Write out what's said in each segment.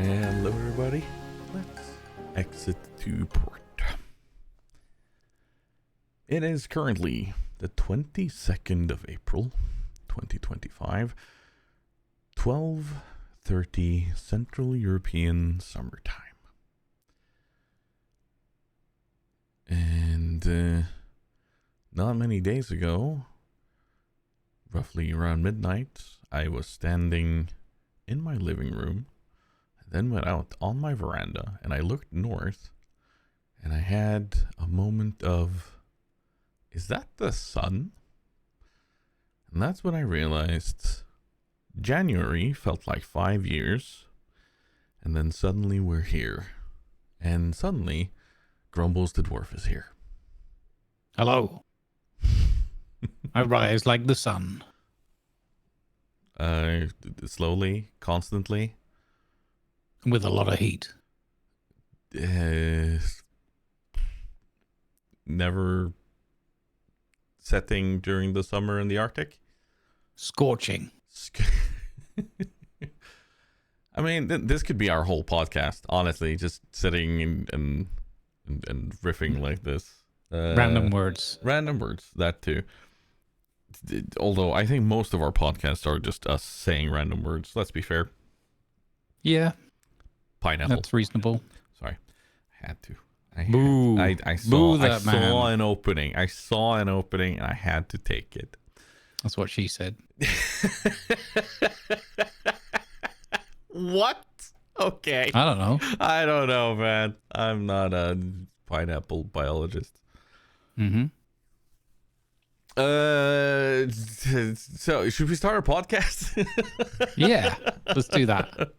Hello everybody, let's exit to port. It is currently the 22nd of April, 2025, 12:30 Central European summertime. And not many days ago, roughly around midnight, I was standing in my living room, then went out on my veranda, and I looked north, and I had a moment of, is that the sun? And that's when I realized January felt like 5 years, and then suddenly we're here. And suddenly, Grumbles the dwarf is here. Hello. I rise like the sun. Slowly, constantly. With a lot of heat. Never setting during the summer in the Arctic. Scorching. I mean, this could be our whole podcast, honestly, just sitting and riffing like this. Random words. Random words, that too. Although I think most of our podcasts are just us saying random words, let's be fair. Yeah. Pineapple. That's reasonable. Sorry. I had to. Boo. I Boo saw that man. an opening. I saw an opening and I had to take it. That's what she said. What? Okay. I don't know. I don't know, man. I'm not a pineapple biologist. Mm-hmm. So should we start a podcast? Yeah. Let's do that.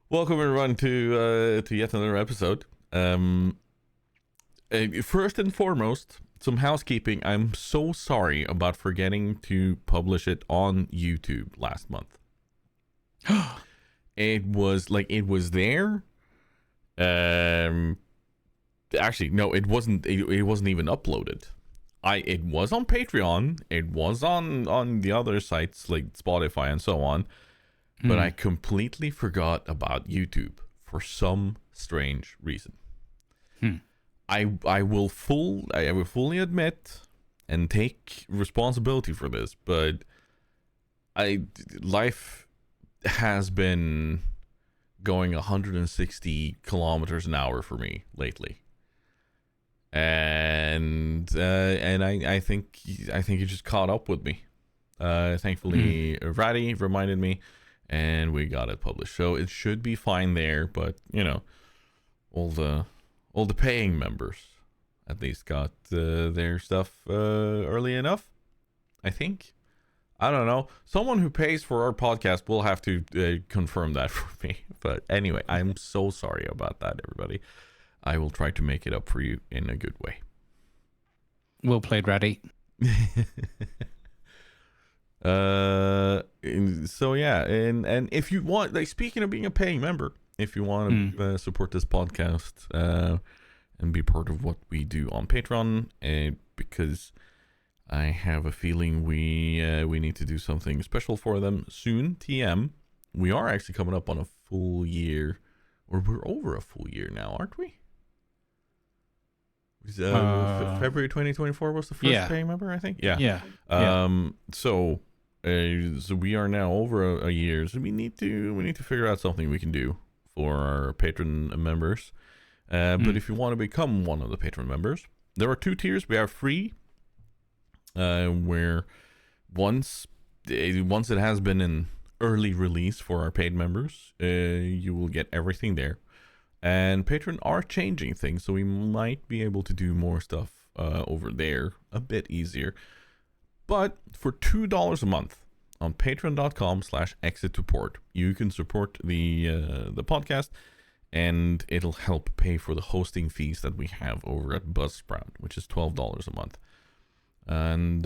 Welcome everyone to yet another episode. First and foremost, some housekeeping. I'm so sorry about forgetting to publish it on YouTube last month. It was there. Actually, no, it wasn't. It wasn't even uploaded. It was on Patreon. It was on the other sites like Spotify and so on. But I completely forgot about YouTube for some strange reason. I will fully admit and take responsibility for this, but life has been going 160 kilometers an hour for me lately. And I think it just caught up with me. Thankfully, Ratty reminded me, and we got it published. So it should be fine there. But you know, all the paying members at least got their stuff early enough. I think. I don't know. Someone who pays for our podcast will have to confirm that for me. But anyway, I'm so sorry about that, everybody. I will try to make it up for you in a good way. Well played, Ratty. So yeah, and if you want, like, speaking of being a paying member, if you want to support this podcast and be part of what we do on Patreon, because I have a feeling we need to do something special for them soon. TM, we are actually coming up on a full year, or we're over a full year now, aren't we? February 2024 was the first paying member, I think. Yeah. So we are now over a year, so we need to figure out something we can do for our patron members. But if you want to become one of the patron members, there are 2 tiers. We have free, where once it has been an early release for our paid members, you will get everything there. And Patreon are changing things, so we might be able to do more stuff over there a bit easier. But for $2 a month on patreon.com/exit2port, you can support the podcast, and it'll help pay for the hosting fees that we have over at Buzzsprout, which is $12 a month. And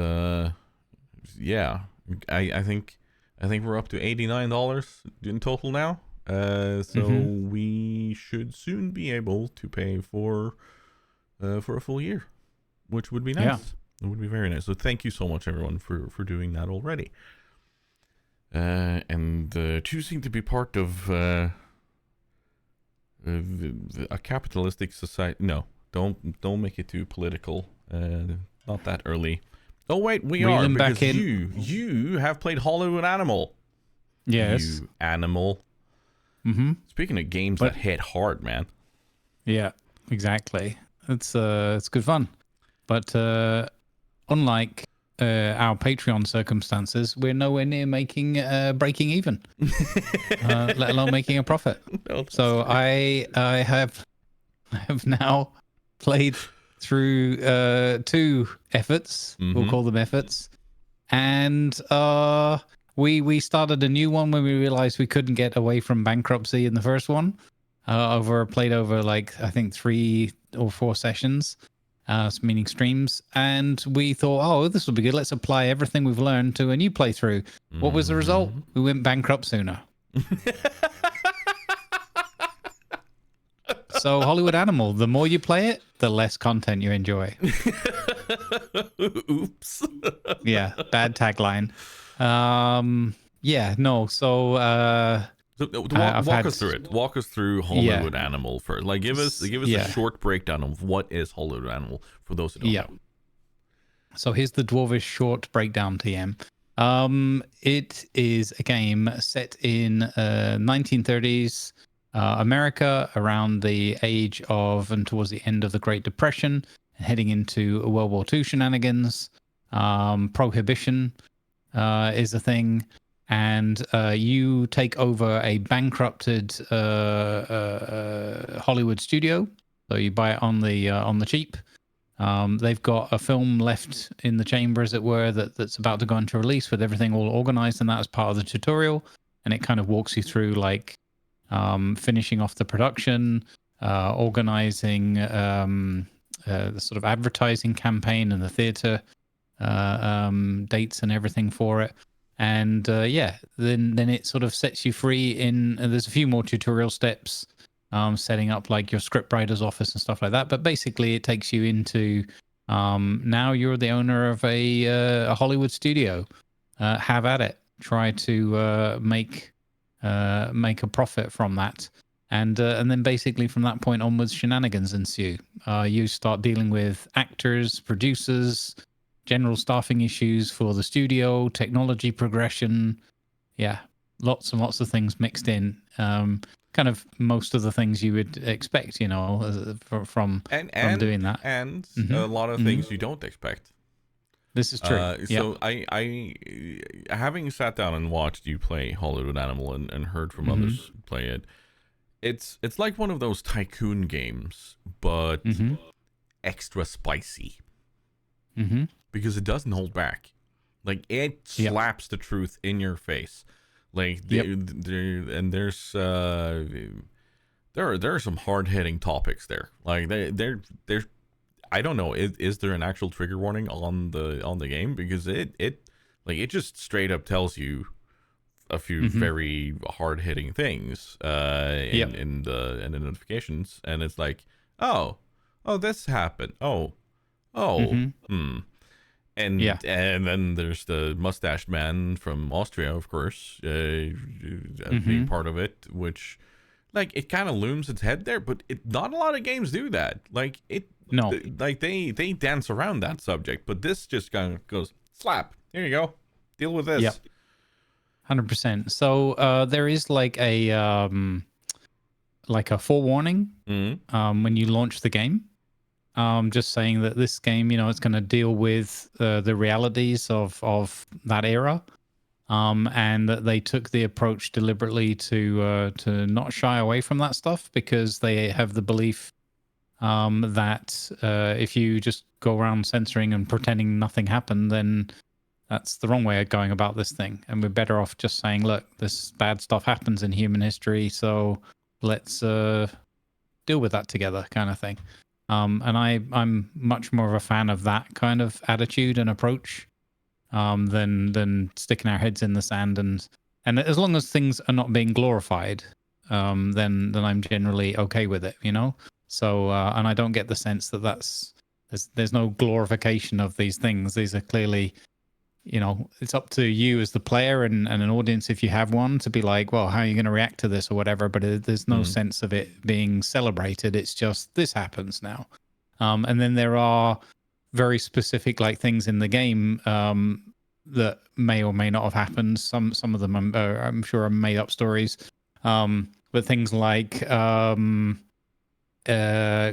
yeah, I think we're up to $89 in total now. So we should soon be able to pay for a full year, which would be nice. It would be very nice. So thank you so much, everyone, for doing that already. and choosing to be part of a capitalistic society. No, don't make it too political. Not that early. Oh wait, we are, Reeling because back in. you have played Hollywood Animal. Yes. You animal. Mm-hmm. Speaking of games that hit hard, man. Yeah, exactly. It's good fun. But unlike our Patreon circumstances, we're nowhere near making breaking even, let alone making a profit. No, So I have now played through 2 efforts. We'll call them efforts, and we started a new one when we realized we couldn't get away from bankruptcy in the first one. Played over like I think 3 or 4 sessions, meaning streams, and we thought, oh, this will be good. Let's apply everything we've learned to a new playthrough. What was the result? We went bankrupt sooner. So Hollywood Animal, the more you play it, the less content you enjoy. Oops. Yeah, bad tagline. Yeah, no. So walk us through it. Walk us through Hollywood Animal first. Like, give us a short breakdown of what is Hollywood Animal for those who don't know. So here's the dwarvish short breakdown, TM. It is a game set in 1930s America, around the age of and towards the end of the Great Depression, heading into World War II shenanigans. Prohibition is a thing. And you take over a bankrupted Hollywood studio. So you buy it on the cheap. They've got a film left in the chamber, as it were, that's about to go into release with everything all organized, and that as part of the tutorial. And it kind of walks you through like finishing off the production, organizing the sort of advertising campaign and the theater dates and everything for it. And then it sort of sets you free in. There's a few more tutorial steps, setting up like your scriptwriter's office and stuff like that. But basically, it takes you into now you're the owner of a Hollywood studio. Have at it. Try to make a profit from that, and then basically from that point onwards, shenanigans ensue. You start dealing with actors, producers, general staffing issues for the studio, technology progression. Yeah, lots and lots of things mixed in. Kind of most of the things you would expect, from doing that. And a lot of things you don't expect. This is true. So I having sat down and watched you play Hollywood Animal and heard from others play it, it's like one of those tycoon games, but extra spicy. Because it doesn't hold back. Like, it slaps the truth in your face. Like, there are some hard hitting topics there. Like, they're I don't know. Is there an actual trigger warning on the game? Because it just straight up tells you a few very hard hitting things in the notifications, and it's like, oh this happened. And then there's the mustached man from Austria, of course, being part of it, which, like, it kind of looms its head there, but not a lot of games do that. Like, they dance around that subject, but this just kind of goes, slap, here you go, deal with this. 100%. So there is like a forewarning when you launch the game. Just saying that this game, it's going to deal with the realities of that era, and that they took the approach deliberately to not shy away from that stuff, because they have the belief that if you just go around censoring and pretending nothing happened, then that's the wrong way of going about this thing. And we're better off just saying, look, this bad stuff happens in human history, so let's deal with that together, kind of thing. And I'm much more of a fan of that kind of attitude and approach than sticking our heads in the sand. And as long as things are not being glorified, then I'm generally okay with it, So and I don't get the sense that there's no glorification of these things. These are clearly it's up to you as the player and an audience, if you have one, to be like, well, how are you going to react to this or whatever? But there's no sense of it being celebrated. It's just, this happens now. And then there are very specific like things in the game that may or may not have happened. Some of them I'm sure are made up stories. But things like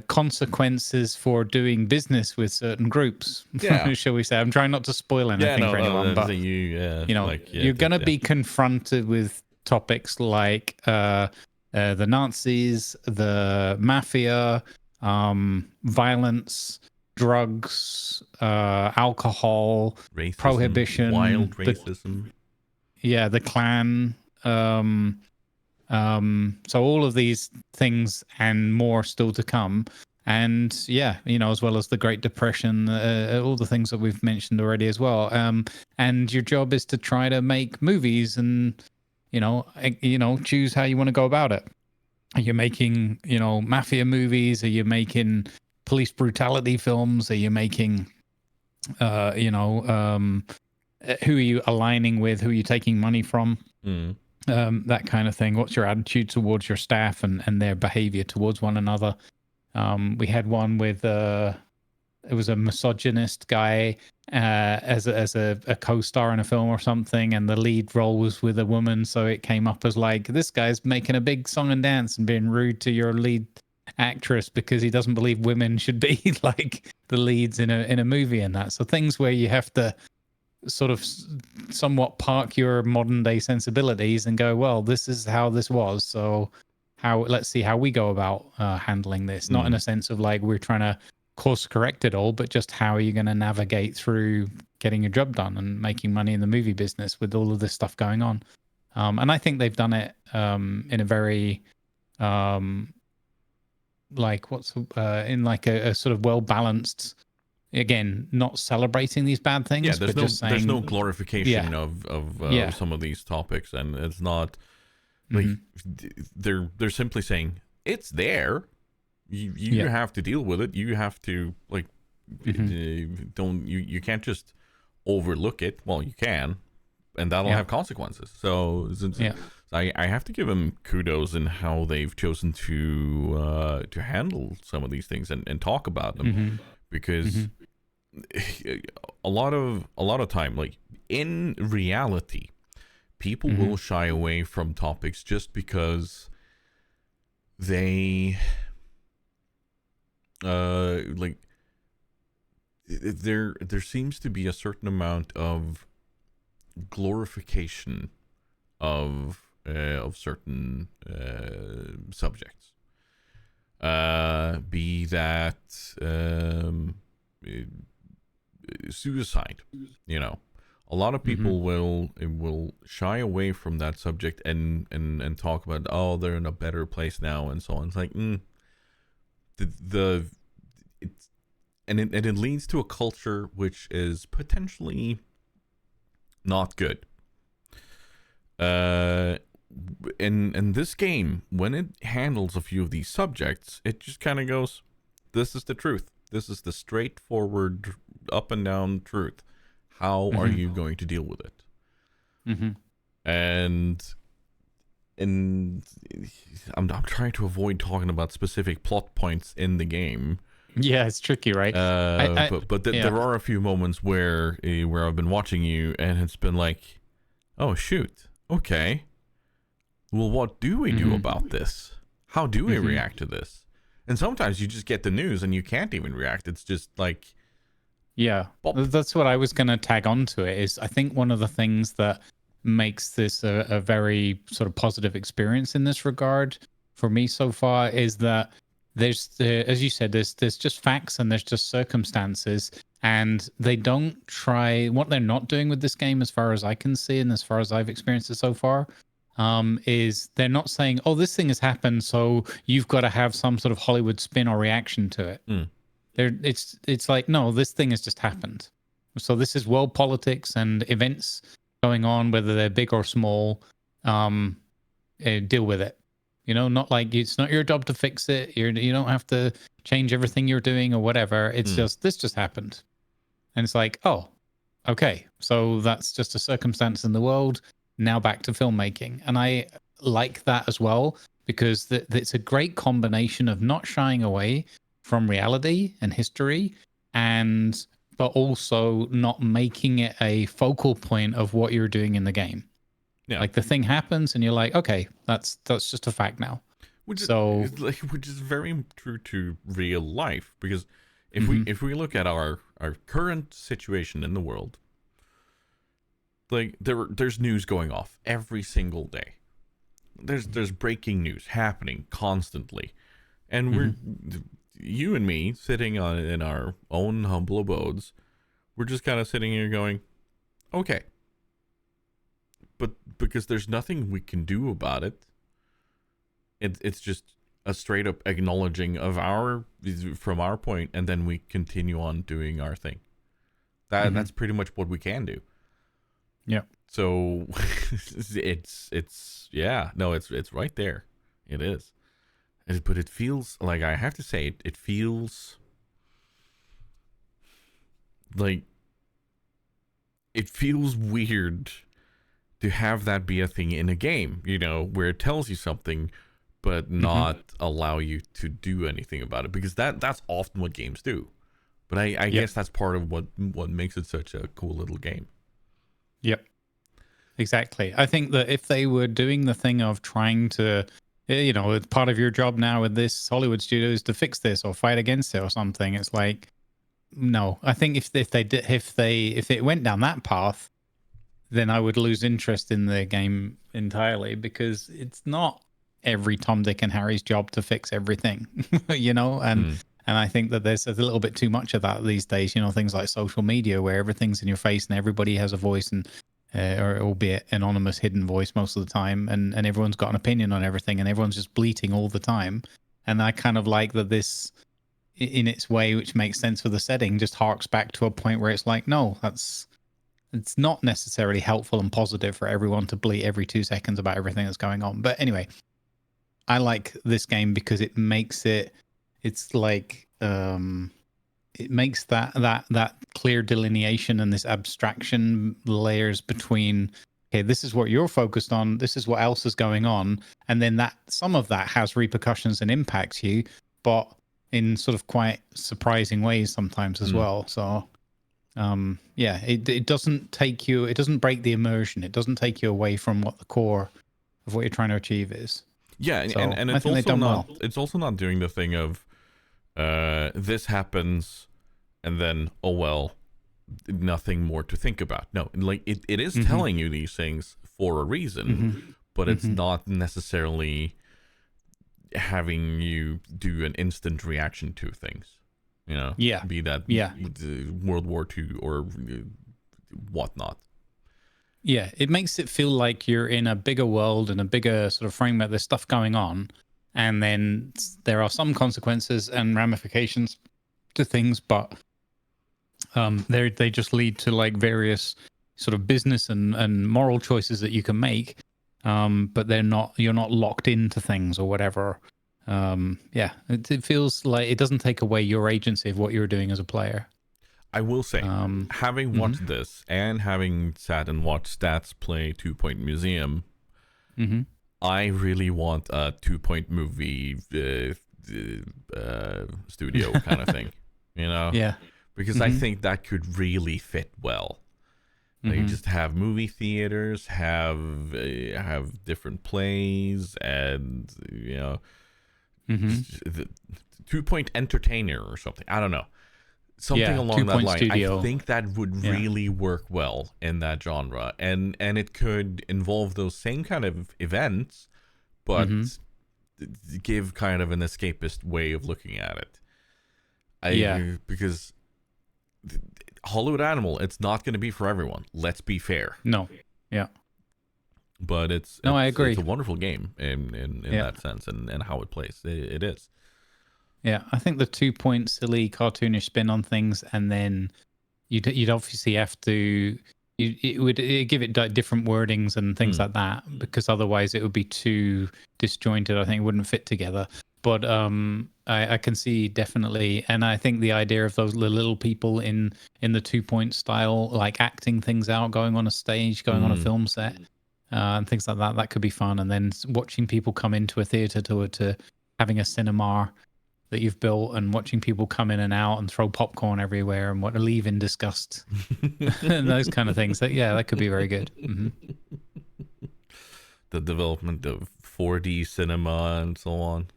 consequences for doing business with certain groups, shall we say. I'm trying not to spoil anything for anyone, but you're going to be confronted with topics like the Nazis, the mafia, violence, drugs, alcohol, racism, prohibition, wild racism. The Klan. So all of these things and more still to come. And as well as the Great Depression, all the things that we've mentioned already as well. And your job is to try to make movies and, choose how you want to go about it. Are you making, mafia movies? Are you making police brutality films? Are you making, who are you aligning with? Who are you taking money from? That kind of thing. What's your attitude towards your staff and their behavior towards one another? We had one with it was a misogynist guy as a co-star in a film or something, and the lead role was with a woman, so it came up as like, this guy's making a big song and dance and being rude to your lead actress because he doesn't believe women should be like the leads in a movie and that. So things where you have to sort of somewhat park your modern day sensibilities and go, well, this is how this was, so let's see how we go about handling this. Not in a sense of like we're trying to course correct it all, but just how are you going to navigate through getting your job done and making money in the movie business with all of this stuff going on. And I think they've done it in a very in like a sort of well balanced. Again, not celebrating these bad things. There's no glorification of some of these topics, and it's not like they're simply saying it's there. You have to deal with it. You have to you can't just overlook it. Well, you can, and that'll have consequences. So I have to give them kudos in how they've chosen to handle some of these things and talk about them, because a lot of time, like in reality, people will shy away from topics just because they there seems to be a certain amount of glorification of certain subjects, be that suicide. A lot of people will shy away from that subject and talk about, oh, they're in a better place now and so on. It's like it leads to a culture which is potentially not good. In this game, when it handles a few of these subjects, it just kind of goes, this is the truth. This is the straightforward, up and down truth. How are you going to deal with it? And I'm trying to avoid talking about specific plot points in the game. Yeah, it's tricky, right? But there are a few moments where I've been watching you, and it's been like, oh shoot, okay. Well, what do we do about this? How do we react to this? And sometimes you just get the news and you can't even react. It's just like, that's what I was going to tag on to it. Is I think one of the things that makes this a very sort of positive experience in this regard for me so far is that there's as you said, there's just facts and there's just circumstances, and they don't try. What they're not doing with this game, as far as I can see and as far as I've experienced it so far, is they're not saying, oh, this thing has happened, so you've got to have some sort of Hollywood spin or reaction to it. It's like, no, this thing has just happened. So this is world politics and events going on, whether they're big or small. Deal with it. Not like it's not your job to fix it. You don't have to change everything you're doing or whatever. It's just, this just happened. And it's like, oh, okay, so that's just a circumstance in the world. Now back to filmmaking. And I like that as well, because it's a great combination of not shying away from reality and history, and but also not making it a focal point of what you're doing in the game. Yeah. Like the thing happens and you're like, okay, that's just a fact now. Which So which is very true to real life, because if Mhm. we look at our current situation in the world, like there's news going off every single day. There's breaking news happening constantly, and we're you and me sitting in our own humble abodes. We're just kind of sitting here going, okay, but because there's nothing we can do about it, it's just a straight up acknowledging of from our point, and then we continue on doing our thing. That's pretty much what we can do. Yeah. So it's yeah, no, it's right there. It is. But it feels like, I have to say, it feels like it feels weird to have that be a thing in a game, where it tells you something but not allow you to do anything about it, because that's often what games do. But I guess that's part of what makes it such a cool little game. Yep. Exactly. I think that if they were doing the thing of trying to, part of your job now with this Hollywood studio is to fix this or fight against it or something, it's like, no. I think if it went down that path, then I would lose interest in the game entirely, because it's not every Tom, Dick, and Harry's job to fix everything, and I think that there's a little bit too much of that these days. Things like social media, where everything's in your face and everybody has a voice, and or albeit anonymous, hidden voice most of the time, and everyone's got an opinion on everything, and everyone's just bleating all the time. And I kind of like that this, in its way, which makes sense for the setting, just harks back to a point where it's like, no, it's not necessarily helpful and positive for everyone to bleat every 2 seconds about everything that's going on. But anyway, I like this game because it makes it's like it makes that clear delineation and this abstraction layers between, okay, this is what you're focused on, this is what else is going on, and then that some of that has repercussions and impacts you, but in sort of quite surprising ways sometimes as well. So it doesn't take you, it doesn't break the immersion, it doesn't take you away from what the core of what you're trying to achieve is. Yeah, so and it's also not it's also not doing the thing of this happens and then, oh well, nothing more to think about. No, like it is telling you these things for a reason, but it's not necessarily having you do an instant reaction to things. Be that World War II or whatnot. Yeah, it makes it feel like you're in a bigger world and a bigger sort of framework. There's stuff going on, and then there are some consequences and ramifications to things, but they just lead to like various sort of business and moral choices that you can make, but you're not locked into things or whatever. It feels like it doesn't take away your agency of what you're doing as a player. I will say, having watched this and having sat and watched Stats play 2 Point Museum, I really want a 2 Point movie studio kind of thing, Yeah. Because I think that could really fit well. Like, just have movie theaters, have different plays, and the 2 Point Entertainer or something. I don't know. Something along that line. Studio. I think that would really work well in that genre, and it could involve those same kind of events, but give kind of an escapist way of looking at it. Because Hollywood Animal, it's not going to be for everyone. Let's be fair. No. Yeah. But I agree. It's a wonderful game in that sense, and how it plays. It is. Yeah, I think the 2 Point silly cartoonish spin on things, and then you'd obviously have to it'd give it different wordings and things like that, because otherwise it would be too disjointed. I think it wouldn't fit together. but I can see definitely, and I think the idea of those little people in the 2-point style, like acting things out, going on a stage, going on a film set, and things like that, that could be fun. And then watching people come into a theater to having a cinema that you've built, and watching people come in and out and throw popcorn everywhere and leave in disgust and those kind of things. Yeah, that could be very good. The development of 4D cinema and so on,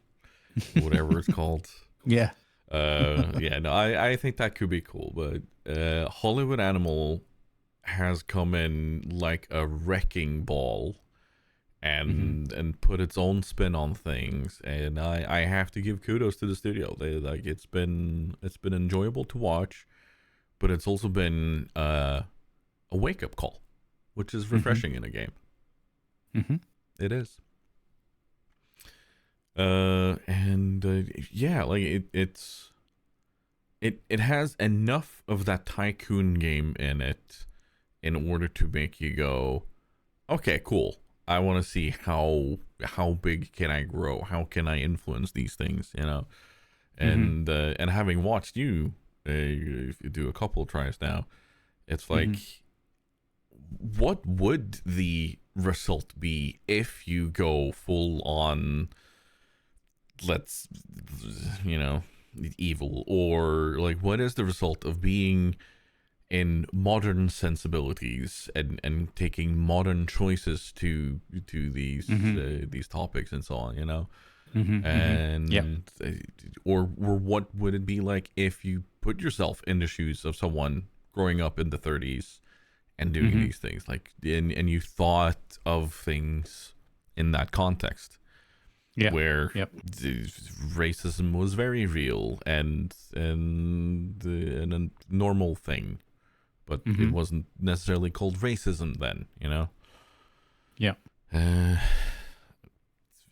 whatever it's called. Yeah. No, I think that could be cool, but Hollywood Animal has come in like a wrecking ball and put its own spin on things, and I have to give kudos to the studio. It's been enjoyable to watch, but it's also been a wake-up call, which is refreshing in a game. It is. Yeah, like it has enough of that tycoon game in it in order to make you go, okay, cool, I want to see how big can I grow, how can I influence these things, you know. And having watched you if you do a couple of tries now, it's like, what would the result be if you go full on, let's, you know, evil? Or like, what is the result of being in modern sensibilities and taking modern choices to these topics and so on, you know? Or what would it be like if you put yourself in the shoes of someone growing up in the 30s and doing these things, like, and you thought of things in that context, where racism was very real and a normal thing, but it wasn't necessarily called racism then, you know.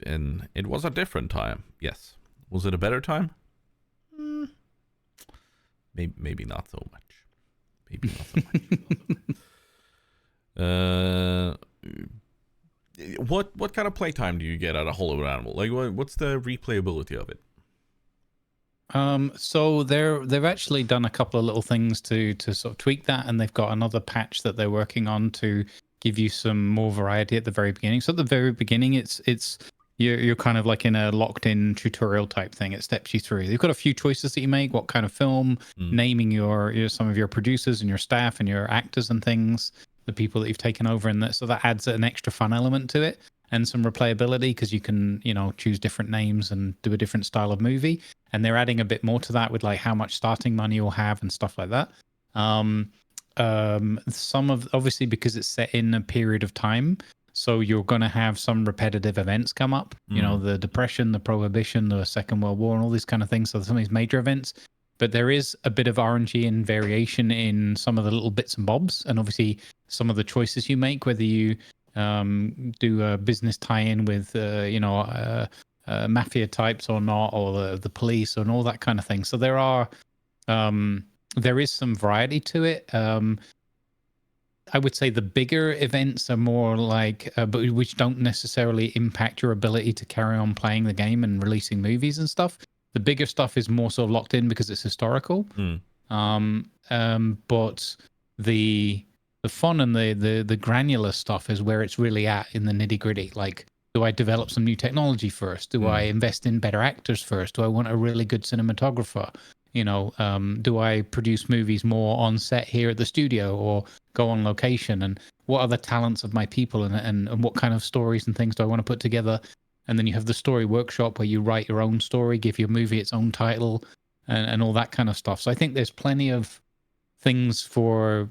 And it was a different time. Yes. Was it a better time? Maybe not so much. Maybe not so much. What kind of playtime do you get out of Hollywood Animal? Like, what's the replayability of it? So they've actually done a couple of little things to sort of tweak that, and they've got another patch that they're working on to give you some more variety at the very beginning. So at the very beginning, it's you're kind of like in a locked-in tutorial type thing. It steps you through. You've got a few choices that you make: what kind of film, naming your some of your producers and your staff and your actors and things, the people that you've taken over, and that, so that adds an extra fun element to it and some replayability, because you can, you know, choose different names and do a different style of movie. And they're adding a bit more to that with like how much starting money you'll have and stuff like that. Some of, obviously, because it's set in a period of time, so you're going to have some repetitive events come up, you know, the Depression, the Prohibition, the Second World War, and all these kind of things. So some of these major events, but there is a bit of RNG and variation in some of the little bits and bobs. And obviously some of the choices you make, whether you do a business tie-in with, mafia types or not, or the police and all that kind of thing. So there is some variety to it. I would say the bigger events are more like, but which don't necessarily impact your ability to carry on playing the game and releasing movies and stuff. The bigger stuff is more sort of locked in because it's historical. But the fun and the granular stuff is where it's really at in the nitty gritty. Like, do I develop some new technology first? Do I invest in better actors first? Do I want a really good cinematographer? You know, do I produce movies more on set here at the studio or go on location? And what are the talents of my people, and what kind of stories and things do I want to put together? And then you have the story workshop where you write your own story, give your movie its own title, and all that kind of stuff. So I think there's plenty of things for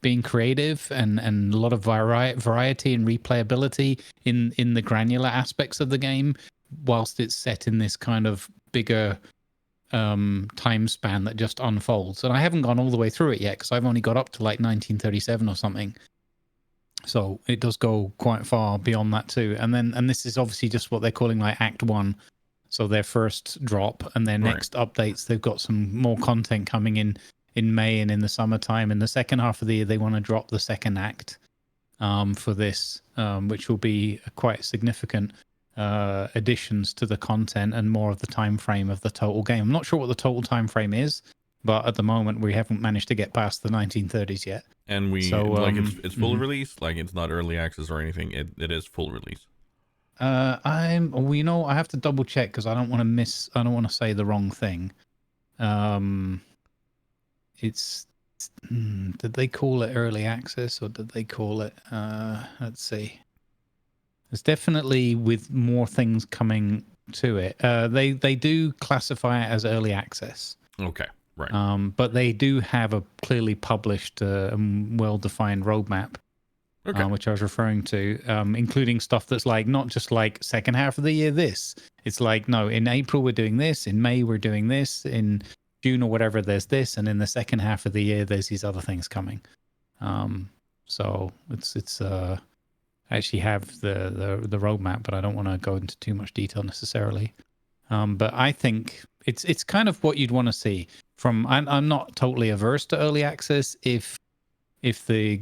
being creative and a lot of variety and replayability in the granular aspects of the game, whilst it's set in this kind of bigger time span that just unfolds. And I haven't gone all the way through it yet because I've only got up to like 1937 or something. So it does go quite far beyond that too. And this is obviously just what they're calling like Act 1. So their first drop, and their next updates, they've got some more content coming in May and in the summertime. In the second half of the year, they want to drop the second act for this, which will be quite significant. additions to the content and more of the time frame of the total game. I'm not sure what the total time frame is, but at the moment we haven't managed to get past the 1930s yet. And it's full release, like it's not early access or anything. It is full release. I have to double check because I don't want to say the wrong thing. Did they call it early access or did they call it let's see. It's definitely with more things coming to it. They do classify it as early access. Okay, right. But they do have a clearly published and well-defined roadmap, which I was referring to, including stuff that's like not just like second half of the year this. It's like, no, in April we're doing this, in May we're doing this, in June or whatever there's this, and in the second half of the year there's these other things coming. So it's I actually have the roadmap, but I don't want to go into too much detail necessarily. But I think it's kind of what you'd want to see from. I'm not totally averse to early access if the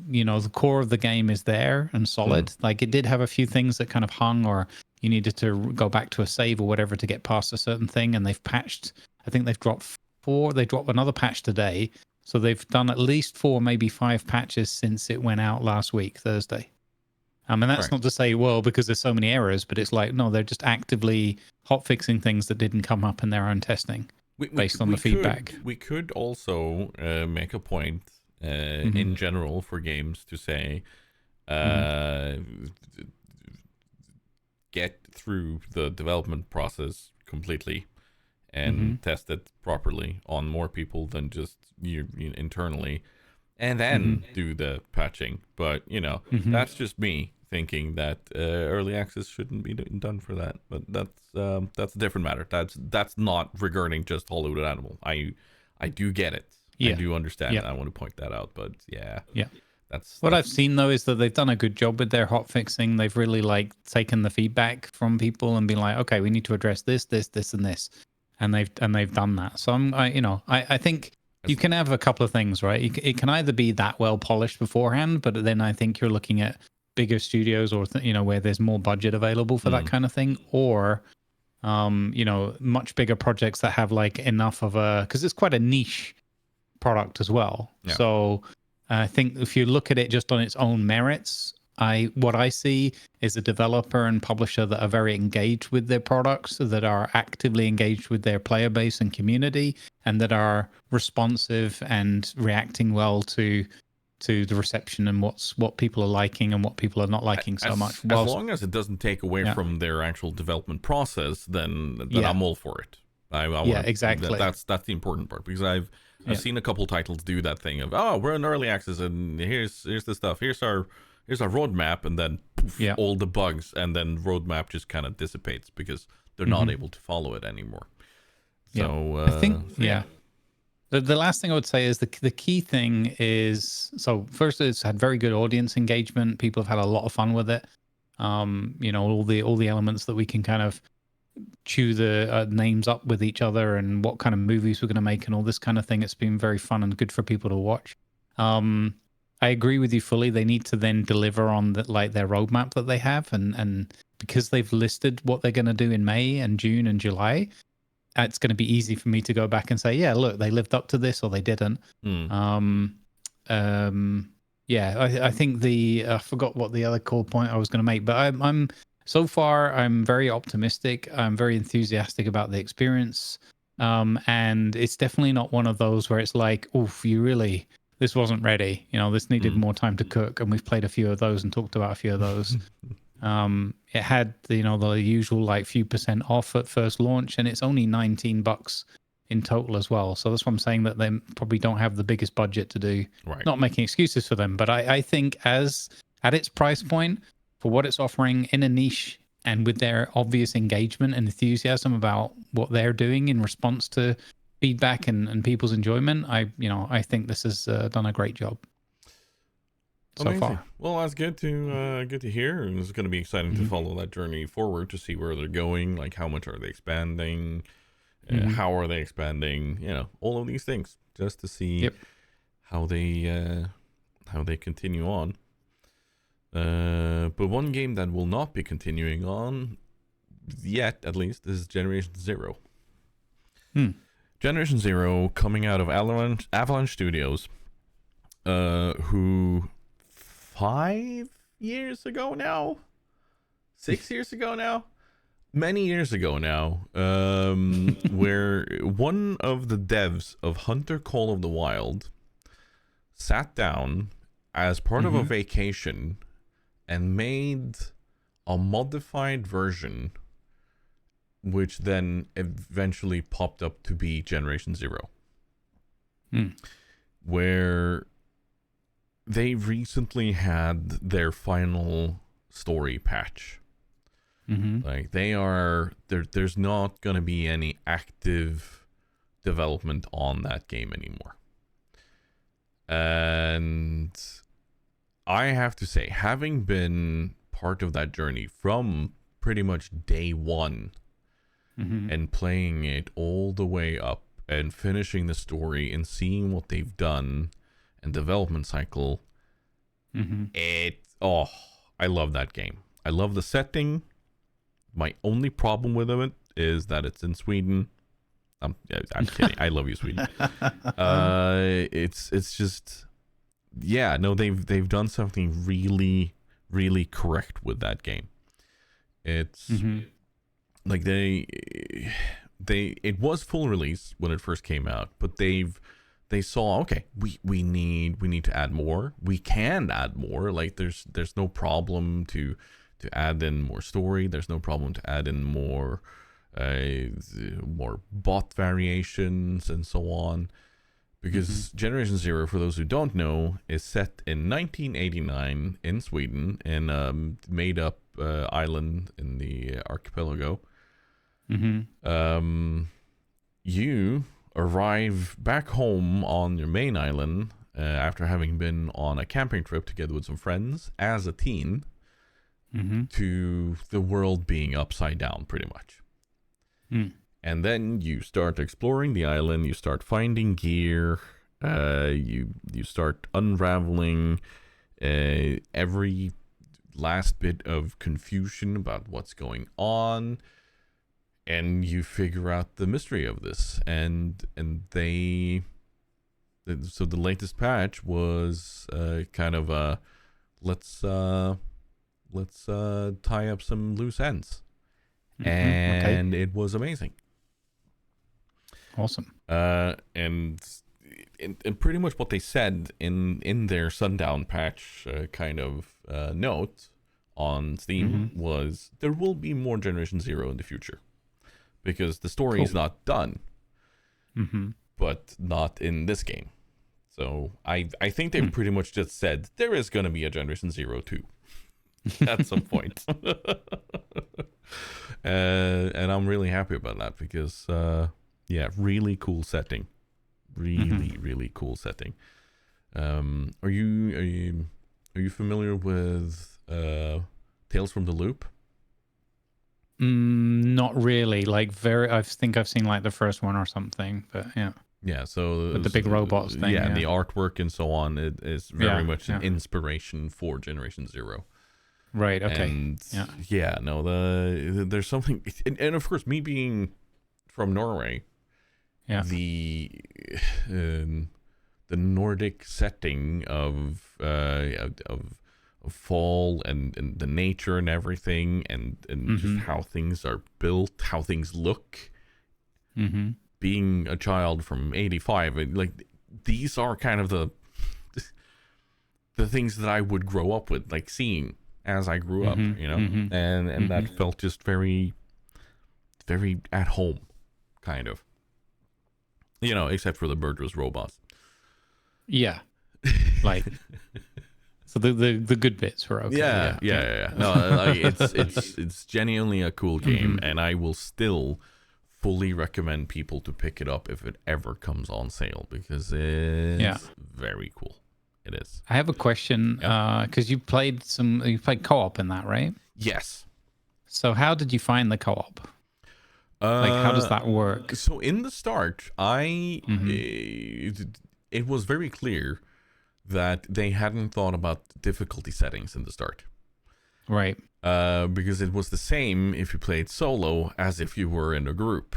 the core of the game is there and solid. Like it did have a few things that kind of hung, or you needed to go back to a save or whatever to get past a certain thing, and they've patched. I think they've dropped 4. They dropped another patch today, so they've done at least 4, maybe 5 patches since it went out last week, Thursday. And that's not to say, well, because there's so many errors, but it's like, no, they're just actively hotfixing things that didn't come up in their own testing based on the feedback. We could also make a point in general for games to say, get through the development process completely and test it properly on more people than just you internally, and then do the patching. But, that's just me thinking that early access shouldn't be done for that. But that's a different matter. That's not regarding just Hollywood Animal. I do get it. Yeah. I do understand it. I want to point that out. But yeah. That's I've seen though is that they've done a good job with their hot fixing. They've really taken the feedback from people and been like, okay, we need to address this, and this, and they've done that. So I think you can have a couple of things, right? It can either be that well polished beforehand, but then I think you're looking at bigger studios or where there's more budget available for that kind of thing, or much bigger projects that have enough of because it's quite a niche product as well. Yeah. So I think if you look at it just on its own merits, what I see is a developer and publisher that are very engaged with their products, that are actively engaged with their player base and community, and that are responsive and reacting well to the reception and what people are liking and what people are not liking so much. As long as it doesn't take away from their actual development process, then I'm all for it. Exactly. That's the important part, because I've seen a couple titles do that thing of, we're in early access and here's the stuff, here's our roadmap, and then all the bugs, and then roadmap just kind of dissipates because they're not able to follow it anymore. So I think the last thing I would say is the key thing is, so first, it's had very good audience engagement. People have had a lot of fun with it. All the elements that we can kind of chew the names up with each other, and what kind of movies we're going to make and all this kind of thing. It's been very fun and good for people to watch. I agree with you fully. They need to then deliver on their roadmap that they have, and because they've listed what they're going to do in May and June and July, it's going to be easy for me to go back and say, yeah, look, they lived up to this or they didn't. I think I forgot what the other core point I was going to make, but I'm so far I'm very optimistic. I'm very enthusiastic about the experience, and it's definitely not one of those where it's like, oof, this wasn't ready. This needed more time to cook, and we've played a few of those and talked about a few of those. It had the usual few percent off at first launch, and it's only $19 in total as well. So that's what I'm saying, that they probably don't have the biggest budget to do. Right. Not making excuses for them, but I think at its price point, for what it's offering in a niche, and with their obvious engagement and enthusiasm about what they're doing in response to feedback and people's enjoyment, I think this has done a great job so far. Well, that's good to hear, and it's going to be exciting to follow that journey forward, to see where they're going, like how much are they expanding, how are they expanding, all of these things, just to see how they continue on. But one game that will not be continuing on yet, at least, is Generation Zero. Generation Zero, coming out of Avalanche Studios, who 5 years ago now, 6 years ago now, many years ago now, where one of the devs of Hunter Call of the Wild sat down as part of a vacation and made a modified version, which then eventually popped up to be Generation Zero. Where they recently had their final story patch. Like there's not going to be any active development on that game anymore. And I have to say, having been part of that journey from pretty much day one, and playing it all the way up and finishing the story and seeing what they've done and development cycle, I love that game. I love the setting. My only problem with it is that it's in Sweden. I'm kidding. I love you, Sweden. It's just, they've done something really, really correct with that game. It's like it was full release when it first came out, but they saw, okay, we need to add more. We can add more. Like there's no problem to add in more story. There's no problem to add in more bot variations and so on, because Generation Zero, for those who don't know, is set in 1989 in Sweden, in a made up island in the archipelago. You arrive back home on your main island after having been on a camping trip together with some friends as a teen, to the world being upside down, pretty much. And then you start exploring the island, you start finding gear, you start unraveling every last bit of confusion about what's going on, and you figure out the mystery of this. So the latest patch was kind of a let's tie up some loose ends. And it was amazing. Awesome. And pretty much what they said in their Sundown patch note on Steam was there will be more Generation Zero in the future, because the story is not done, but not in this game. So I think they've pretty much just said there is going to be a Generation Zero 2 at some point. And I'm really happy about that, because really cool setting, really cool setting. Are you familiar with Tales from the Loop? Not really. Like I think I've seen like the first one or something, but yeah, so with the big robots thing, and the artwork and so on, it is very much an inspiration for Generation Zero. Right. Okay. And there's something, and of course, me being from Norway, the Nordic setting of fall and the nature and everything, and just how things are built, how things look. Being a child from '85, like these are kind of the things that I would grow up with, like seeing as I grew up, and that felt just very, very at home, kind of, except for the murderous robots. Yeah, like so the good bits were okay. Yeah. No, like it's genuinely a cool game, and I will still fully recommend people to pick it up if it ever comes on sale, because it's very cool. It is. I have a question, because you played co-op in that, right? Yes. So how did you find the co-op? Like, how does that work? So in the start, it was very clear that they hadn't thought about difficulty settings in the start. Right. Because it was the same if you played solo as if you were in a group.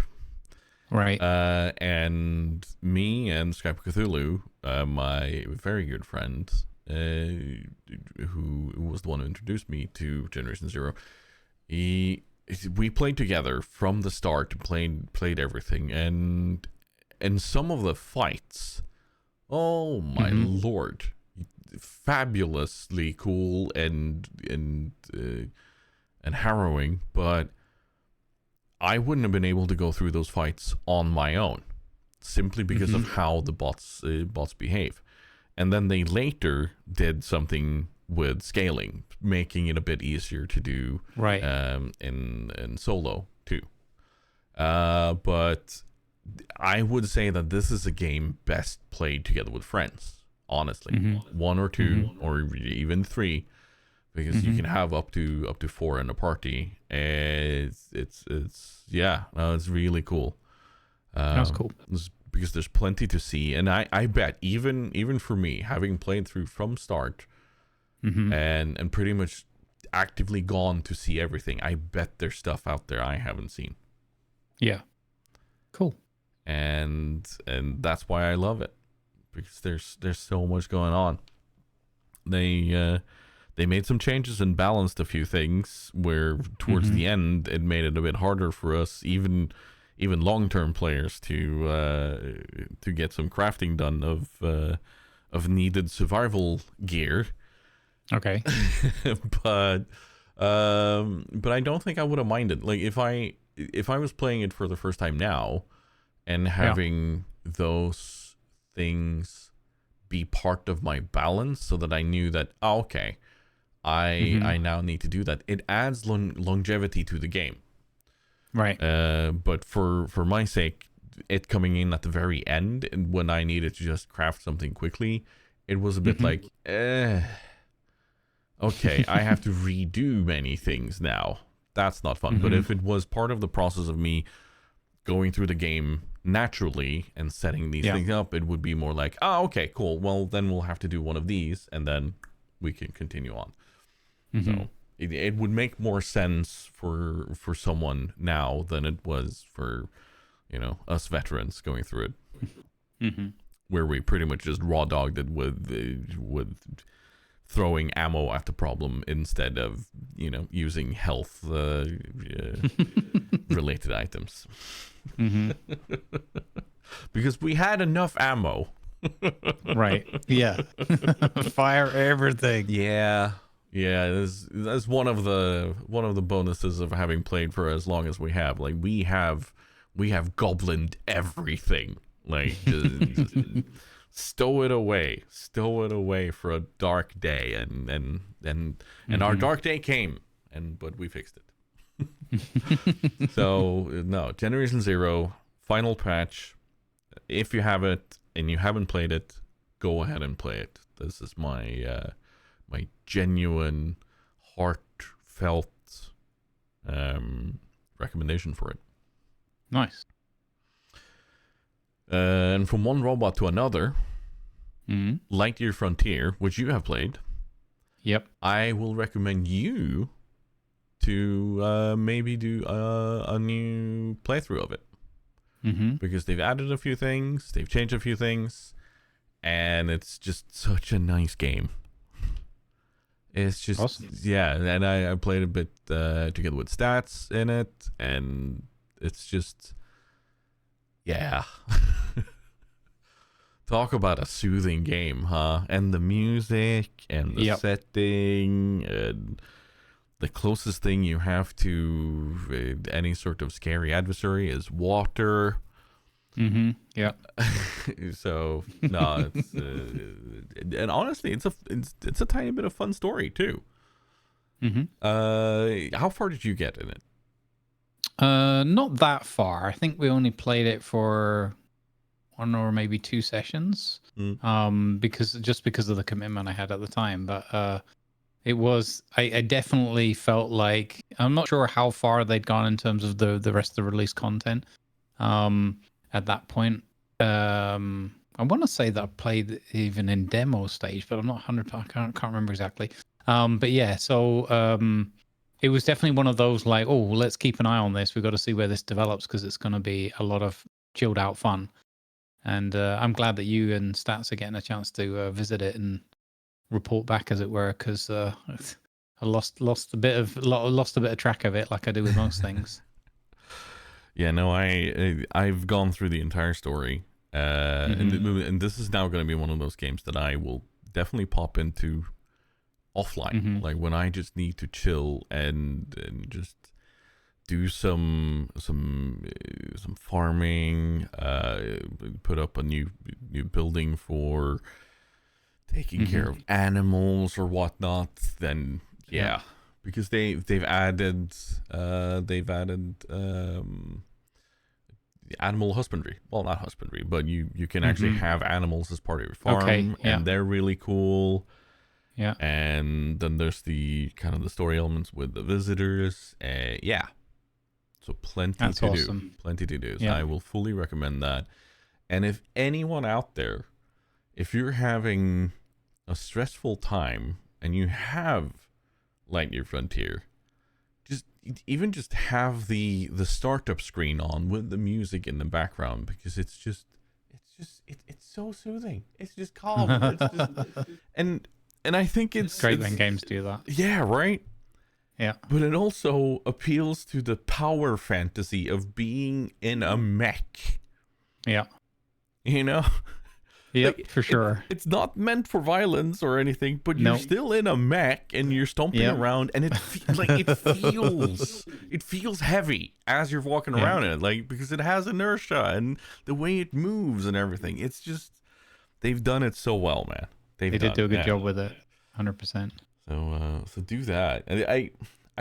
Right. And me and Skype Cthulhu, my very good friend, who was the one who introduced me to Generation Zero, we played together from the start, played everything, and some of the fights, oh my lord, fabulously cool and harrowing, but I wouldn't have been able to go through those fights on my own, simply because of how the bots behave. And then they later did something with scaling, making it a bit easier to do in solo too. But I would say that this is a game best played together with friends, honestly. One or two or even three, because you can have up to 4 in a party. It's really cool. That's cool. Because there's plenty to see, and I bet even for me, having played through from start and pretty much actively gone to see everything, I bet there's stuff out there I haven't seen. Yeah. Cool. And that's why I love it, because there's so much going on. They made some changes and balanced a few things where towards the end it made it a bit harder for us, even long-term players, to get some crafting done of needed survival gear. Okay. But I don't think I would have minded. Like if I was playing it for the first time now and having those things be part of my balance, so that I knew that I now need to do that. It adds longevity to the game. Right. But for my sake, it coming in at the very end, and when I needed to just craft something quickly, it was a bit like, okay, I have to redo many things now. That's not fun. But if it was part of the process of me going through the game naturally and setting these things up, it would be more like, okay, cool. Well, then we'll have to do one of these, and then we can continue on. So it would make more sense for someone now than it was for, us veterans going through it, where we pretty much just raw dogged it with throwing ammo at the problem instead of using health related items, because we had enough ammo. Right. Yeah. Fire everything. Yeah. That's one of the bonuses of having played for as long as we have. Like we have goblined everything. Like just stow it away for a dark day, and our dark day came, but we fixed it. So no, Generation Zero final patch. If you have it and you haven't played it, go ahead and play it. This is my my genuine, heartfelt recommendation for it. Nice. And from one robot to another, Lightyear Frontier, which you have played. Yep. I will recommend you to maybe do a new playthrough of it. Because they've added a few things, they've changed a few things, and it's just such a nice game. It's just awesome. Yeah, and I played a bit together with stats in it, and it's just talk about a soothing game, huh? And the music and the setting, and the closest thing you have to any sort of scary adversary is water. Yeah. So no, it's and honestly, it's a tiny bit of fun story too. How far did you get in it? Not that far. I think we only played it for 1 or maybe 2 sessions. Because of the commitment I had at the time. But it was I definitely felt like, I'm not sure how far they'd gone in terms of the rest of the release content at that point. I want to say that I played even in demo stage, but I'm not 100. I can't remember exactly. But yeah, so it was definitely one of those like, oh, let's keep an eye on this. We've got to see where this develops because it's going to be a lot of chilled out fun. And I'm glad that you and Stats are getting a chance to visit it and report back, as it were, because I lost a bit of track of it, like I do with most things. Yeah, no, I've gone through the entire story, and this is now going to be one of those games that I will definitely pop into offline, like when I just need to chill and just do some farming, put up a new building for taking care of animals or whatnot. Then yeah. Because they've added animal husbandry. Well, not husbandry, but you can actually have animals as part of your farm, and they're really cool. Yeah. And then there's the kind of the story elements with the visitors. Yeah. So plenty to do. So I will fully recommend that. And if anyone out there, if you're having a stressful time and you have Lightyear Frontier, just have the startup screen on with the music in the background, because it's so soothing. It's just calm. It's just, and I think it's great when games do that. Yeah, right. Yeah, but it also appeals to the power fantasy of being in a mech. Yeah, you know. Yep, like, for sure. It's not meant for violence or anything, but you're still in a mech and you're stomping around, and it feels heavy as you're walking around in it, like, because it has inertia and the way it moves and everything. It's just, they've done it so well, man. They did do a good job with it, 100%. So do that. And I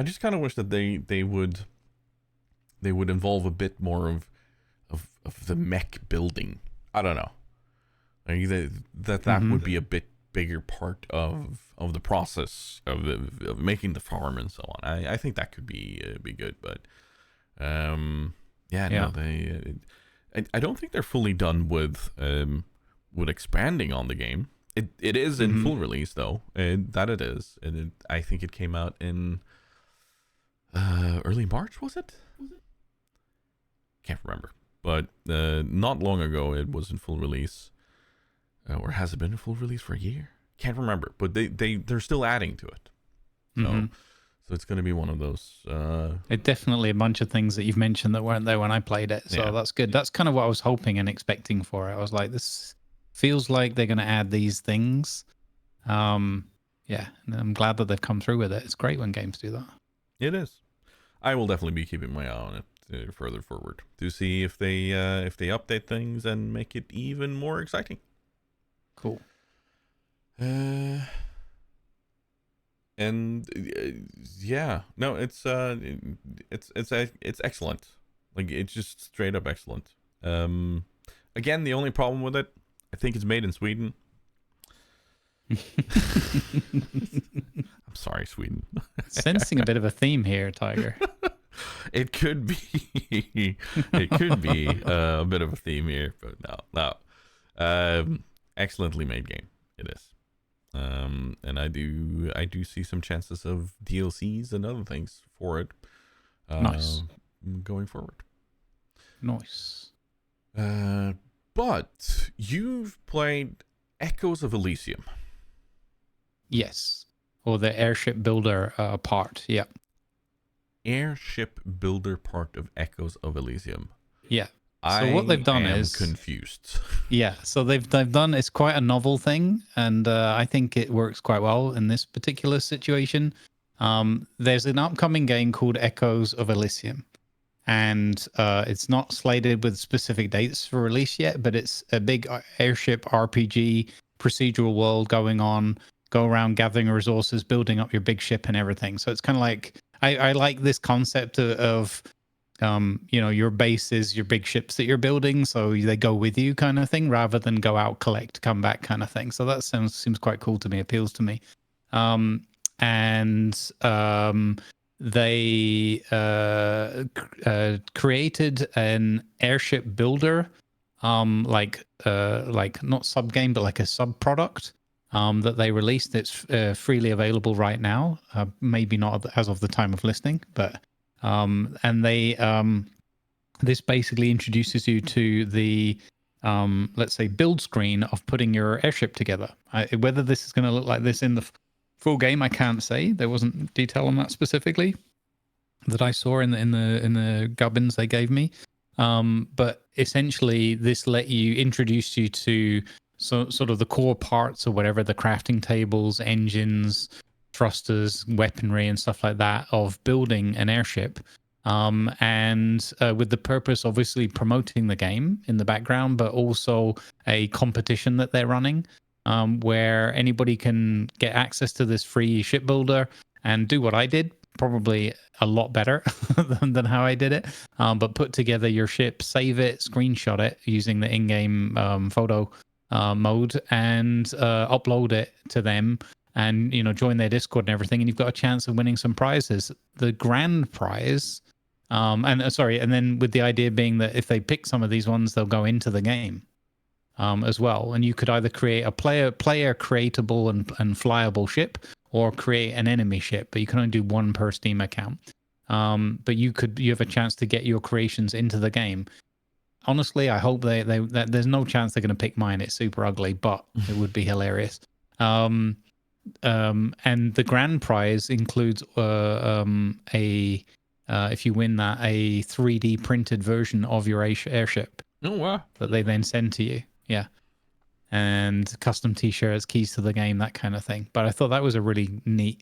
just kind of wish that they would involve a bit more of the mech building. I don't know. Like that would be a bit bigger part of the process of making the farm and so on. I think that could be good, but no, I don't think they're fully done with expanding on the game. It is in full release though, that it is, and I think it came out in early March, was it? Can't remember, but not long ago it was in full release. Or has it been a full release for a year? Can't remember, but they're still adding to it. So it's going to be one of those. It definitely a bunch of things that you've mentioned that weren't there when I played it. So that's good. That's kind of what I was hoping and expecting for it. I was like, this feels like they're going to add these things. And I'm glad that they've come through with it. It's great when games do that. It is. I will definitely be keeping my eye on it further forward to see if they update things and make it even more exciting. Cool. No, it's excellent. Like, it's just straight up excellent. Again, the only problem with it, I think it's made in Sweden. I'm sorry, Sweden. Sensing a bit of a theme here, Tiger. It could be. It could be a bit of a theme here, but no. Excellently made game. It is. And I do see some chances of DLCs and other things for it. Nice. Going forward. Nice. But you've played Echoes of Elysium. Yes. Or the airship builder part. Yeah. Airship builder part of Echoes of Elysium. Yeah. So what they've done is confused. Yeah, so they've done, it's quite a novel thing, and I think it works quite well in this particular situation. There's an upcoming game called Echoes of Elysium, and it's not slated with specific dates for release yet, but it's a big airship RPG procedural world going on. Go around gathering resources, building up your big ship and everything. So it's kind of like I like this concept of your base is your big ships that you're building, so they go with you kind of thing, rather than go out, collect, come back kind of thing. So that seems quite cool to me, appeals to me. They created an airship builder like not sub game, but like a sub product that they released. It's freely available right now. Maybe not as of the time of listening, but and they this basically introduces you to the let's say build screen of putting your airship together. Whether this is going to look like this in the full game, I can't say. There wasn't detail on that specifically that I saw in the gubbins they gave me. But essentially, this let you introduce you to sort of the core parts or whatever, the crafting tables, engines, thrusters, weaponry, and stuff like that of building an airship. And with the purpose, obviously, promoting the game in the background, but also a competition that they're running, where anybody can get access to this free shipbuilder and do what I did, probably a lot better than how I did it. But put together your ship, save it, screenshot it using the in-game photo mode, and upload it to them, and join their Discord and everything, and you've got a chance of winning some prizes. The grand prize, and then with the idea being that if they pick some of these ones, they'll go into the game as well. And you could either create a player creatable and flyable ship, or create an enemy ship, but you can only do one per Steam account. But you have a chance to get your creations into the game. Honestly, I hope that there's no chance they're going to pick mine. It's super ugly, but it would be hilarious. And the grand prize includes if you win that, a 3D printed version of your airship. Oh wow! That they then send to you. Yeah. And custom T-shirts, keys to the game, that kind of thing. But I thought that was a really neat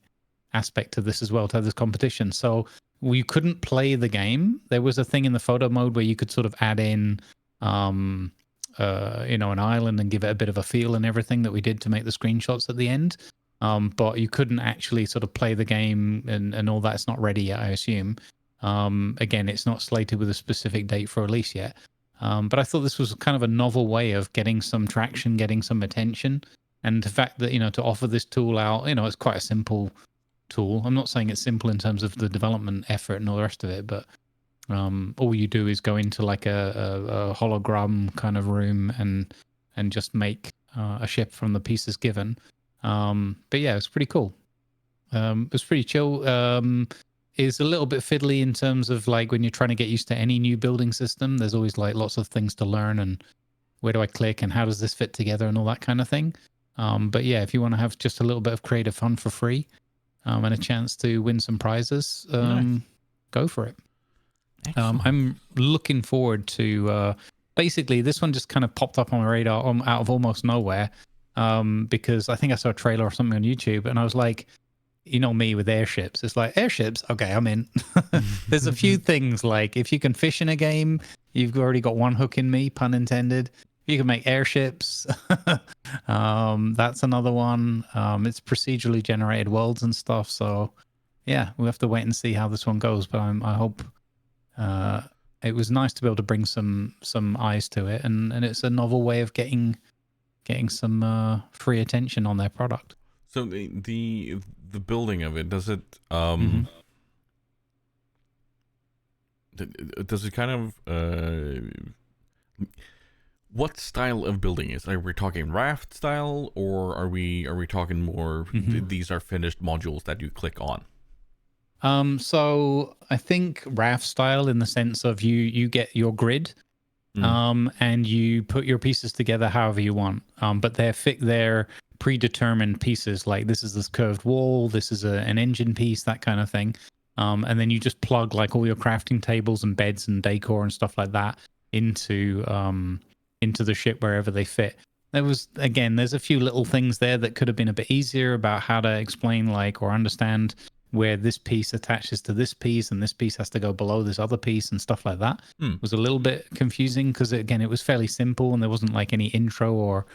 aspect of this as well, to have this competition. So you couldn't play the game. There was a thing in the photo mode where you could sort of add in, an island and give it a bit of a feel and everything that we did to make the screenshots at the end. But you couldn't actually sort of play the game and all that. It's not ready yet, I assume. Again, it's not slated with a specific date for release yet. But I thought this was kind of a novel way of getting some traction, getting some attention. And the fact that, to offer this tool out, it's quite a simple tool. I'm not saying it's simple in terms of the development effort and all the rest of it, but all you do is go into like a hologram kind of room and just make a ship from the pieces given. But yeah, it's pretty cool. It was pretty chill. Is a little bit fiddly in terms of like when you're trying to get used to any new building system. There's always like lots of things to learn, and where do I click and how does this fit together and all that kind of thing. But yeah, if you want to have just a little bit of creative fun for free and a chance to win some prizes, Nice. Go for it. I'm looking forward to basically this one just kind of popped up on my radar out of almost nowhere, because I think I saw a trailer or something on YouTube and I was like, me with airships. It's like, airships, okay, I'm in. There's a few things like if you can fish in a game, you've already got one hook in me, pun intended. You can make airships. That's another one. It's procedurally generated worlds and stuff. So yeah, we have to wait and see how this one goes. But I hope it was nice to be able to bring some eyes to it, and it's a novel way of getting some free attention on their product. So the building of it, does it does it kind of what style of building is? Are we talking raft style, or are we talking more these are finished modules that you click on? So I think raft style in the sense of you get your grid, and you put your pieces together however you want. But they're predetermined pieces, like this is this curved wall, this is an engine piece, that kind of thing. And then you just plug like all your crafting tables and beds and decor and stuff like that into the ship wherever they fit. There's a few little things there that could have been a bit easier about how to explain like or understand where this piece attaches to this piece and this piece has to go below this other piece and stuff like that. It was a little bit confusing because again, it was fairly simple and there wasn't like any intro or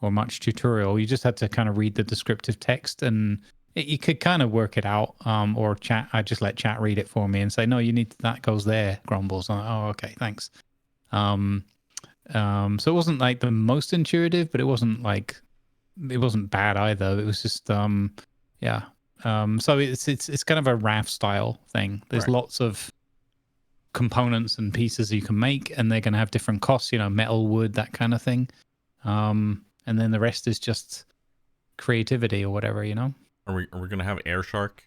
much tutorial. You just had to kind of read the descriptive text and you could kind of work it out, or chat. I just let chat read it for me and say, no, that goes there, Grumbles. I'm like, oh, okay, thanks. So it wasn't like the most intuitive, but it wasn't bad either. It was just, yeah. So it's kind of a raft style thing. There's lots of components and pieces you can make, and they're going to have different costs, metal, wood, that kind of thing. And then the rest is just creativity or whatever, Are we gonna have Air Shark?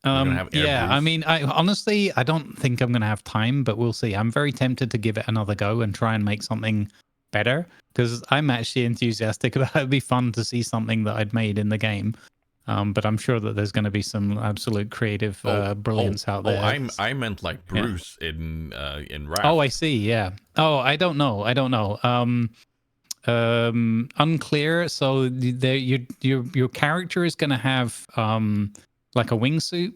We're gonna have Air Yeah, Bruce? I mean, I don't think I'm going to have time, but we'll see. I'm very tempted to give it another go and try and make something better, because I'm actually enthusiastic about it. It'd be fun to see something that I'd made in the game. But I'm sure that there's going to be some absolute creative brilliance out there. I meant like Bruce in Raft. Oh, I see. Yeah. Oh, I don't know. Unclear. So your character is going to have like a wingsuit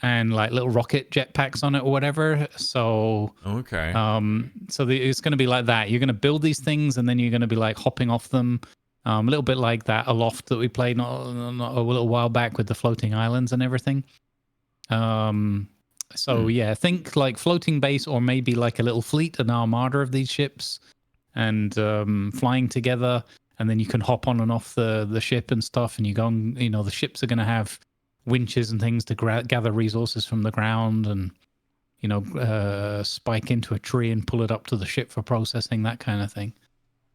and like little rocket jetpacks on it or whatever. So okay. It's going to be like that. You're going to build these things, and then you're going to be like hopping off them. A little bit like that Aloft that we played not a little while back with the floating islands and everything. Think like floating base, or maybe like a little fleet, an armada of these ships, and flying together, and then you can hop on and off the ship and stuff, and you go on, the ships are going to have winches and things to gather resources from the ground, and spike into a tree and pull it up to the ship for processing, that kind of thing.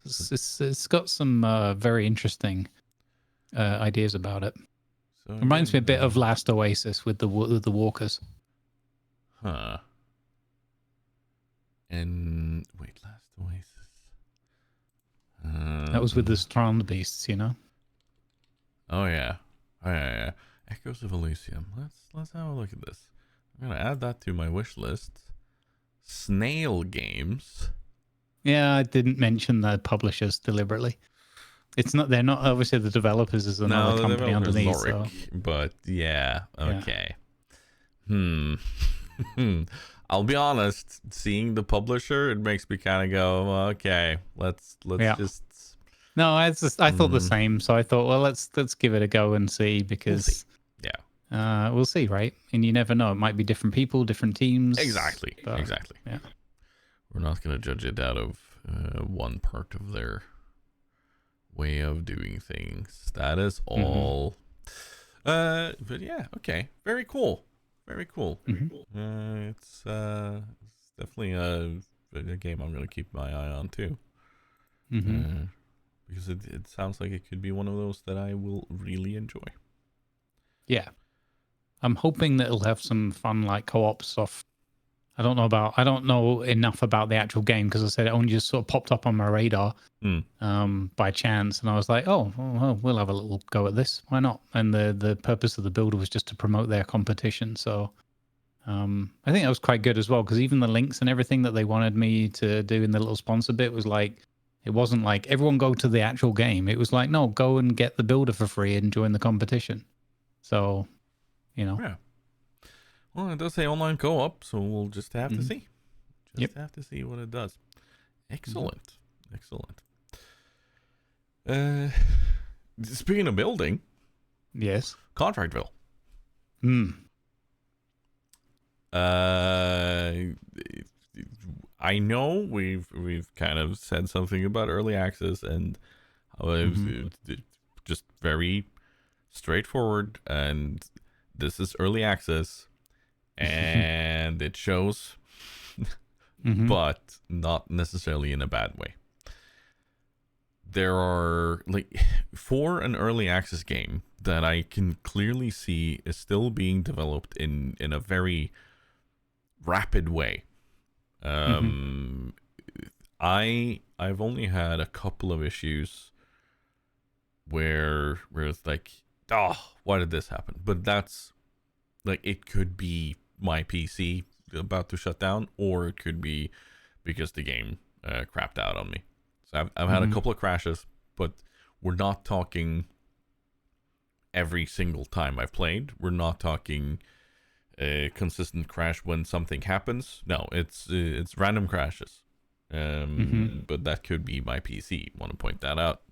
It's got some very interesting ideas about it. So it reminds me a bit of Last Oasis with the walkers. Huh. And wait, Last Oasis. That was with the Strand Beasts, Oh yeah. Echoes of Elysium. Let's have a look at this. I'm gonna add that to my wish list. Snail Games. Yeah, I didn't mention the publishers deliberately. They're not obviously the developers is another company underneath. Loric, but yeah, okay. Yeah. I'll be honest, seeing the publisher, it makes me kind of go, okay, let's just. No, I thought the same. So I thought, well, let's give it a go and see, because we'll see, right? And you never know; it might be different people, different teams. Exactly. Yeah. We're not going to judge it out of one part of their way of doing things. That is all. But yeah, okay. Very cool. It's definitely a game I'm going to keep my eye on too. Because it sounds like it could be one of those that I will really enjoy. Yeah. I'm hoping that it'll have some fun like co-op stuff. I don't know enough about the actual game, because I said it only just sort of popped up on my radar by chance, and I was like, oh, well, we'll have a little go at this. Why not? And the purpose of the builder was just to promote their competition. So I think that was quite good as well, because even the links and everything that they wanted me to do in the little sponsor bit was like, it wasn't like everyone go to the actual game. It was like, no, go and get the builder for free and join the competition. So, Yeah. Well, it does say online co-op, so we'll just have to see. Have to see what it does. Excellent. Speaking of building. Yes. Contractville. I know we've kind of said something about early access, and how it's just very straightforward, and this is early access. And it shows, but not necessarily in a bad way. There are, like, for an early access game that I can clearly see is still being developed in a very rapid way. I've only had a couple of issues where it's like, why did this happen? But that's like, it could be my PC about to shut down, or it could be because the game crapped out on me. So I've had a couple of crashes, but we're not talking every single time I've played. We're not talking a consistent crash when something happens. No, it's random crashes. But that could be my PC. Want to point that out.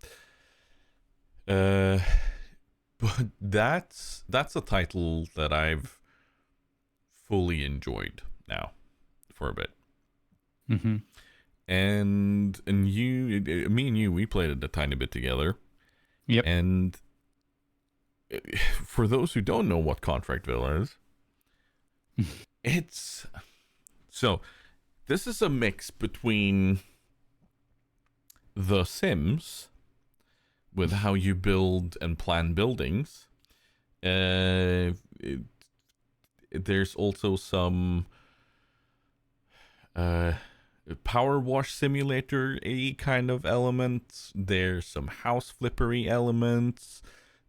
But that's a title that I've fully enjoyed now for a bit. And me and you, we played it a tiny bit together. Yep. And for those who don't know what Contractville is, it's So this is a mix between The Sims with how you build and plan buildings. There's also some power wash simulator kind of elements. There's some house flippery elements.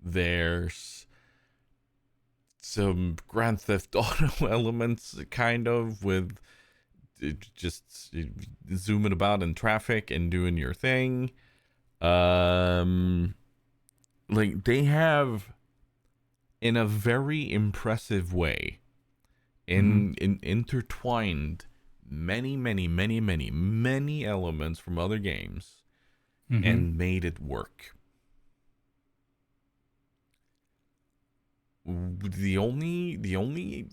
There's some Grand Theft Auto elements, kind of, with just zooming about in traffic and doing your thing. Like, they have, in a very impressive way, intertwined many elements from other games and made it work. The only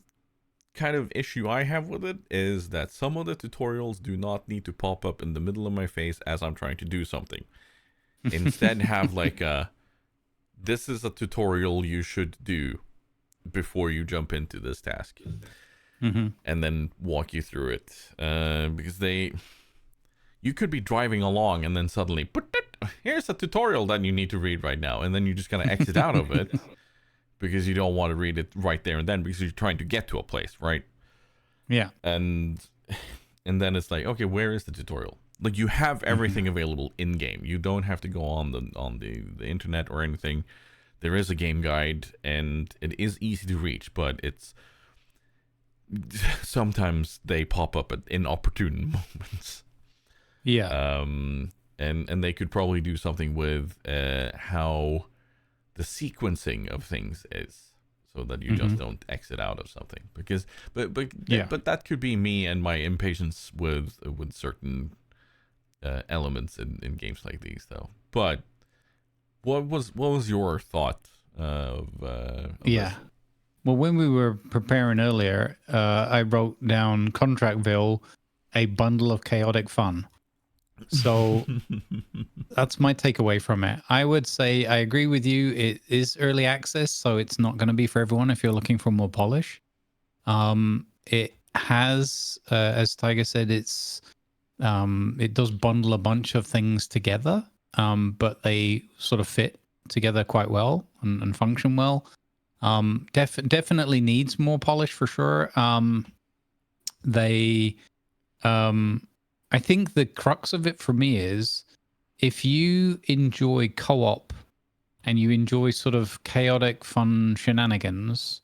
kind of issue I have with it is that some of the tutorials do not need to pop up in the middle of my face as I'm trying to do something. Instead, have like this is a tutorial you should do before you jump into this task. And then walk you through it. Because you could be driving along and then suddenly, here's a tutorial that you need to read right now. And then you just kind of exit out of it because you don't want to read it right there and then because you're trying to get to a place, right? Yeah. And then it's like, okay, where is the tutorial? Like, you have everything available in game. You don't have to go on the internet or anything. There is a game guide and it is easy to reach, but it's sometimes they pop up at inopportune moments. Yeah. And they could probably do something with how the sequencing of things is, so that you just don't exit out of something. Because, but that could be me and my impatience with certain elements in games like these, though. But what was your thought of yeah? this? Well, when we were preparing earlier, I wrote down Contractville, a bundle of chaotic fun. So that's my takeaway from it. I would say I agree with you. It is early access, so it's not going to be for everyone if you're looking for more polish. It has, as Tiger said, it does bundle a bunch of things together, but they sort of fit together quite well and function well. Definitely needs more polish for sure. I think the crux of it for me is if you enjoy co-op and you enjoy sort of chaotic fun shenanigans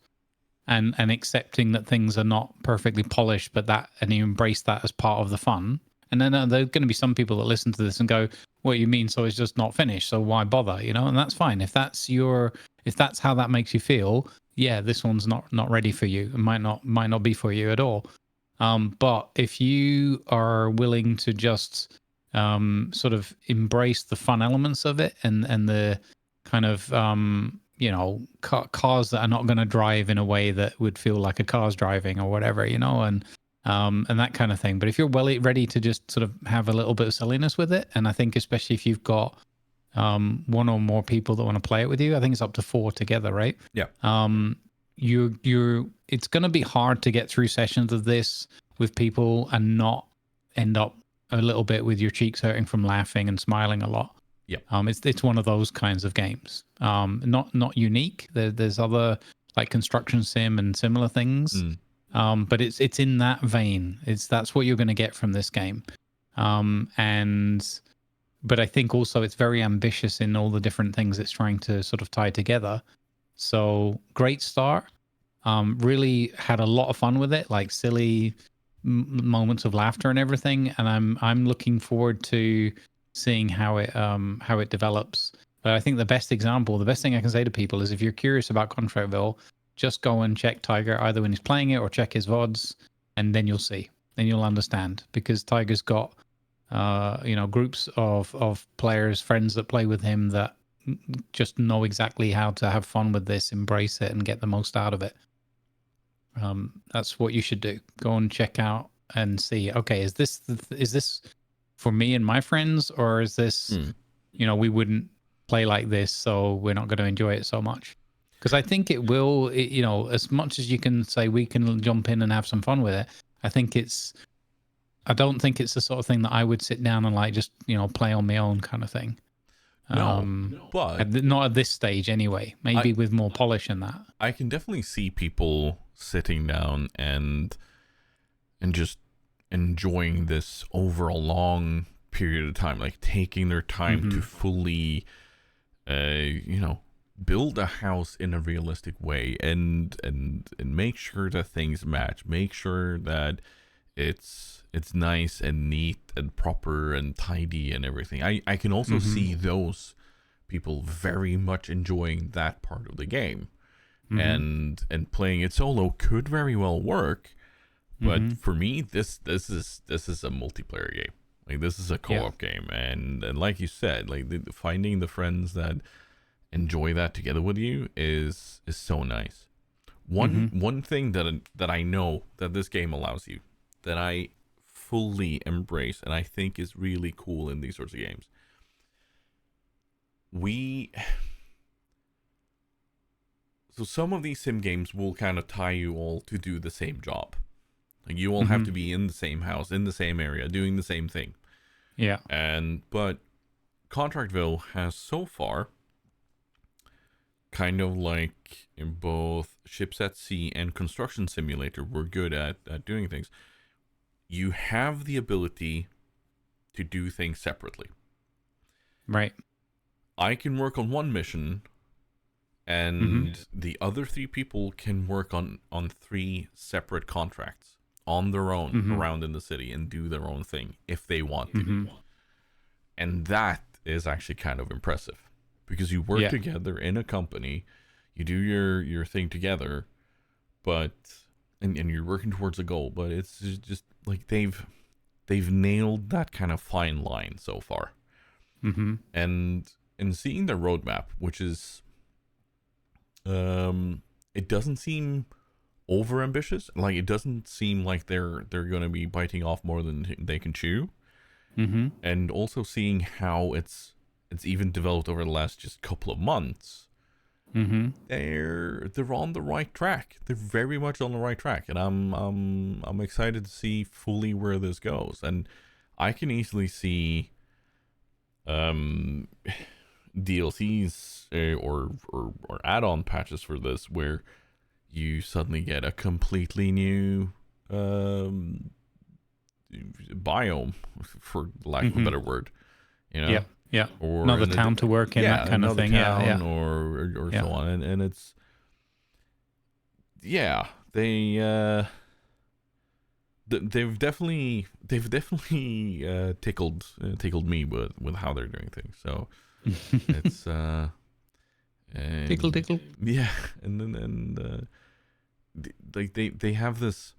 and accepting that things are not perfectly polished, and you embrace that as part of the fun. And then there are going to be some people that listen to this and go, what you mean? So it's just not finished. So why bother? You know, and that's fine. If that's how that makes you feel, yeah, this one's not ready for you. It might not be for you at all. But if you are willing to just sort of embrace the fun elements of it and the kind of cars that are not going to drive in a way that would feel like a car's driving or whatever, and that kind of thing. But if you're ready to just sort of have a little bit of silliness with it, and I think especially if you've got one or more people that want to play it with you, I think it's up to 4 together, right? Yeah. It's going to be hard to get through sessions of this with people and not end up a little bit with your cheeks hurting from laughing and smiling a lot. Yeah. It's one of those kinds of games. Not unique. There's other like construction sim and similar things. But it's in that vein. That's what you're going to get from this game. But I think also it's very ambitious in all the different things it's trying to sort of tie together. So great start. Really had a lot of fun with it, like silly moments of laughter and everything. And I'm looking forward to seeing how it develops. But I think the best thing I can say to people is if you're curious about Contractville, just go and check Tiger either when he's playing it or check his VODs, and then you'll see. Then you'll understand, because Tiger's got groups of players, friends that play with him that just know exactly how to have fun with this, embrace it, and get the most out of it. That's what you should do. Go and check out and see, okay, is this for me and my friends, or is this, we wouldn't play like this, so we're not going to enjoy it so much? Because I think it will, as much as you can say we can jump in and have some fun with it, I don't think it's the sort of thing that I would sit down and like just, play on my own kind of thing. But not at this stage anyway. Maybe with more polish and that. I can definitely see people sitting down and just enjoying this over a long period of time, like taking their time to fully, build a house in a realistic way and make sure that things match, make sure that it's nice and neat and proper and tidy and everything. I can also see those people very much enjoying that part of the game. And playing it solo could very well work, but for me this is a multiplayer game. Like, this is a co-op game, and like you said, like finding the friends that enjoy that together with you is so nice. One thing that I know that this game allows you, that I fully embrace and I think is really cool in these sorts of games. So some of these sim games will kind of tie you all to do the same job. Like, you all have to be in the same house, in the same area, doing the same thing. Yeah. But Contractville has so far, kind of like in both Ships at Sea and Construction Simulator, we're good at doing things. You have the ability to do things separately. Right. I can work on one mission, and the other 3 people can work on 3 separate contracts on their own around in the city and do their own thing if they want to. And that is actually kind of impressive, because you work together in a company, you do your thing together, but and you're working towards a goal, but it's just like they've nailed that kind of fine line so far. And seeing their roadmap, which is it doesn't seem over ambitious. Like, it doesn't seem like they're going to be biting off more than they can chew. And also seeing how it's even developed over the last just couple of months. They're on the right track. They're very much on the right track, and I'm excited to see fully where this goes. And I can easily see DLCs or add-on patches for this, where you suddenly get a completely new biome, for lack of a better word, or another town to work in, that kind of thing, or so on, and it's they've definitely tickled me with how they're doing things. So it's tickle, yeah, and like they have this.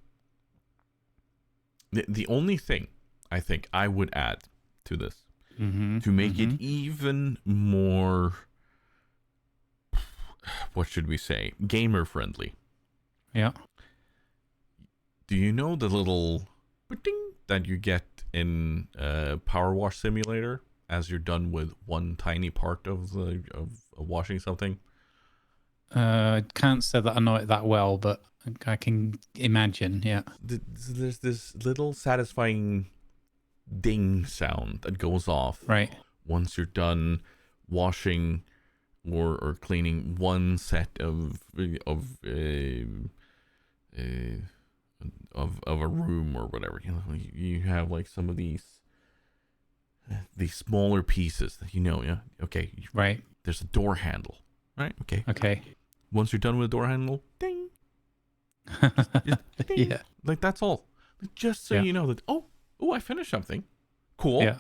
The only thing I think I would add to this, to make it even more, what should we say, gamer friendly. Yeah. Do you know the little ding that you get in Power Wash Simulator as you're done with one tiny part of washing something? I can't say that I know it that well, but I can imagine. Yeah. There's this little satisfying ding sound that goes off once you're done washing or cleaning one set of a room or whatever. You have like some of these smaller pieces that okay, there's a door handle, right? Okay. Once you're done with the door handle, ding. Just ding. Yeah. Like, that's all. Just so you know that, oh, I finished something. Cool. Yeah.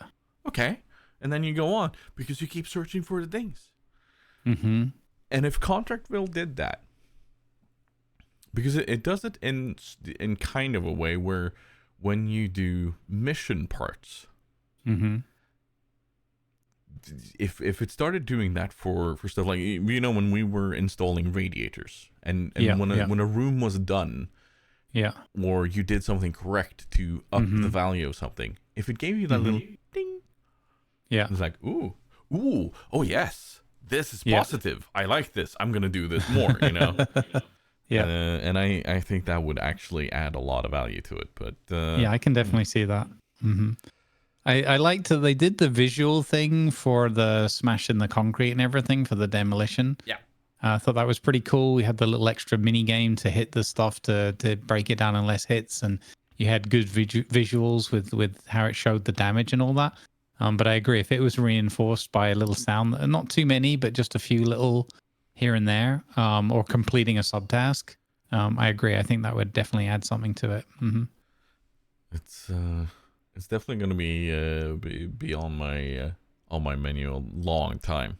Okay. And then you go on, because you keep searching for the things. And if Contractville did that, because it does it in kind of a way where when you do mission parts, if it started doing that for stuff like, when we were installing radiators and when a room was done, or you did something correct to up the value of something, if it gave you that little ding, it's like, ooh, oh yes, this is positive. I like this. I'm gonna do this more. Yeah. And I think that would actually add a lot of value to it. But Yeah, I can definitely see that. I liked that they did the visual thing for the smashing the concrete and everything for the demolition. yeah. I thought that was pretty cool. We had the little extra mini game to hit the stuff to break it down in less hits, and you had good visuals with how it showed the damage and all that. But I agree, if it was reinforced by a little sound, not too many, but just a few little here and there, or completing a subtask, I agree. I think that would definitely add something to it. It's definitely going to be on my menu a long time.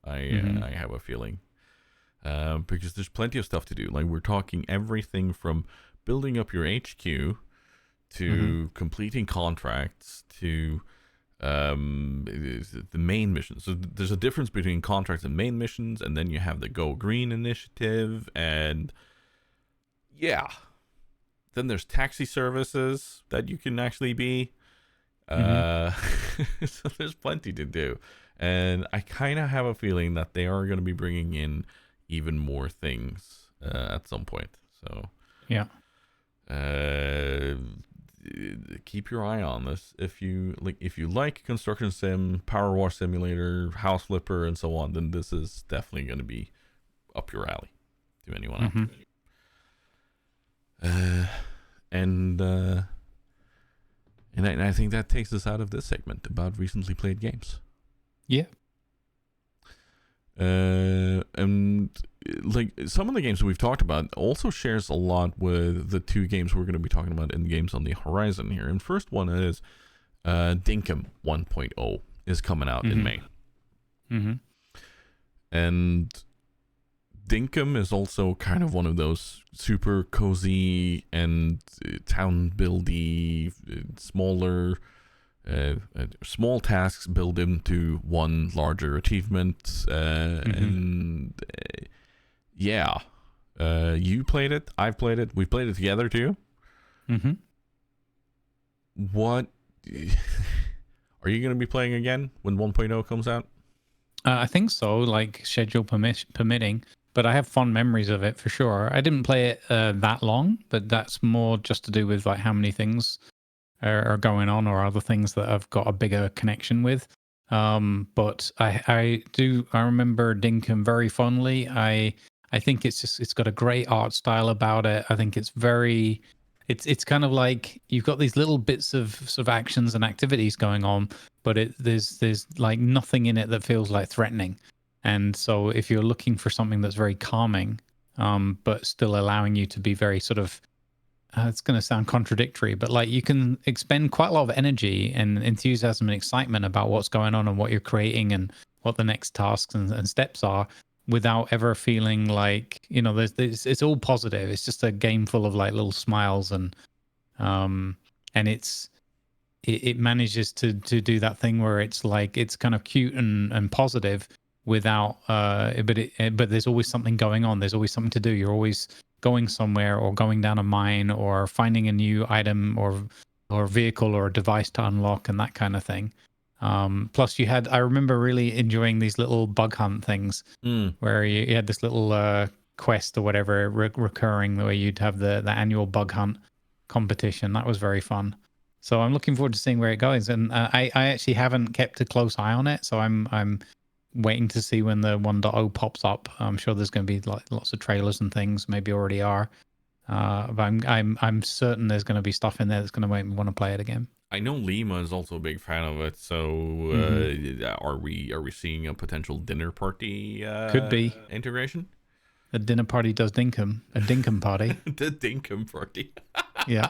I have a feeling. Because there's plenty of stuff to do. Like, we're talking everything from building up your HQ to completing contracts to the main missions. So there's a difference between contracts and main missions, and then you have the Go Green initiative, and yeah. Then there's taxi services that you can actually be. So there's plenty to do. And I kind of have a feeling that they are going to be bringing in even more things at some point. So Yeah. Keep your eye on this. If you like construction sim, power wash simulator, house flipper, and so on, then this is definitely going to be up your alley to anyone out there. And I think that takes us out of this segment about recently played games. Yeah. And like some of the games that we've talked about also shares a lot with the two games we're going to be talking about in games on the horizon here. And first one is Dinkum 1.0 is coming out in May. And Dinkum is also kind of one of those super cozy and town buildy, smaller, small tasks build into one larger achievement. And you played it. I've played it. We played it together too. What are you going to be playing again when 1.0 comes out? I think so, like schedule permitting. But I have fond memories of it for sure. I didn't play it that long, but that's more just to do with like how many things are going on or other things that I've got a bigger connection with. But I remember Dinkum very fondly. I think it's got a great art style about it. I think it's very, it's kind of like you've got these little bits of sort of actions and activities going on, but there's like nothing in it that feels like threatening. And so if you're looking for something that's very calming, but still allowing you to be very sort of, it's going to sound contradictory, but like you can expend quite a lot of energy and enthusiasm and excitement about what's going on and what you're creating and what the next tasks and steps are without ever feeling like, you know, it's all positive. It's just a game full of like little smiles and it manages to do that thing where it's like, it's kind of cute and positive without but there's always something going on. There's always something to do. You're always going somewhere or going down a mine or finding a new item or vehicle or a device to unlock and that kind of thing. Plus I remember really enjoying these little bug hunt things where you had this little quest or whatever recurring where you'd have the annual bug hunt competition. That was very fun. So I'm looking forward to seeing where it goes. And I actually haven't kept a close eye on it. So I'm waiting to see when the 1.0 pops up. I'm sure there's going to be like lots of trailers and things, maybe already are. But I'm certain there's going to be stuff in there that's going to make me want to play it again. I know Lima is also a big fan of it. So are we seeing a potential dinner party? Could be integration. A dinner party does Dinkum. A Dinkum party. The Dinkum party. Yeah.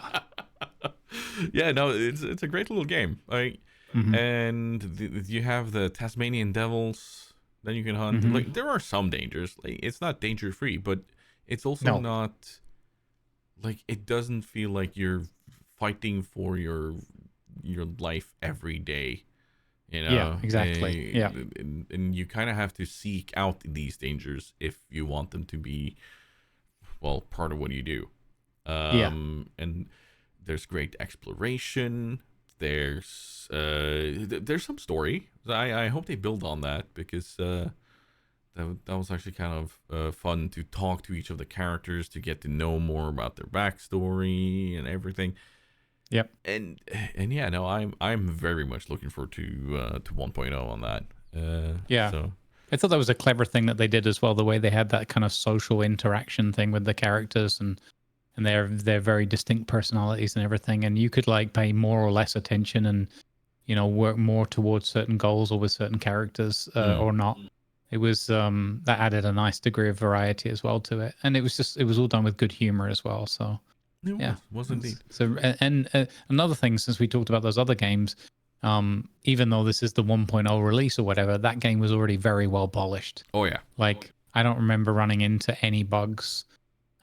Yeah. No, it's a great little game. Like. And you have the Tasmanian devils that you can hunt. Like, there are some dangers. Like, it's not danger free, but it's also not like, it doesn't feel like you're fighting for your life every day. You know? Yeah, exactly. Yeah. And you kind of have to seek out these dangers if you want them to be, well, part of what you do. And there's great exploration. There's some story. I hope they build on that because that was actually kind of fun to talk to each of the characters, to get to know more about their backstory and everything. Yep. And yeah, no, I'm very much looking forward to 1.0 on that. Yeah. So I thought that was a clever thing that they did as well, the way they had that kind of social interaction thing with the characters and their very distinct personalities and everything, and you could like pay more or less attention and, you know, work more towards certain goals or with certain characters or not. It was that added a nice degree of variety as well to it, and it was all done with good humor as well. So it was indeed. So and another thing, since we talked about those other games, even though this is the 1.0 release or whatever, that game was already very well polished. Oh yeah, like I don't remember running into any bugs,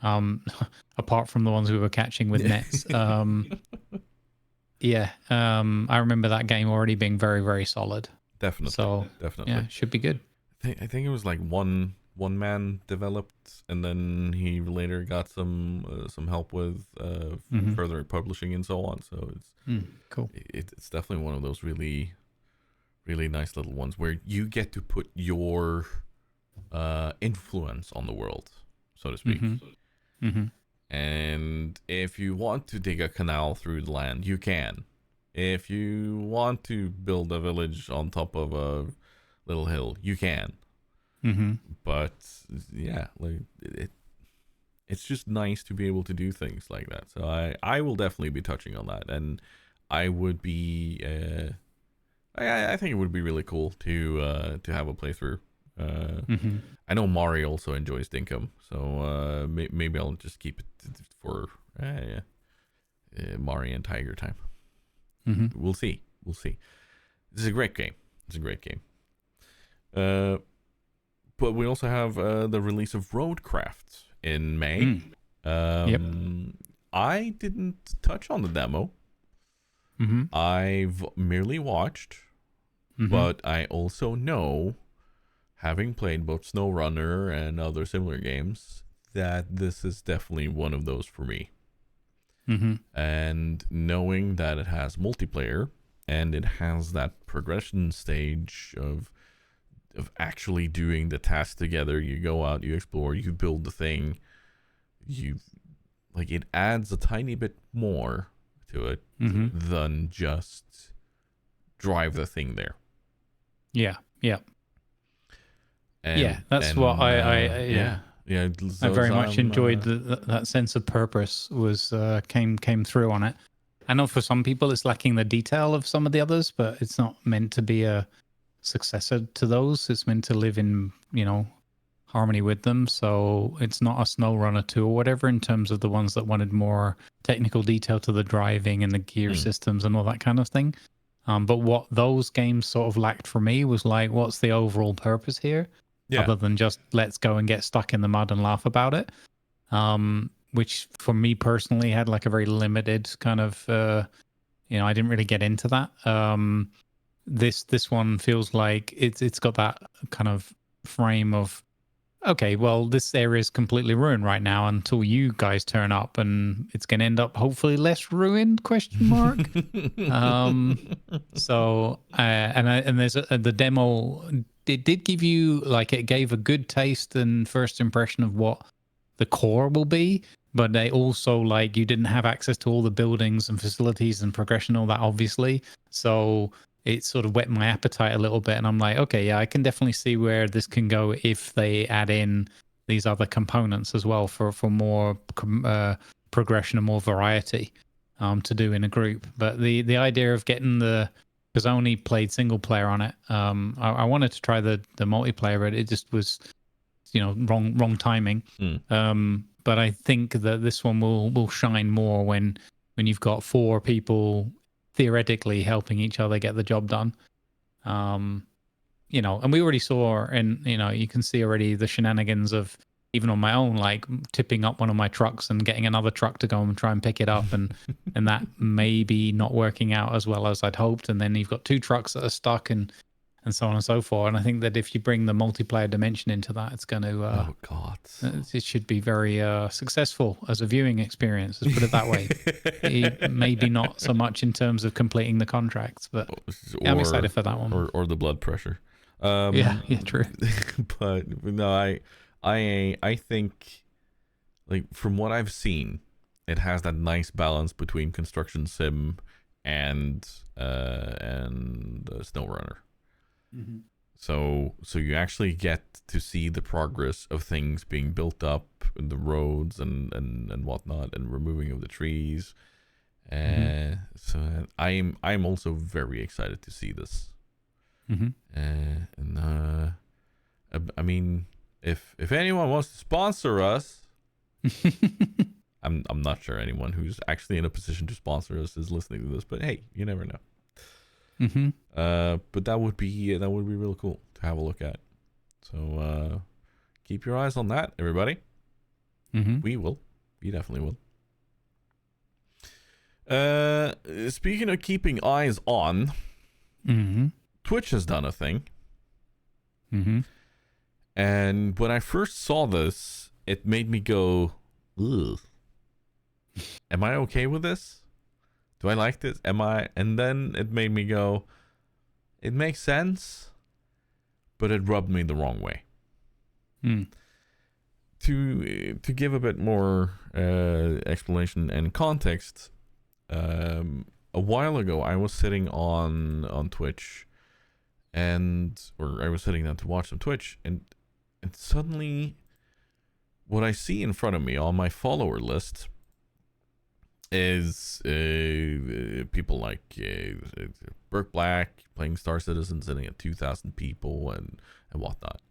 apart from the ones we were catching with nets. Yeah, I remember that game already being very, very solid. Definitely. So definitely, yeah, it should be good. I think it was like one man developed, and then he later got some help with further publishing and so on. So it's cool. It's definitely one of those really, really nice little ones where you get to put your influence on the world, so to speak. And if you want to dig a canal through the land, you can. If you want to build a village on top of a little hill, you can. But yeah, like it's just nice to be able to do things like that. So I will definitely be touching on that, and I would be I think it would be really cool to have a playthrough. I know Mari also enjoys Dinkum, so maybe I'll just keep it for Mari and Tiger time. We'll see. This is a great game. But we also have the release of RoadCraft in May. Yep. I didn't touch on the demo. I've merely watched, but I also know, having played both SnowRunner and other similar games, that this is definitely one of those for me. And knowing that it has multiplayer and it has that progression stage of actually doing the task together, you go out, you explore, you build the thing, it adds a tiny bit more to it than just drive the thing there. Yeah. And, that's what I So I very much enjoyed that sense of purpose was came through on it. I know for some people it's lacking the detail of some of the others, but it's not meant to be a successor to those. It's meant to live in, harmony with them. So it's not a SnowRunner 2 or whatever in terms of the ones that wanted more technical detail to the driving and the gear systems and all that kind of thing. But what those games sort of lacked for me was like, what's the overall purpose here? Other than just let's go and get stuck in the mud and laugh about it. Which for me personally had like a very limited kind of, I didn't really get into that. This one feels like it's got that kind of frame of, okay, well, this area is completely ruined right now until you guys turn up, and it's going to end up hopefully less ruined, question mark. So and there's the demo, it did give you, like, it gave a good taste and first impression of what the core will be, but they also, like, you didn't have access to all the buildings and facilities and progression, all that, obviously. So it sort of whet my appetite a little bit, and I'm like, okay, yeah, I can definitely see where this can go if they add in these other components as well for more progression and more variety to do in a group. But the idea of getting because I only played single player on it, I wanted to try the multiplayer, but it just was, wrong timing. But I think that this one will shine more when you've got 4 people theoretically helping each other get the job done. And we already saw, and you can see already the shenanigans of, even on my own, like tipping up one of my trucks and getting another truck to go and try and pick it up, and that maybe not working out as well as I'd hoped, and then you've got 2 trucks that are stuck and so on and so forth. And I think that if you bring the multiplayer dimension into that, it's going to it should be very successful as a viewing experience, let's put it that way. Maybe not so much in terms of completing the contracts, but I'm excited for that one. Or the blood pressure. Yeah, true. But no, I think, like, from what I've seen, it has that nice balance between construction sim and SnowRunner. Mm-hmm. So you actually get to see the progress of things being built up in the roads and whatnot, and removing of the trees. So I'm also very excited to see this. Mm-hmm. I mean, if anyone wants to sponsor us, I'm not sure anyone who's actually in a position to sponsor us is listening to this, but hey, you never know. Mm-hmm. But that would be really cool to have a look at. So keep your eyes on that, everybody. Mm-hmm. We definitely will. Speaking of keeping eyes on, Mm-hmm. Twitch has done a thing. Mm-hmm. And when I first saw this, it made me go, ugh. Am I okay with this? Do I like this? And then it made me go, it makes sense, but it rubbed me the wrong way. Mm. To give a bit more explanation and context, a while ago I was sitting on Twitch, or I was sitting down to watch some Twitch, and suddenly what I see in front of me on my follower list is people like Burke Black playing Star Citizen, sitting at 2,000 people and whatnot,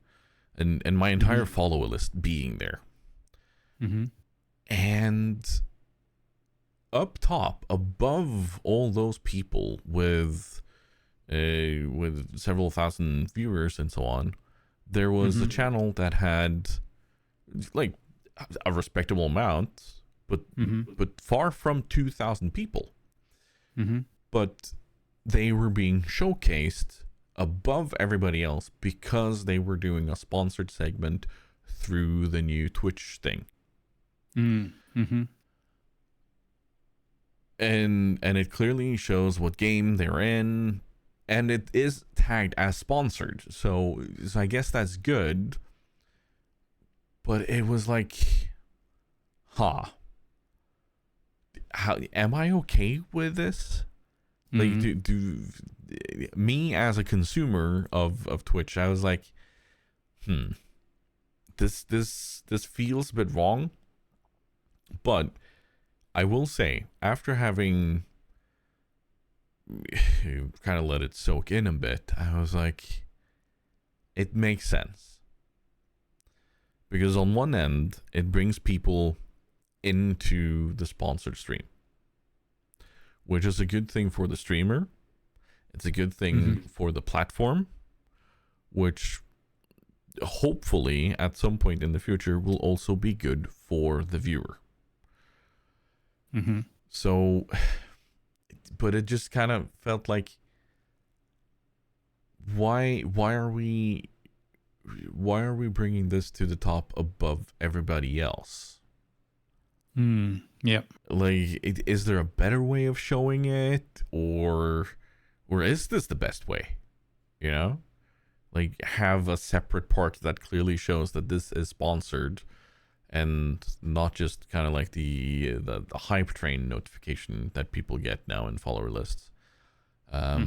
and my entire follower list being there. Mm-hmm. And up top, above all those people with several thousand viewers and so on, there was a channel that had like a respectable amount, but far from 2,000 people. Mm-hmm. But they were being showcased above everybody else because they were doing a sponsored segment through the new Twitch thing. Mm-hmm. And it clearly shows what game they're in, and it is tagged as sponsored. So I guess that's good. But it was like, how am I okay with this? Like, do me as a consumer of Twitch, I was like, this feels a bit wrong. But I will say, after having kind of let it soak in a bit, I was like, it makes sense. Because on one end, it brings people into the sponsored stream, which is a good thing for the streamer. It's a good thing for the platform, which hopefully at some point in the future will also be good for the viewer. So, but it just kind of felt like, why are we bringing this to the top above everybody else? Yep. Like, is there a better way of showing it, or is this the best way? You know, like, have a separate part that clearly shows that this is sponsored, and not just kind of like the hype train notification that people get now in follower lists. I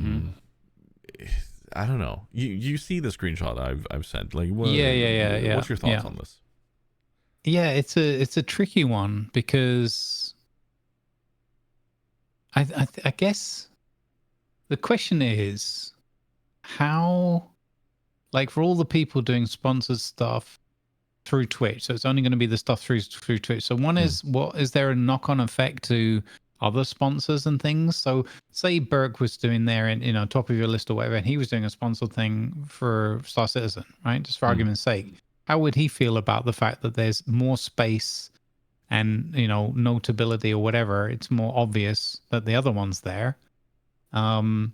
don't know. You see the screenshot I've sent. Like, Yeah. What's your thoughts on this? Yeah, it's a tricky one, because I guess the question is, how, like, for all the people doing sponsored stuff through Twitch, so it's only going to be the stuff through Twitch. So one is, what is there a knock-on effect to other sponsors and things? So say Burke was doing there in, top of your list or whatever, and he was doing a sponsored thing for Star Citizen, right? Just for argument's sake. How would he feel about the fact that there's more space and, notability or whatever? It's more obvious that the other one's there than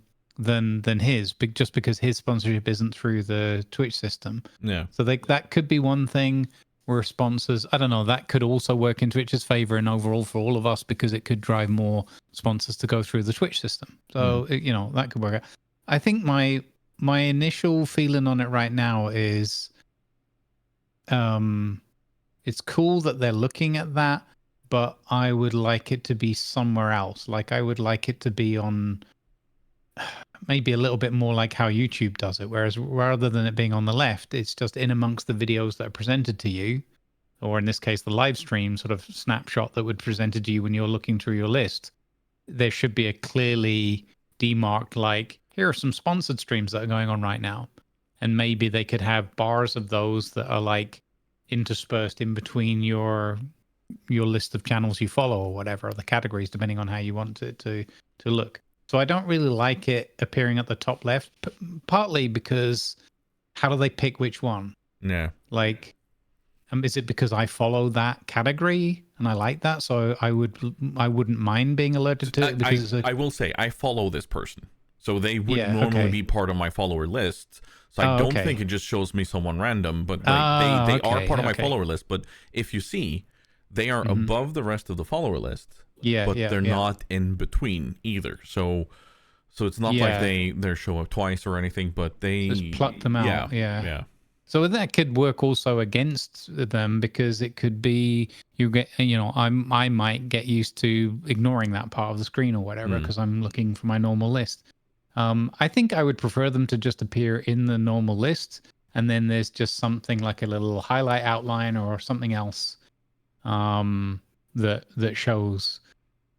his, just because his sponsorship isn't through the Twitch system. Yeah. So that could be one thing where sponsors, I don't know, that could also work in Twitch's favor and overall for all of us, because it could drive more sponsors to go through the Twitch system. So, that could work out. I think my my initial feeling on it right now is, it's cool that they're looking at that, but I would like it to be somewhere else. Like I would like it to be on maybe a little bit more like how YouTube does it, whereas rather than it being on the left, it's just in amongst the videos that are presented to you, or in this case, the live stream sort of snapshot that would presented to you when you're looking through your list. There should be a clearly demarked, like, here are some sponsored streams that are going on right now. And maybe they could have bars of those that are like interspersed in between your list of channels you follow or whatever, the categories, depending on how you want it to look. So I don't really like it appearing at the top left, partly because how do they pick which one? Yeah. Like, is it because I follow that category and I like that, so I wouldn't mind being alerted to it? Because I will say I follow this person, so they would normally be part of my follower list. So I don't think it just shows me someone random, but like they are part of my follower list. But if you see, they are above the rest of the follower list. But they're not in between either. So it's not like they show up twice or anything, but they just pluck them out. Yeah. So that could work also against them, because it could be I might get used to ignoring that part of the screen or whatever because I'm looking for my normal list. I think I would prefer them to just appear in the normal list, and then there's just something like a little highlight outline or something else that shows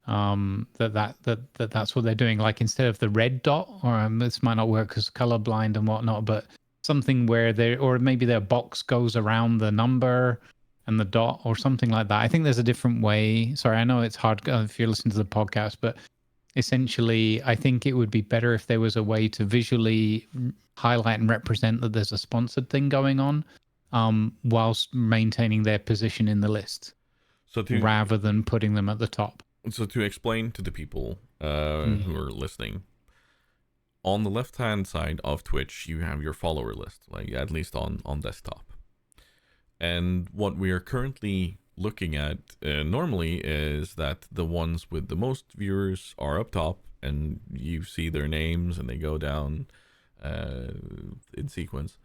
that's what they're doing. Like instead of the red dot, or this might not work because colorblind and whatnot, but something where or maybe their box goes around the number and the dot or something like that. I think there's a different way. Sorry, I know it's hard if you're listening to the podcast, but essentially I think it would be better if there was a way to visually highlight and represent that there's a sponsored thing going on, whilst maintaining their position in the list, rather than putting them at the top. So to explain to the people who are listening, on the left-hand side of Twitch, you have your follower list, like at least on desktop. And what we are currently looking at normally is that the ones with the most viewers are up top, and you see their names and they go down in sequence.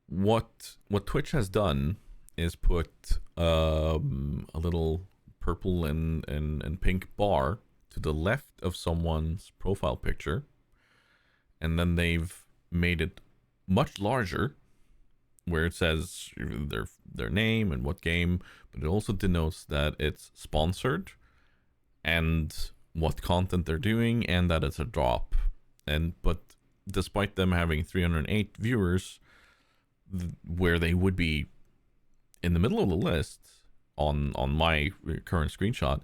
What Twitch has done is put a little purple and pink bar to the left of someone's profile picture, and then they've made it much larger where it says their name and what game, but it also denotes that it's sponsored and what content they're doing and that it's a drop. But despite them having 308 viewers, where they would be in the middle of the list on my current screenshot,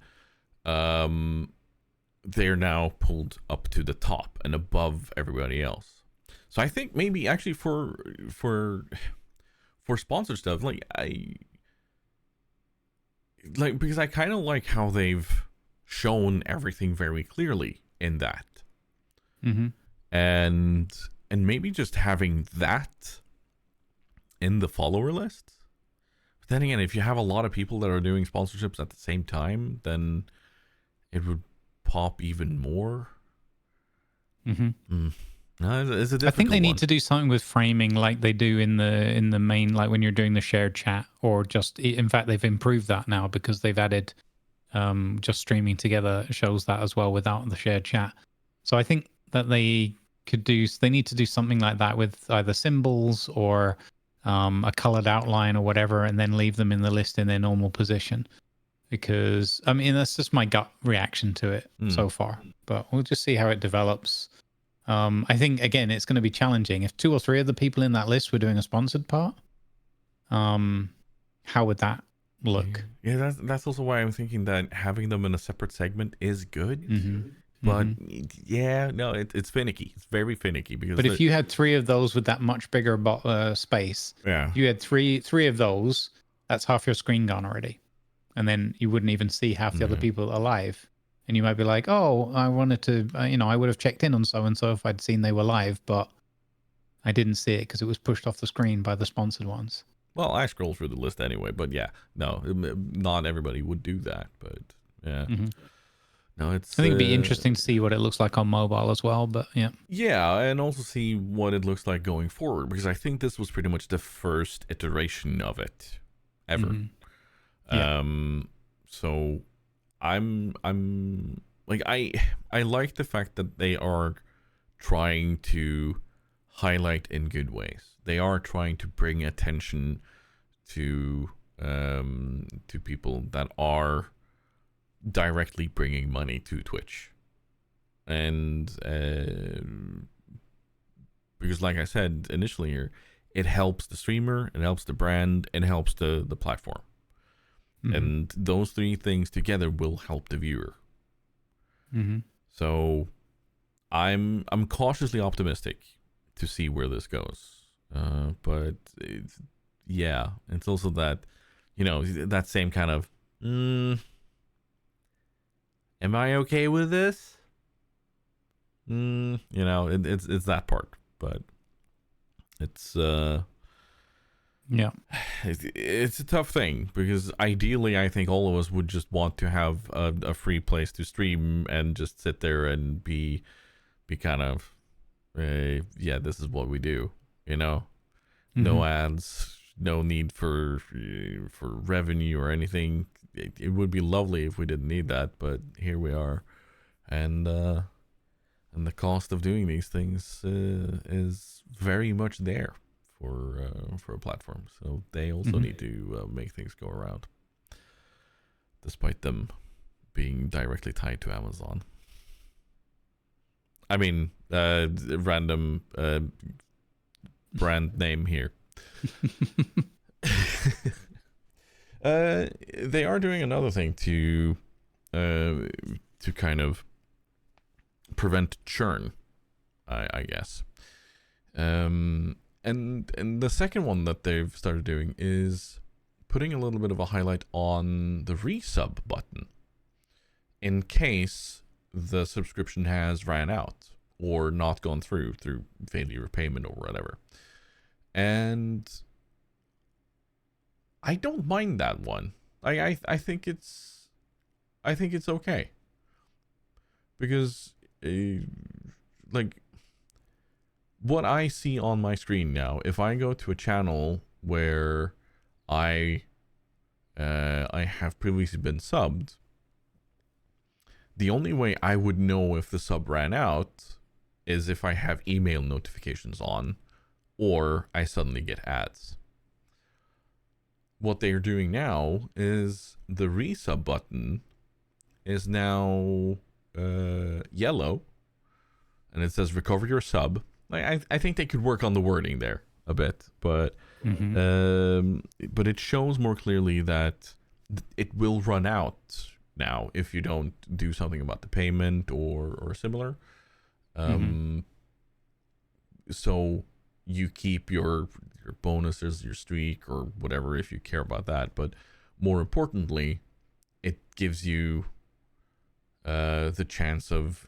they're now pulled up to the top and above everybody else. So I think maybe actually for sponsored stuff, because I kind of like how they've shown everything very clearly in that, and maybe just having that in the follower list. But then again, if you have a lot of people that are doing sponsorships at the same time, then it would pop even more. No, it's a difficult I think they one. need to do something with framing like they do in the main, like when you're doing the shared chat, or just, in fact, they've improved that now because they've added just streaming together shows that as well without the shared chat. So I think that they need to do something like that with either symbols or a colored outline or whatever, and then leave them in the list in their normal position. Because, I mean, that's just my gut reaction to it so far. But we'll just see how it develops. I think, again, it's going to be challenging. If 2 or 3 of the people in that list were doing a sponsored part, how would that look? Yeah, that's also why I'm thinking that having them in a separate segment is good. But it's finicky. It's very finicky. But if you had 3 of those with that much bigger space, you had three of those, that's half your screen gone already. And then you wouldn't even see half the other people alive. And you might be like, oh, I wanted to, I would have checked in on so-and-so if I'd seen they were live, but I didn't see it because it was pushed off the screen by the sponsored ones. Well, I scroll through the list anyway, but not everybody would do that, but yeah. No, it's. I think it'd be interesting to see what it looks like on mobile as well. But yeah. Yeah, and also see what it looks like going forward, because I think this was pretty much the first iteration of it ever. Mm-hmm. Yeah. So I'm like I like the fact that they are trying to highlight in good ways. They are trying to bring attention to people that are directly bringing money to Twitch. And because like I said initially here, it helps the streamer, it helps the brand, and it helps the platform. Mm-hmm. And those three things together will help the viewer. Mm-hmm. So I'm cautiously optimistic to see where this goes. But it's also that, that same kind of, am I okay with this? It's that part, but it's it's a tough thing, because ideally I think all of us would just want to have a free place to stream and just sit there and be kind of this is what we do, Mm-hmm. no ads, no need for revenue or anything. It would be lovely if we didn't need that, but here we are, and the cost of doing these things is very much there for a platform. So they also need to make things go around, despite them being directly tied to Amazon. I mean, random brand name here. They are doing another thing to kind of prevent churn, I guess. And the second one that they've started doing is putting a little bit of a highlight on the resub button, in case the subscription has ran out or not gone through failure of payment or whatever. And I don't mind that one. I think it's okay, because like what I see on my screen now, if I go to a channel where I have previously been subbed, the only way I would know if the sub ran out is if I have email notifications on, or I suddenly get ads. What they are doing now is the resub button is now yellow, and it says recover your sub. I think they could work on the wording there a bit, but but it shows more clearly that it will run out now if you don't do something about the payment or similar. So you keep your bonuses, your streak, or whatever, if you care about that. But more importantly, it gives you the chance of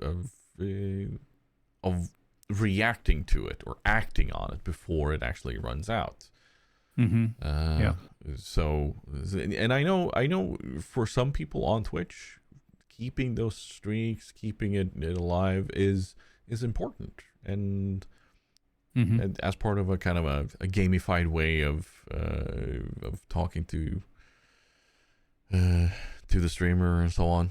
reacting to it or acting on it before it actually runs out. So, and I know for some people on Twitch, keeping those streaks, keeping it alive is important, and as part of a kind of a gamified way of talking to the streamer and so on,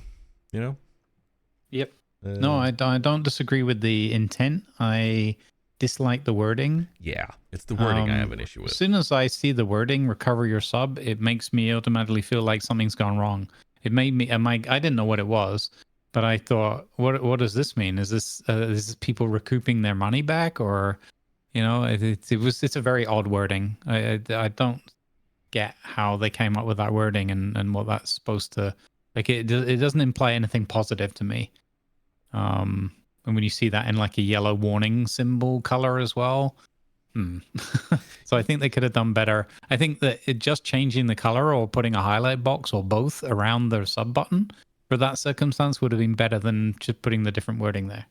Yep. No, I don't disagree with the intent. I dislike the wording. Yeah, it's the wording I have an issue with. As soon as I see the wording "recover your sub," it makes me automatically feel like something's gone wrong. It made me. I didn't know what it was, but I thought, what does this mean? Is this people recouping their money back, or it's a very odd wording. I don't get how they came up with that wording and what that's supposed to like. It doesn't imply anything positive to me. And when you see that in like a yellow warning symbol color as well. So I think they could have done better. I think that just changing the color or putting a highlight box or both around the sub button for that circumstance would have been better than just putting the different wording there.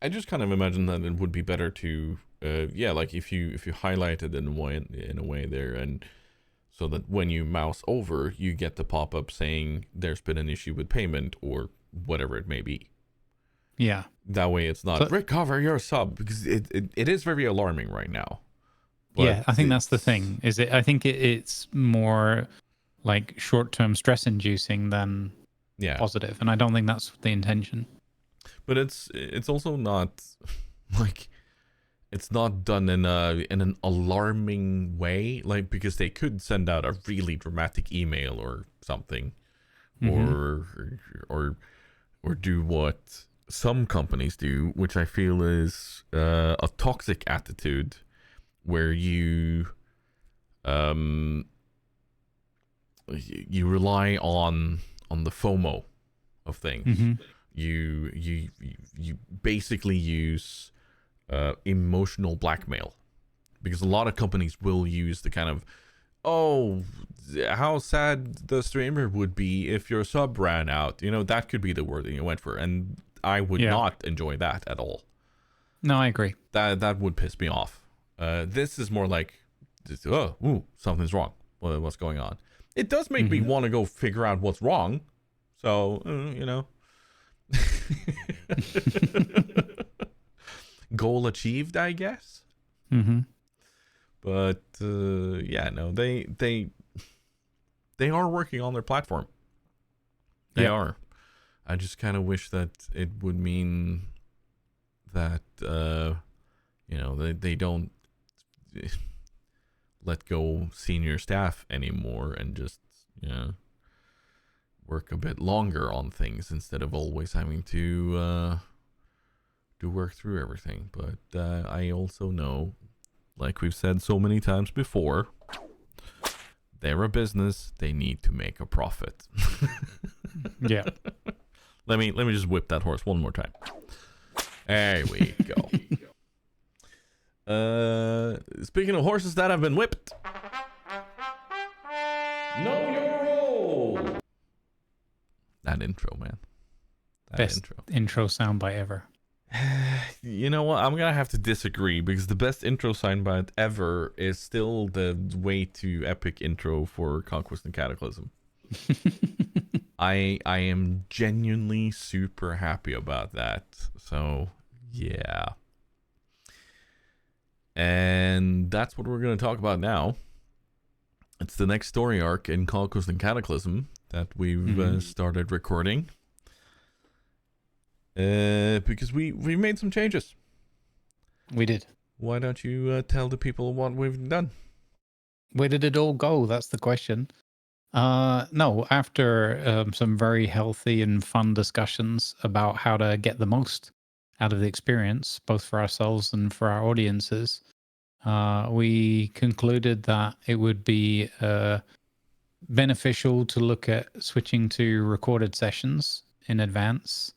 I just kind of imagine that it would be better to, like if you highlight it in a way there, and so that when you mouse over, you get the pop-up saying there's been an issue with payment, or whatever it may be. Yeah. That way it's not recover your sub, because it is very alarming right now. But yeah, I think that's the thing. I think it's more like short-term stress-inducing than positive, and I don't think that's the intention. But it's also not like it's not done in an alarming way, like, because they could send out a really dramatic email or something, or do what some companies do, which I feel is a toxic attitude, where you rely on the FOMO of things. You basically use emotional blackmail, because a lot of companies will use the kind of, oh, how sad the streamer would be if your sub ran out. You know, that could be the word that you went for, and I would not enjoy that at all. No, I agree. That would piss me off. This is more like, something's wrong. What's going on? It does make me want to go figure out what's wrong. So, you know. Goal achieved, I guess. But no, they are working on their platform. They are. I just kind of wish that it would mean that they don't let go senior staff anymore, and just work a bit longer on things instead of always having to work through everything. But I also know, like we've said so many times before, they're a business. They need to make a profit. Yeah. Let me just whip that horse one more time. There we go. Speaking of horses that have been whipped, know your role. That intro, man. Best intro soundbite ever. You know what? I'm gonna have to disagree, because the best intro soundbite ever is still the way too epic intro for Conquest and Cataclysm. I am genuinely super happy about that. So yeah. And that's what we're going to talk about now. It's the next story arc in Conquest and Cataclysm that we've started recording. Because we made some changes. We did. Why don't you tell the people what we've done? Where did it all go? That's the question. No, after some very healthy and fun discussions about how to get the most out of the experience, both for ourselves and for our audiences, we concluded that it would be beneficial to look at switching to recorded sessions in advance,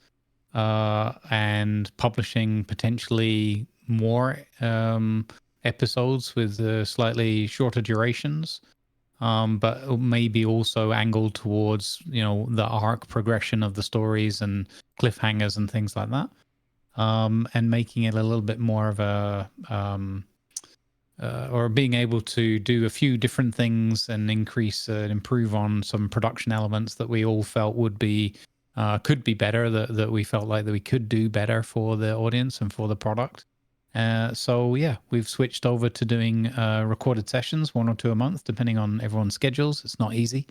and publishing potentially more episodes with slightly shorter durations. But maybe also angled towards, the arc progression of the stories and cliffhangers and things like that. And making it a little bit more of a, or being able to do a few different things and increase and improve on some production elements that we all felt would be, could be better, that we felt like that we could do better for the audience and for the product. So yeah, we've switched over to doing recorded sessions, 1 or 2 a month, depending on everyone's schedules. It's not easy,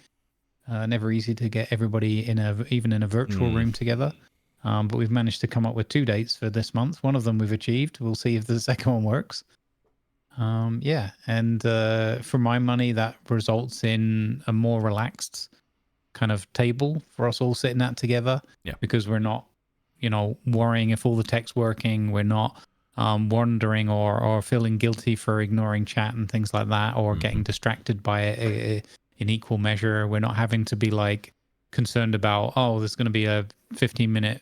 never easy to get everybody even in a virtual room together. But we've managed to come up with 2 dates for this month. One of them we've achieved. We'll see if the second one works. And for my money, that results in a more relaxed kind of table for us all sitting at together. Yeah. Because we're not, worrying if all the tech's working. We're not wondering or feeling guilty for ignoring chat and things like that, or getting distracted by it in equal measure. We're not having to be like concerned about, there's going to be a 15-minute,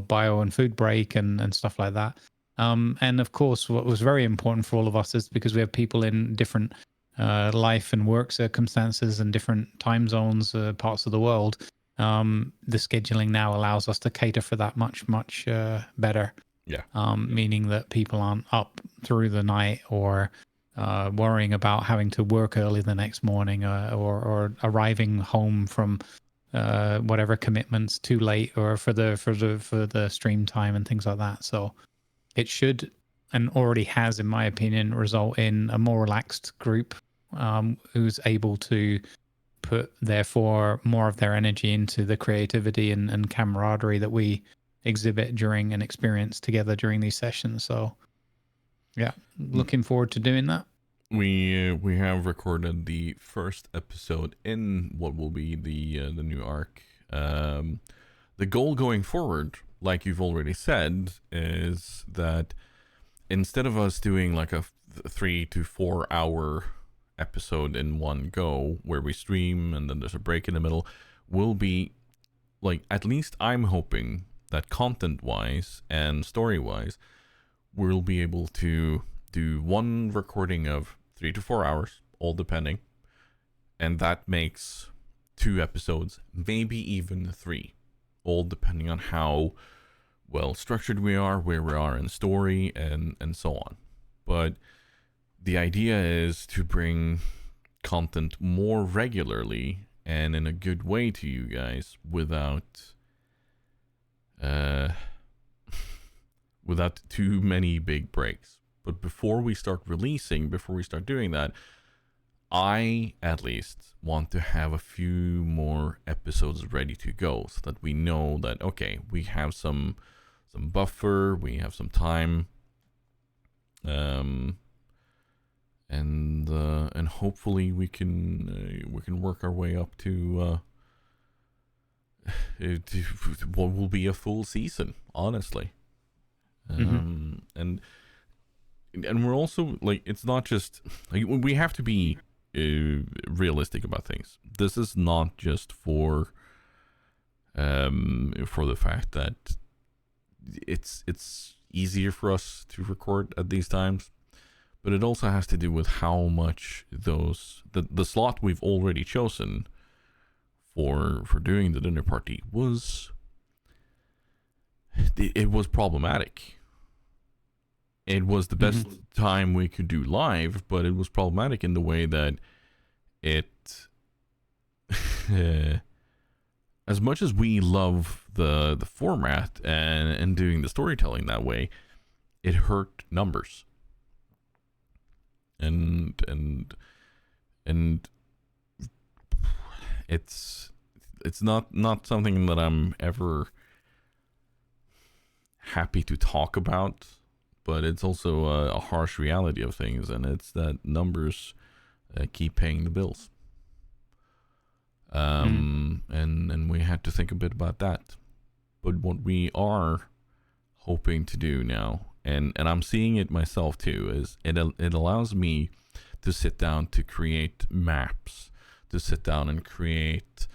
bio and food break and stuff like that. And of course, what was very important for all of us is because we have people in different life and work circumstances and different time zones, parts of the world. The scheduling now allows us to cater for that much better. Yeah. Meaning that people aren't up through the night or worrying about having to work early the next morning, or arriving home from whatever commitments too late or for the stream time and things like that. So it should, and already has, in my opinion, result in a more relaxed group who's able to put therefore more of their energy into the creativity and camaraderie that we exhibit during and experience together during these sessions. So yeah, looking forward to doing that. We have recorded the first episode in what will be the new arc. The goal going forward, like you've already said, is that instead of us doing like a 3 to 4 hour episode in one go where we stream and then there's a break in the middle, will be like, at least I'm hoping that content wise and story wise we'll be able to do one recording of 3 to 4 hours, all depending, and that makes 2 episodes, maybe even 3, all depending on how well structured we are, where we are in story, and so on. But the idea is to bring content more regularly and in a good way to you guys without without too many big breaks. But before we start doing that, I at least want to have a few more episodes ready to go so that we know that, okay, we have some buffer, we have some time, and hopefully we can work our way up to what will be a full season, honestly. And we're also like, it's not just like, we have to be realistic about things. This is not just for the fact that it's easier for us to record at these times, but it also has to do with how much the slot we've already chosen for doing the dinner party was problematic. It was the best time we could do live, but it was problematic in the way that it as much as we love the format and doing the storytelling that way, it hurt numbers. And it's not something that I'm ever happy to talk about, but it's also a harsh reality of things, and it's that numbers keep paying the bills. And we had to think a bit about that. But what we are hoping to do now, and I'm seeing it myself too, is it allows me to sit down to create maps, to sit down and create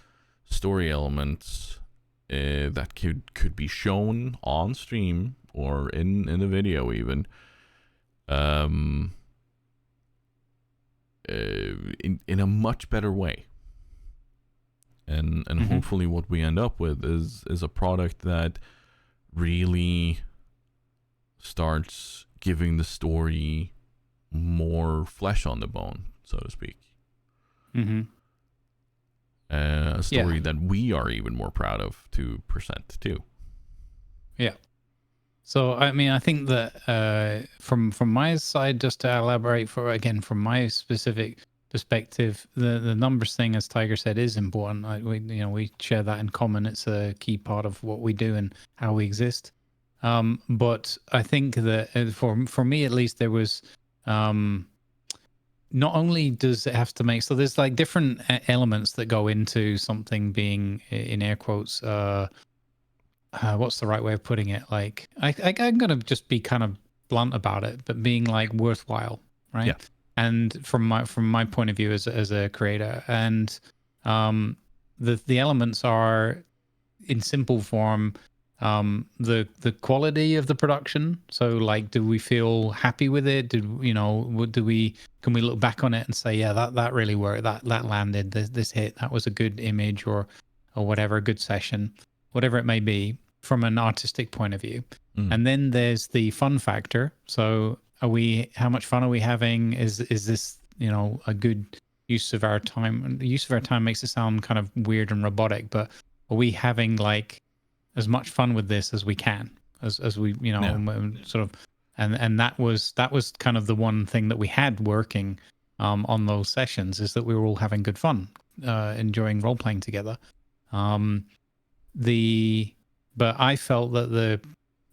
story elements that could be shown on stream or in a video even, in a much better way. And hopefully what we end up with is a product that really starts giving the story more flesh on the bone, so to speak. A story that we are even more proud of to present too. Yeah. So I mean, I think that from my side, just to elaborate from my specific perspective, the numbers thing, as Tiger said, is important. We share that in common. It's a key part of what we do and how we exist. But I think that for me at least, there was not only does it have to make, so there's like different elements that go into something being, in air quotes, what's the right way of putting it? Like I'm gonna just be kind of blunt about it, but being like worthwhile, right? Yeah. And from my point of view as a creator, and the elements are, in simple form, the quality of the production. So like, do we feel happy with it? Can we look back on it and say, yeah, that really worked, that landed, this hit, that was a good image or whatever, a good session, whatever it may be, from an artistic point of view. And then there's the fun factor. So how much fun are we having? Is this, a good use of our time. The use of our time makes it sound kind of weird and robotic, but are we having like as much fun with this as we can, as we, you know, sort of, and that was kind of the one thing that we had working on those sessions, is that we were all having good fun, enjoying role playing together. But I felt that the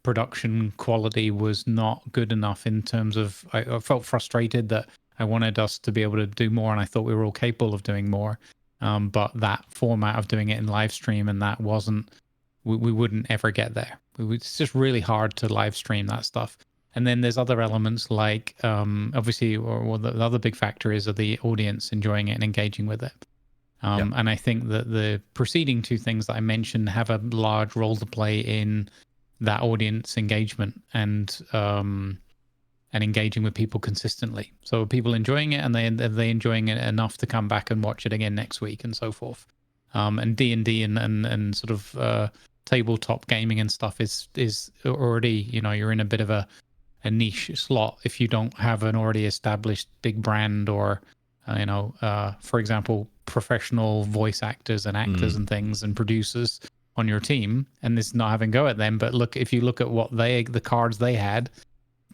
production quality was not good enough in terms of, I felt frustrated that I wanted us to be able to do more, and I thought we were all capable of doing more. But that format of doing it in live stream, and that wasn't, we wouldn't ever get there. It's just really hard to live stream that stuff. And then there's other elements like, obviously, or the other big factor is the audience enjoying it and engaging with it. And I think that the preceding two things that I mentioned have a large role to play in that audience engagement and engaging with people consistently. So are people enjoying it, and are they enjoying it enough to come back and watch it again next week, and so forth. And D&D and sort of tabletop gaming and stuff is already, you know, you're in a bit of a niche slot if you don't have an already established big brand, or for example, professional voice actors and actors and things and producers on your team, and this is not having go at them. But look, if you look at what the cards they had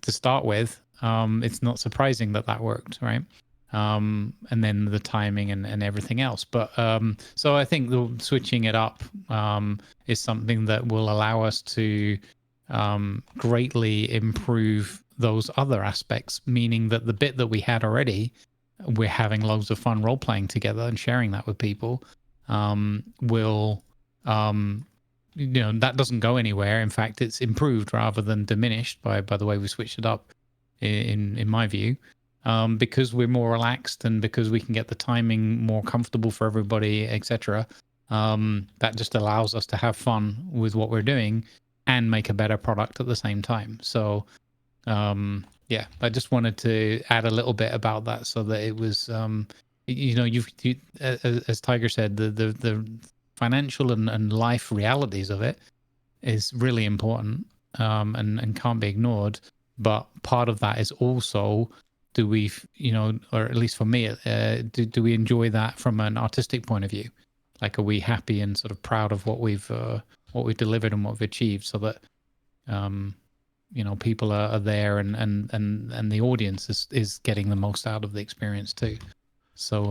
to start with, it's not surprising that worked, right? And then the timing and everything else. But so I think switching it up is something that will allow us to greatly improve those other aspects, meaning that the bit that we had already, we're having loads of fun role playing together and sharing that with people, will that doesn't go anywhere. In fact, it's improved rather than diminished by the way we switched it up, in my view, because we're more relaxed and because we can get the timing more comfortable for everybody, etc. That just allows us to have fun with what we're doing and make a better product at the same time. So I just wanted to add a little bit about that, so that it was as Tiger said, the financial and life realities of it is really important, and can't be ignored. But part of that is also, do we, or at least for me, do we enjoy that from an artistic point of view? Like, are we happy and sort of proud of what we've delivered and what we've achieved, so that people are there and the audience is getting the most out of the experience too. So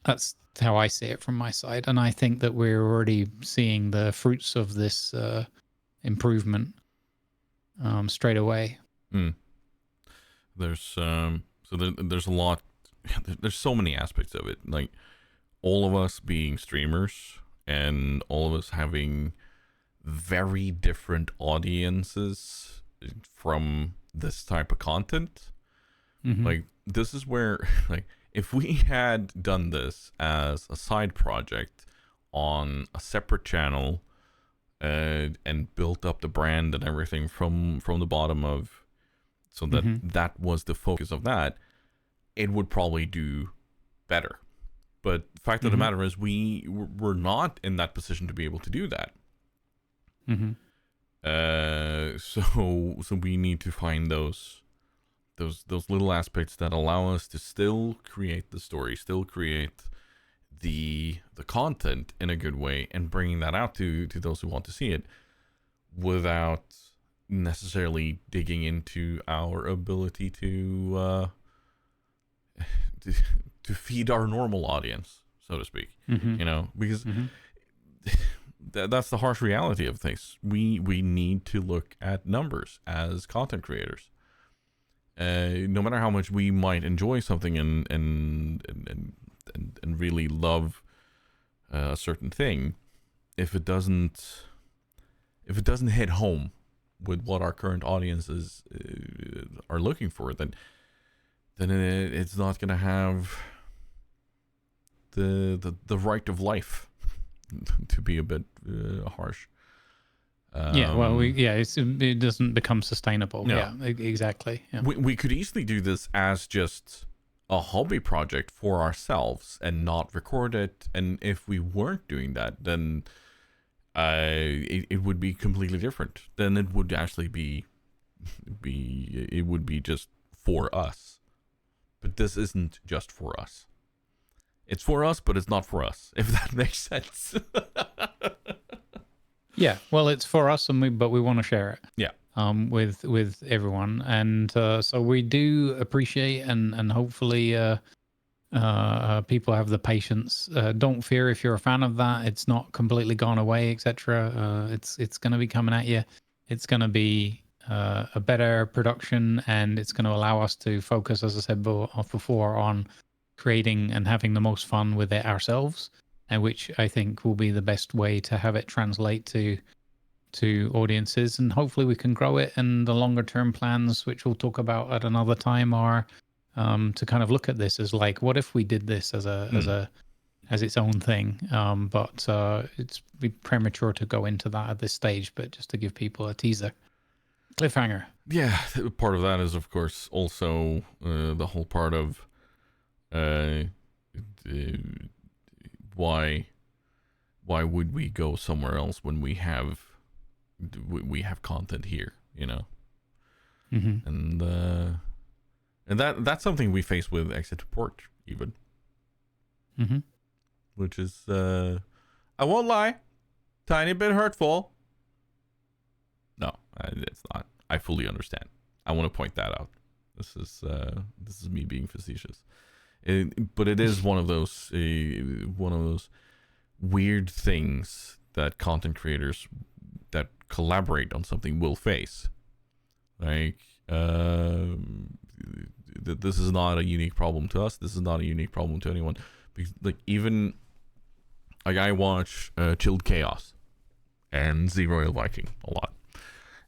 that's how I see it from my side, and I think that we're already seeing the fruits of this improvement straight away. There's there's a lot. There's so many aspects of it. Like, all of us being streamers and all of us having very different audiences from this type of content. Like, this is where, like, if we had done this as a side project on a separate channel, and built up the brand and everything from the bottom of, so that that was the focus of that, it would probably do better. But the fact of the matter is, we're not in that position to be able to do that. So we need to find those little aspects that allow us to still create the story, still create the content in a good way, and bringing that out to those who want to see it, without necessarily digging into our ability to feed our normal audience, so to speak. Because that's the harsh reality of things. We need to look at numbers as content creators. No matter how much we might enjoy something and really love a certain thing, if it doesn't hit home with what our current audiences are looking for, then it's not going to have the right of life, to be a bit harsh. It doesn't become sustainable. No. Yeah, exactly. Yeah. We could easily do this as just a hobby project for ourselves and not record it. And if we weren't doing that, then it would be completely different. Then it would actually be it would be just for us. But this isn't just for us. It's for us, but it's not for us, if that makes sense. Yeah, well, it's for us, but we want to share it. Yeah. With everyone, and so we do appreciate and hopefully people have the patience. Don't fear if you're a fan of that; it's not completely gone away, etc. It's going to be coming at you. It's going to be a better production, and it's going to allow us to focus, as I said before, on creating and having the most fun with it ourselves, and which I think will be the best way to have it translate to audiences, and hopefully we can grow it. And the longer term plans, which we'll talk about at another time, are to kind of look at this as like, what if we did this as its own thing? But it's be premature to go into that at this stage, but just to give people a teaser. Cliffhanger. Yeah, part of that is, of course, also the whole part of why would we go somewhere else when we have content here, you know? Mm-hmm. And that's something we face with Exit to Port, even. Mm-hmm. Which is, I won't lie, tiny bit hurtful. No, it's not. I fully understand. I want to point that out. This is me being facetious. But it is one of those weird things that content creators that collaborate on something will face. Like, this is not a unique problem to us. This is not a unique problem to anyone. Because, like, even like I watch Chilled Chaos and Z Royal Viking a lot,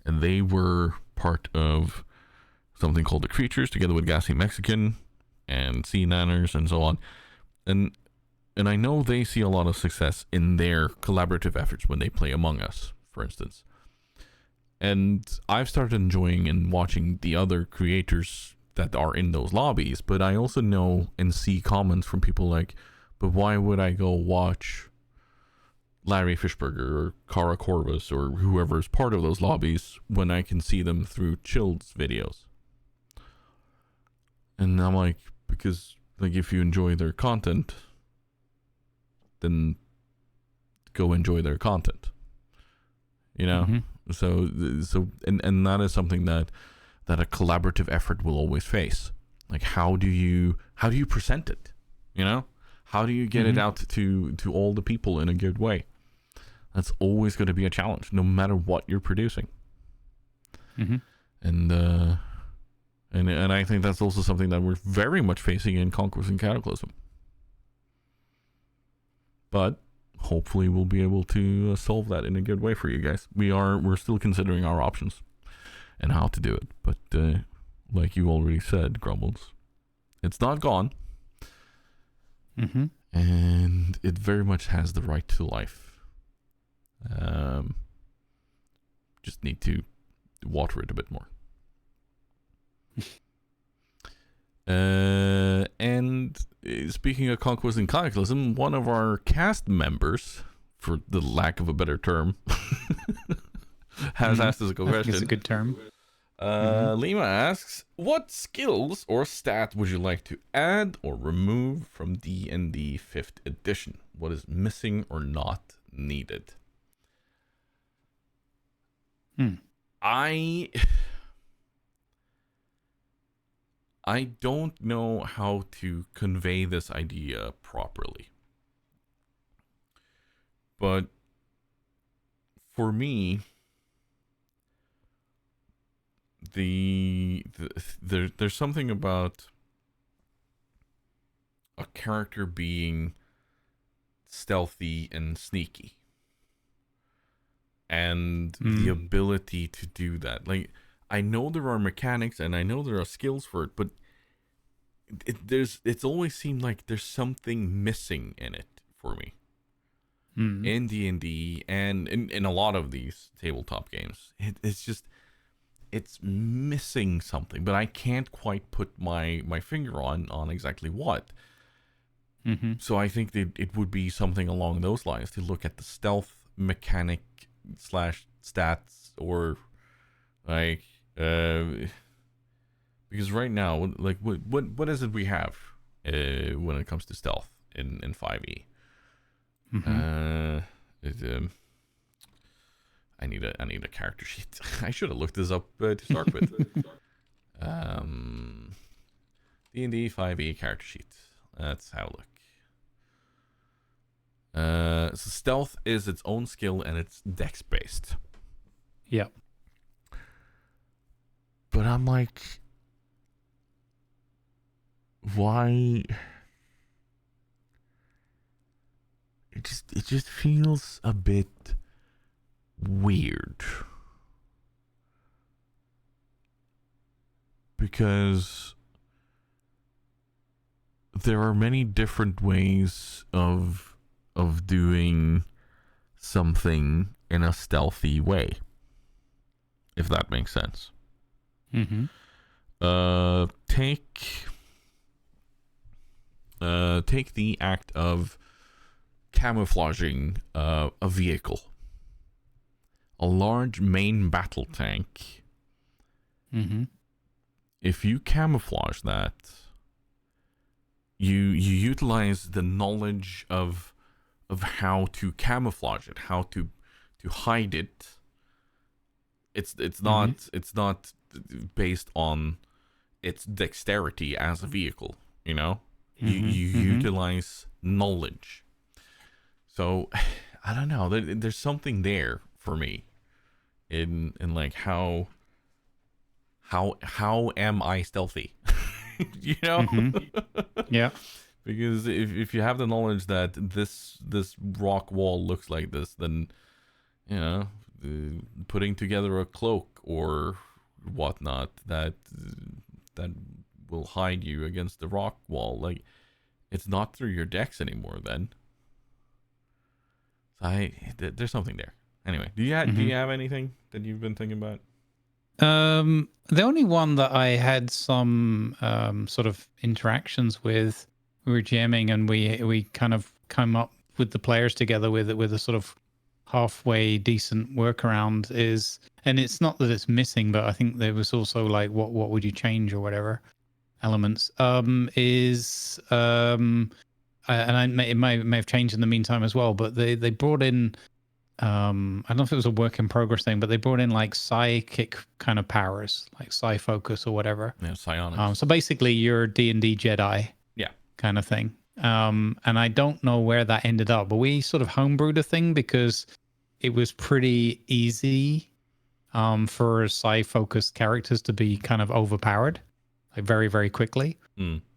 and they were part of something called The Creatures together with Gassy Mexican and Sea Nanners and so on, and I know they see a lot of success in their collaborative efforts when they play Among Us, for instance. And I've started enjoying and watching the other creators that are in those lobbies, but I also know and see comments from people like, but why would I go watch Larry Fishburger or Kara Corvus or whoever is part of those lobbies when I can see them through Chilled's videos? And I'm like, because like if you enjoy their content, then go enjoy their content, you know? Mm-hmm. So and that is something that a collaborative effort will always face. Like, how do you present it? You know, how do you get it out to all the people in a good way? That's always going to be a challenge, no matter what you're producing. Mm-hmm. And I think that's also something that we're very much facing in Conquest and Cataclysm. But hopefully we'll be able to solve that in a good way for you guys. We're still considering our options and how to do it. But like you already said, Grumbles, it's not gone. Mm-hmm. And it very much has the right to life. Just need to water it a bit more. And speaking of Conquest and Cataclysm, one of our cast members, for the lack of a better term, has asked us a question. It's a good term. Lima asks, what skills or stat would you like to add or remove from D&D 5th edition? What is missing or not needed? I don't know how to convey this idea properly. But for me, there's something about a character being stealthy and sneaky. And the ability to do that. Like, I know there are mechanics and I know there are skills for it, but it's always seemed like there's something missing in it for me. In D&D and in a lot of these tabletop games. It's missing something, but I can't quite put my finger on exactly what. So I think that it would be something along those lines, to look at the stealth mechanic / stats, or like Because right now, like, what is it we have when it comes to stealth in 5e? I need a character sheet. I should have looked this up to start with. D&D 5e character sheet. Let's have a look. So stealth is its own skill and it's dex based. Yeah. But I'm like, why? It just feels a bit weird. Because there are many different ways of doing something in a stealthy way, if that makes sense. Take the act of camouflaging a vehicle, a large main battle tank. If you camouflage that, you utilize the knowledge of how to camouflage it, how to hide it. It's not based on its dexterity as a vehicle, you know? You utilize knowledge. So I don't know, there's something there for me in like how am I stealthy? You know? Yeah. Because if you have the knowledge that this rock wall looks like this, then, you know, putting together a cloak or whatnot that will hide you against the rock wall, like, it's not through your dex anymore then. So there's something there. Anyway, do you have anything that you've been thinking about? The only one that I had some sort of interactions with, we were jamming and we kind of come up with the players together with a sort of halfway decent workaround is, and it's not that it's missing, but I think there was also like what would you change or whatever elements and it may have changed in the meantime as well, but they brought in I don't know if it was a work in progress thing, but they brought in like psychic kind of powers, like psi focus or whatever. Yeah, psionics. So basically you're D&D Jedi. Yeah. Kind of thing. And I don't know where that ended up, but we sort of homebrewed a thing because it was pretty easy for psi focused characters to be kind of overpowered, like very, very quickly.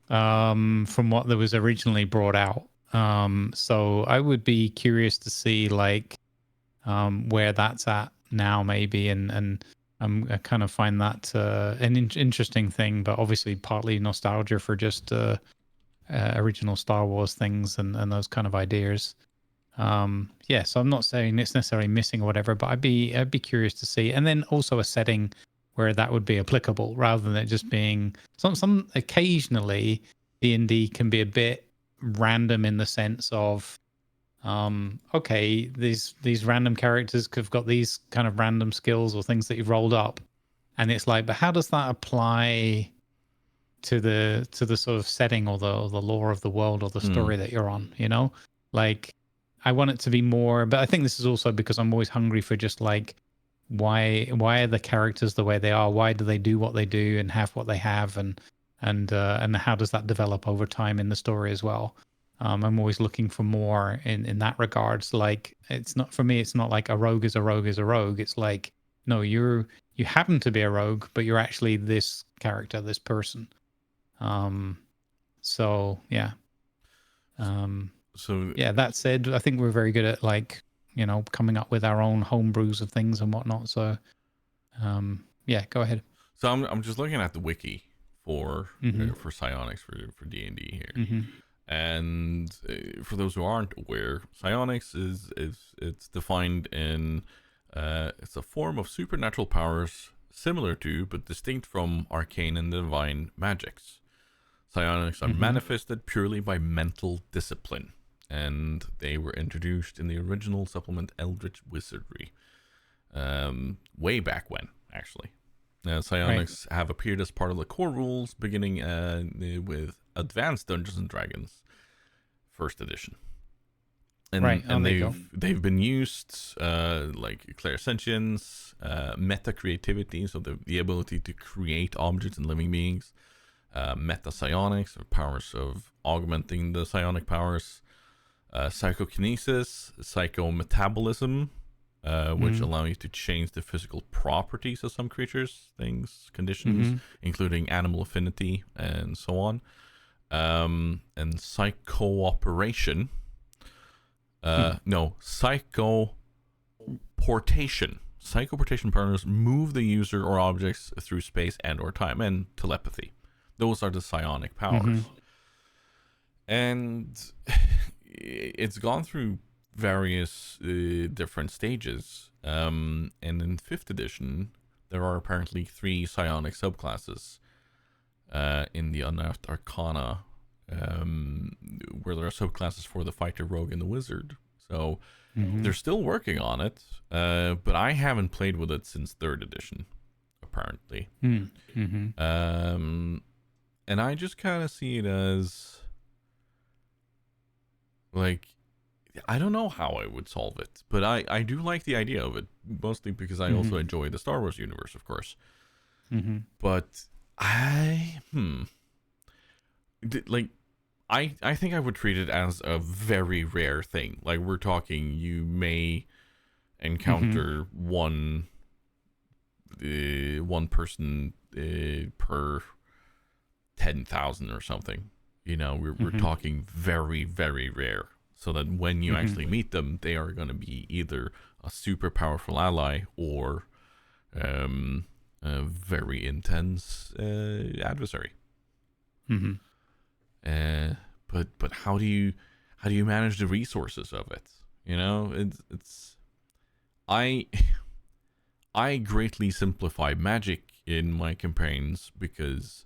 From what that was originally brought out. So I would be curious to see like where that's at now, maybe, and I kind of find that an interesting thing, but obviously partly nostalgia for just original Star Wars things and those kind of ideas. Yeah, so I'm not saying it's necessarily missing or whatever, but I'd be curious to see, and then also a setting where that would be applicable rather than it just being some occasionally D&D can be a bit random in the sense of okay, these random characters have got these kind of random skills or things that you've rolled up, and it's like, but how does that apply to the sort of setting or the lore of the world or the story that you're on? You know, like I want it to be more, but I think this is also because I'm always hungry for just like why are the characters the way they are? Why do they do what they do and have what they have, and how does that develop over time in the story as well? I'm always looking for more in that regards. Like, it's not, for me, it's not like a rogue is a rogue is a rogue. It's like, no, you happen to be a rogue, but you're actually this character, this person. So yeah. So yeah, that said, I think we're very good at like, you know, coming up with our own home brews of things and whatnot. So yeah, go ahead. So I'm just looking at the wiki for psionics for D&D here. And for those who aren't aware, psionics is it's defined in it's a form of supernatural powers similar to but distinct from arcane and divine magics. Psionics are manifested purely by mental discipline, and they were introduced in the original supplement Eldritch Wizardry way back when, actually. Psionics have appeared as part of the core rules, beginning with Advanced Dungeons and Dragons, first edition. And they've been used like clairsentience, meta creativity, so the ability to create objects and living beings, meta psionics, or powers of augmenting the psionic powers, psychokinesis, psychometabolism, which allow you to change the physical properties of some creatures, things, conditions, including animal affinity and so on, and psychooperation. Psychoportation. Psychoportation partners move the user or objects through space and or time, and telepathy. Those are the psionic powers. And it's gone through various different stages. And in 5th edition, there are apparently 3 psionic subclasses in the Unearthed Arcana, where there are subclasses for the fighter, rogue, and the wizard. So they're still working on it, but I haven't played with it since 3rd edition, apparently. And I just kind of see it as, like, I don't know how I would solve it, but I do like the idea of it, mostly because I also enjoy the Star Wars universe, of course. But I think I would treat it as a very rare thing. Like, we're talking, you may encounter one person per 10,000 or something. You know, we're talking very, very rare. So that when you actually meet them, they are going to be either a super powerful ally or a very intense adversary. But how do you manage the resources of it? You know, I greatly simplify magic in my campaigns because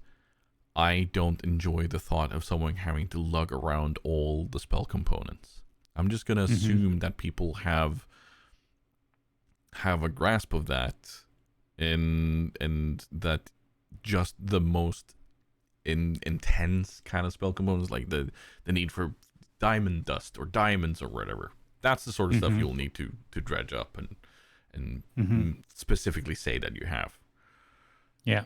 I don't enjoy the thought of someone having to lug around all the spell components. I'm just gonna assume that people have a grasp of that, and that just the most intense kind of spell components, like the need for diamond dust or diamonds or whatever. That's the sort of stuff you'll need to dredge up and specifically say that you have. Yeah.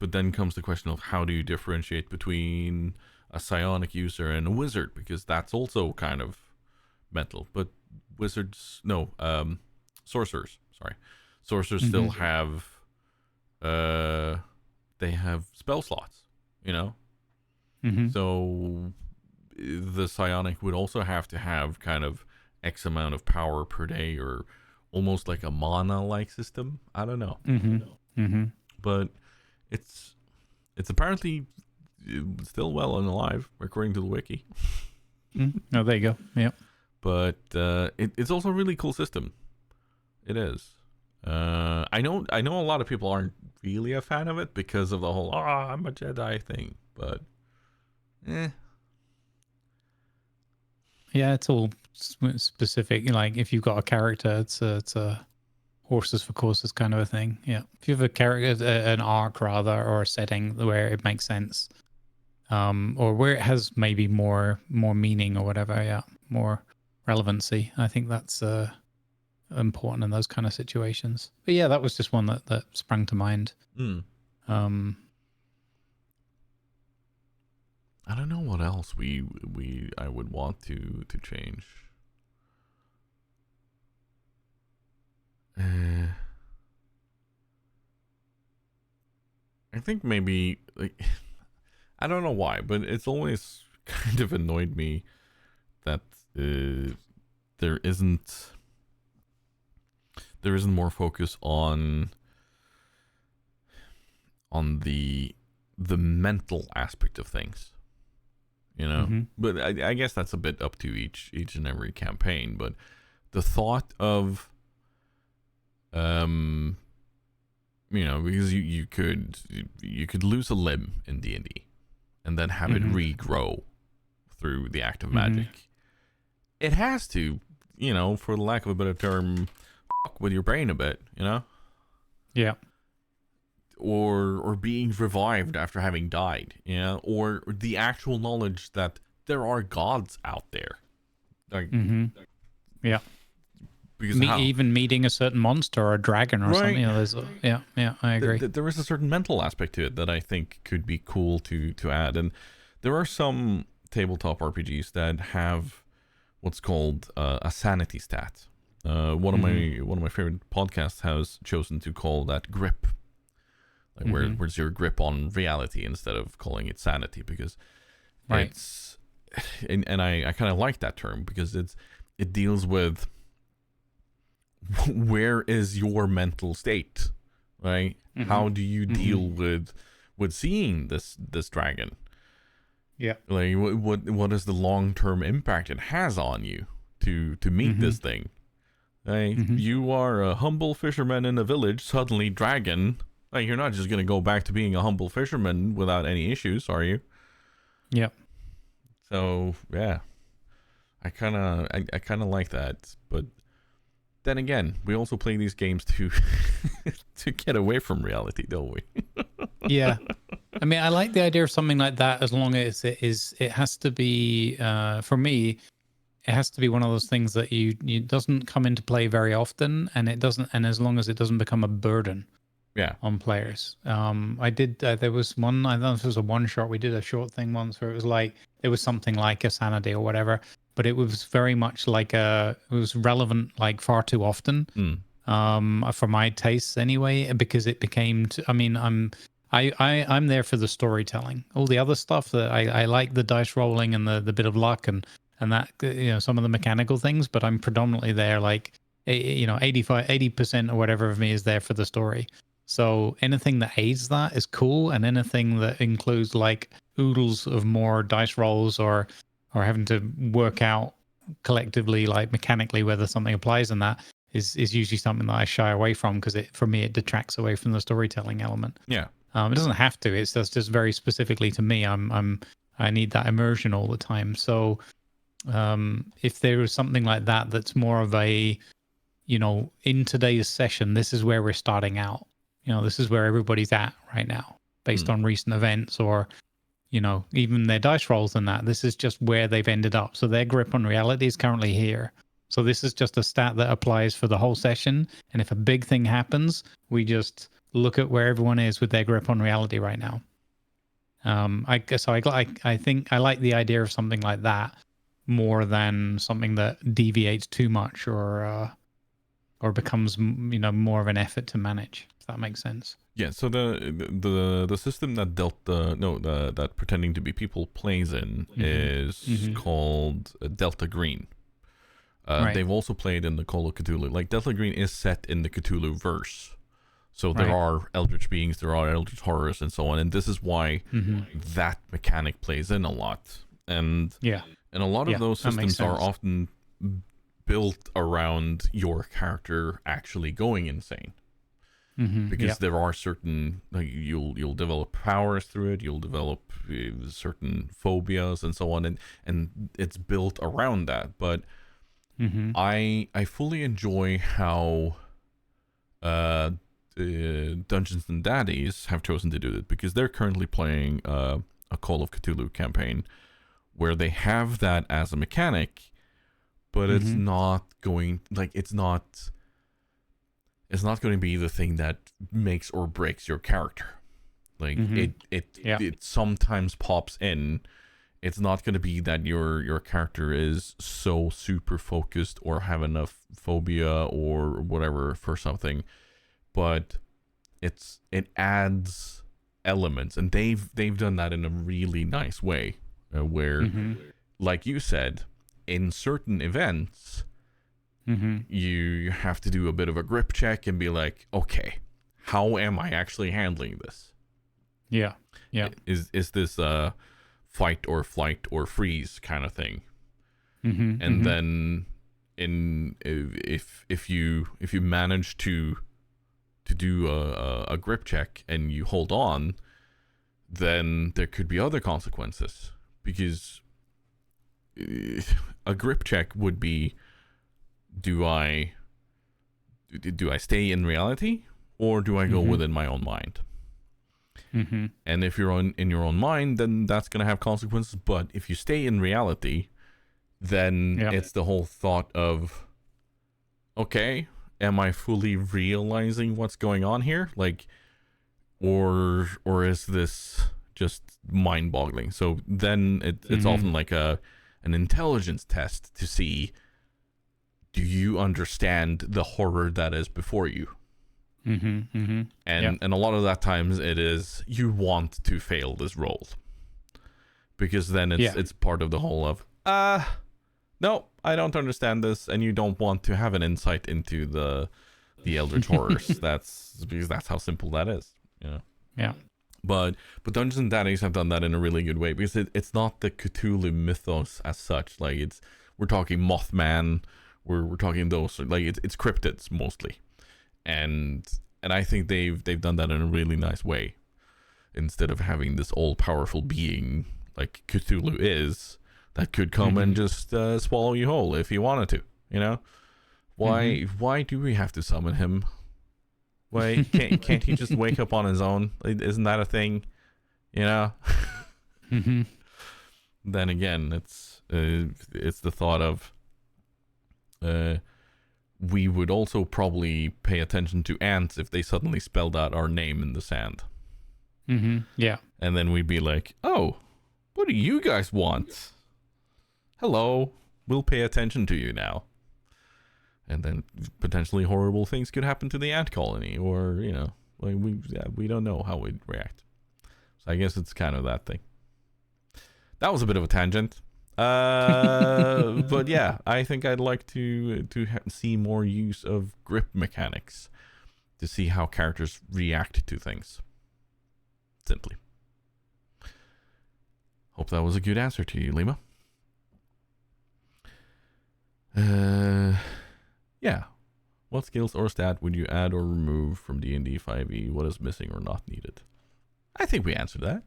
But then comes the question of how do you differentiate between a psionic user and a wizard, because that's also kind of mental. But sorcerers still have they have spell slots, you know. So the psionic would also have to have kind of X amount of power per day, or almost like a mana-like system. I don't know. But it's apparently still well and alive, according to the wiki. Oh, there you go. Yeah. But it's also a really cool system. It is. I know a lot of people aren't really a fan of it because of the whole I'm a Jedi thing, but yeah, it's all specific. Like, if you've got a character, it's a horses for courses kind of a thing. Yeah, if you have a character, an arc rather, or a setting where it makes sense, or where it has maybe more meaning or whatever, yeah, more relevancy, I think that's important in those kind of situations. But yeah, that was just one that sprang to mind. I don't know what else I would want to change. I think maybe, like, I don't know why, but it's always kind of annoyed me that there isn't more focus on the mental aspect of things, you know. But I guess that's a bit up to each and every campaign. But the thought of you know, because you could lose a limb in D&D and then have it regrow through the act of magic. It has to, you know, for the lack of a better term, fuck with your brain a bit, you know? Yeah. Or being revived after having died, or the actual knowledge that there are gods out there, like, yeah, because even meeting a certain monster or a dragon or something. You know, there's I agree. There is a certain mental aspect to it that I think could be cool to add, and there are some tabletop RPGs that have what's called a sanity stat. One of my favorite podcasts has chosen to call that grip. Like where's your grip on reality instead of calling it sanity, because it's and I kind of like that term because it deals with where is your mental state, right? How do you deal with seeing this dragon? Yeah, like what is the long-term impact it has on you to meet this thing? Like, you are a humble fisherman in a village, suddenly dragon. Like, you're not just gonna go back to being a humble fisherman without any issues, are you? Yep. So yeah, I kind of like that. But then again, we also play these games to to get away from reality, don't we? Yeah, I mean, I like the idea of something like that as long as it has to be for me. It has to be one of those things that you doesn't come into play very often, and it doesn't, and as long as it doesn't become a burden. Yeah. On players. I did, there was one, I don't know if it was a one shot, we did a short thing once where it was like, it was something like a sanity or whatever, but it was very much like it was relevant like far too often, for my tastes anyway, because it became, I'm there for the storytelling. All the other stuff that I like the dice rolling and the bit of luck and that, you know, some of the mechanical things, but I'm predominantly there like, 80% or whatever of me is there for the story. So anything that aids that is cool, and anything that includes like oodles of more dice rolls or having to work out collectively, like mechanically, whether something applies in that is usually something that I shy away from, because for me it detracts away from the storytelling element. Yeah. It doesn't have to. It's just very specifically to me. I need that immersion all the time. So if there is something like that that's more of a, you know, in today's session, this is where we're starting out. You know, this is where everybody's at right now, based on recent events, or, you know, even their dice rolls and that. This is just where they've ended up. So their grip on reality is currently here. So this is just a stat that applies for the whole session. And if a big thing happens, we just look at where everyone is with their grip on reality right now. I think I like the idea of something like that more than something that deviates too much or becomes, you know, more of an effort to manage, if that makes sense. Yeah, so the system that that Pretending to Be People plays in is called Delta Green. They've also played in the Call of Cthulhu. Like, Delta Green is set in the Cthulhu verse. So there are eldritch beings, there are eldritch horrors, and so on. And this is why that mechanic plays in a lot. And a lot of those systems are often built around your character actually going insane, because there are certain, like, you'll develop powers through it, you'll develop certain phobias and so on, and it's built around that. But I fully enjoy how Dungeons and Daddies have chosen to do it, because they're currently playing a Call of Cthulhu campaign where they have that as a mechanic, but it's not going, like, it's not going to be the thing that makes or breaks your character. Like, it sometimes pops in. It's not going to be that your character is so super focused or have enough phobia or whatever for something, but it adds elements, and they've done that in a really nice way, where, like you said, in certain events, you have to do a bit of a grip check and be like, okay, how am I actually handling this? Yeah. Is this a fight or flight or freeze kind of thing? And then if you manage to do a grip check and you hold on, then there could be other consequences, because a grip check would be, do I stay in reality, or do I go within my own mind? And if you're in your own mind, then that's going to have consequences. But if you stay in reality, then it's the whole thought of, okay, am I fully realizing what's going on here? Like, or is this just mind-boggling? So then it's often like an intelligence test to see, do you understand the horror that is before you? And a lot of that times it is, you want to fail this role, because then it's part of the whole of no, I don't understand this, and you don't want to have an insight into the Eldritch horrors. That's because that's how simple that is, you know. But Dungeons and Daddies have done that in a really good way, because it's not the Cthulhu mythos as such. Like, we're talking Mothman, we're talking those, like, it's cryptids mostly. And I think they've done that in a really nice way, instead of having this all-powerful being like Cthulhu is, that could come and just swallow you whole if he wanted to, you know? Why do we have to summon him? Why can't he just wake up on his own? Isn't that a thing, you know? Then again, it's the thought of we would also probably pay attention to ants if they suddenly spelled out our name in the sand. And then we'd be like, oh, what do you guys want? Hello, we'll pay attention to you now. And then potentially horrible things could happen to the ant colony, or, you know, like we don't know how we'd react. So I guess it's kind of that thing. That was a bit of a tangent. But yeah, I think I'd like to see more use of grip mechanics to see how characters react to things. Simply. Hope that was a good answer to you, Lima. Yeah. What skills or stat would you add or remove from D&D 5e? What is missing or not needed? I think we answered that.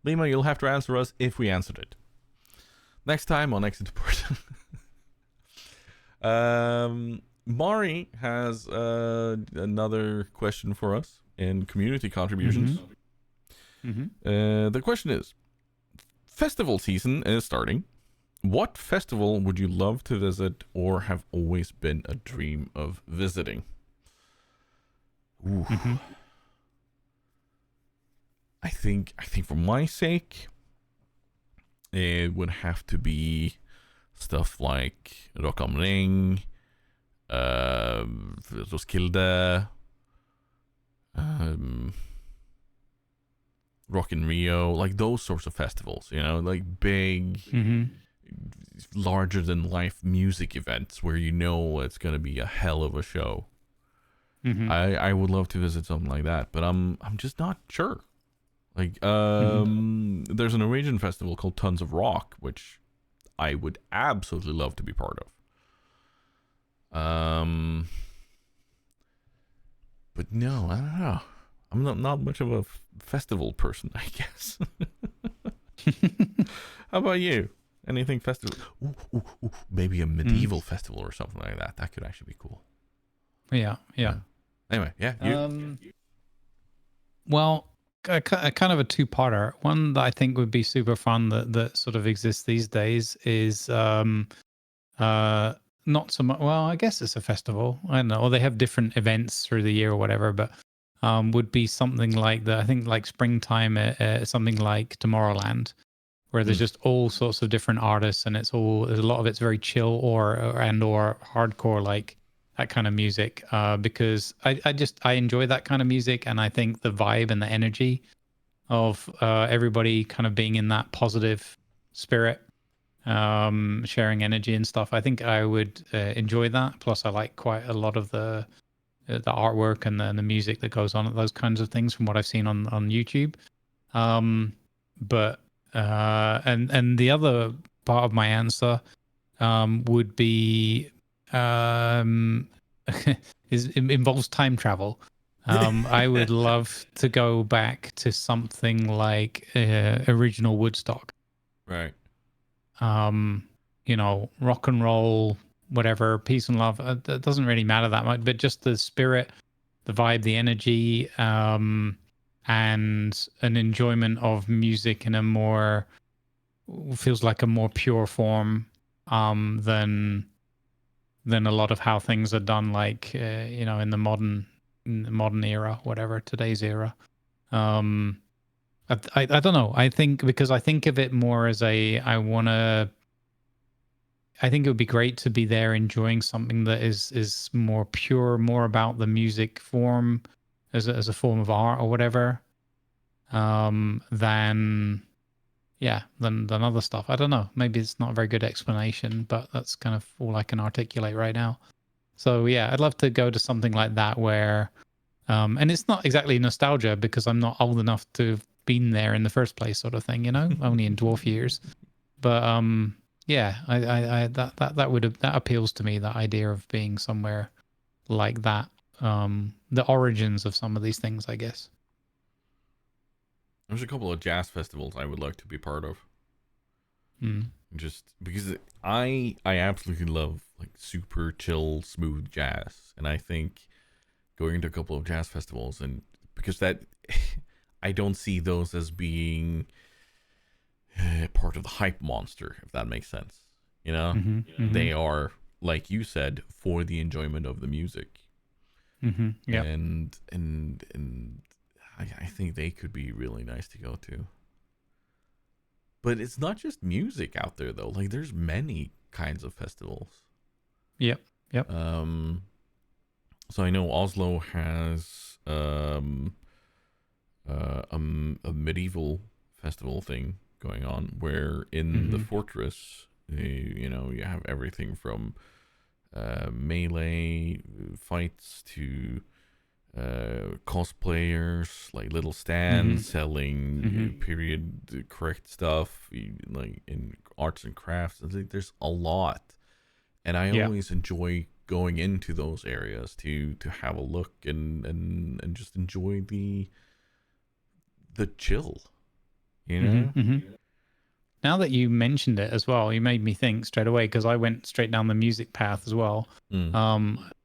Lima, you'll have to answer us if we answered it. Next time on Exit Report. Mari has another question for us in community contributions. The question is, festival season is starting. What festival would you love to visit or have always been a dream of visiting? Ooh. I think for my sake, it would have to be stuff like Rock am Ring, Roskilde, Rock in Rio, like those sorts of festivals, you know, like big, larger than life music events where you know it's going to be a hell of a show. I would love to visit something like that, but I'm just not sure. Like, there's a Norwegian festival called Tons of Rock, which I would absolutely love to be part of. But no, I don't know. I'm not much of a festival person, I guess. How about you? Anything festival? Ooh, maybe a medieval festival or something like that. That could actually be cool. Yeah. Anyway, yeah. You. Well, a kind of a two-parter. One that I think would be super fun that sort of exists these days is not so much. Well, I guess it's a festival. I don't know. Or they have different events through the year or whatever, but would be something like that. I think like springtime, something like Tomorrowland, where there's just all sorts of different artists, and there's a lot of it's very chill or hardcore, like that kind of music. Because I enjoy that kind of music, and I think the vibe and the energy of everybody kind of being in that positive spirit, sharing energy and stuff. I think I would enjoy that. Plus, I like quite a lot of the artwork and the music that goes on at those kinds of things from what I've seen on YouTube. But and the other part of my answer would be involves time travel. I would love to go back to something like original Woodstock. Right. You know, rock and roll, whatever, peace and love. It doesn't really matter that much, but just the spirit vibe, the energy, and an enjoyment of music in a more, feels like a more pure form than a lot of how things are done, like in the modern era, whatever, today's era. I don't know. I think, because I think of it more as I think it would be great to be there enjoying something that is more pure, more about the music form as a form of art or whatever, than other stuff. I don't know. Maybe it's not a very good explanation, but that's kind of all I can articulate right now. So yeah, I'd love to go to something like that where, and it's not exactly nostalgia because I'm not old enough to have been there in the first place, sort of thing, only in dwarf years. But yeah, that appeals to me, that idea of being somewhere like that. The origins of some of these things, I guess. There's a couple of jazz festivals I would like to be part of. Just because I absolutely love like super chill, smooth jazz, and I think going to a couple of jazz festivals, and because that I don't see those as being part of the hype monster, if that makes sense. They are, like you said, for the enjoyment of the music. Yeah. And I think they could be really nice to go to. But it's not just music out there though. Like there's many kinds of festivals. Yep. So I know Oslo has a medieval festival thing going on, where in the fortress, you have everything from melee fights to cosplayers, like little stands selling period correct stuff, like in arts and crafts. I think there's a lot, and I always enjoy going into those areas to have a look and just enjoy the chill, Now that you mentioned it as well, you made me think straight away, because I went straight down the music path as well.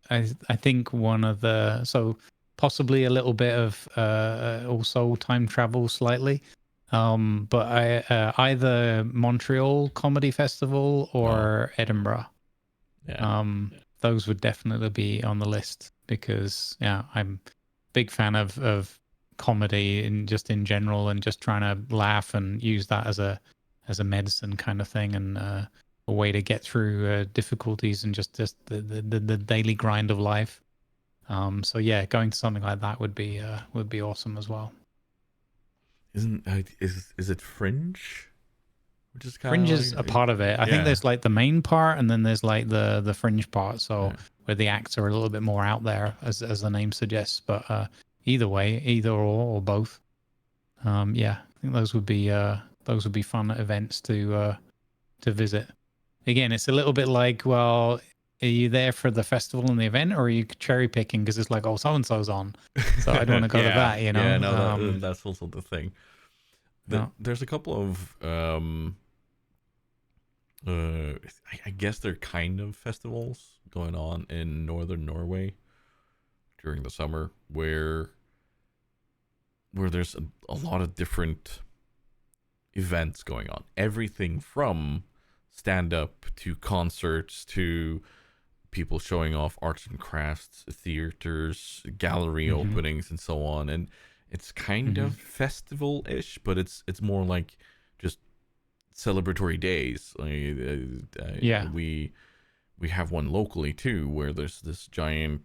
I think one of the, so possibly a little bit of also time travel slightly, but I either Montreal Comedy Festival or Edinburgh. Those would definitely be on the list, because I'm a big fan of comedy and just in general, and just trying to laugh and use that as a medicine kind of thing, and a way to get through difficulties and just the daily grind of life. So yeah, going to something like that would be awesome as well. Is it Fringe? Which is Fringe is a part of it. I think there's like the main part, and then there's like the fringe part. So where the acts are a little bit more out there, as the name suggests. But either way, either or both. I think those would be fun events to visit. Again, it's a little bit like, well, are you there for the festival and the event, or are you cherry picking because it's like, oh, so and so's on, so I'd want to go to that, Yeah, no, that's also the thing. There's a couple of I guess they're kind of festivals going on in northern Norway during the summer, where there's a lot of different events going on. Everything from stand-up to concerts to people showing off arts and crafts, theaters, gallery openings, and so on. And it's kind of festival-ish, but it's more like just celebratory days. We have one locally too, where there's this giant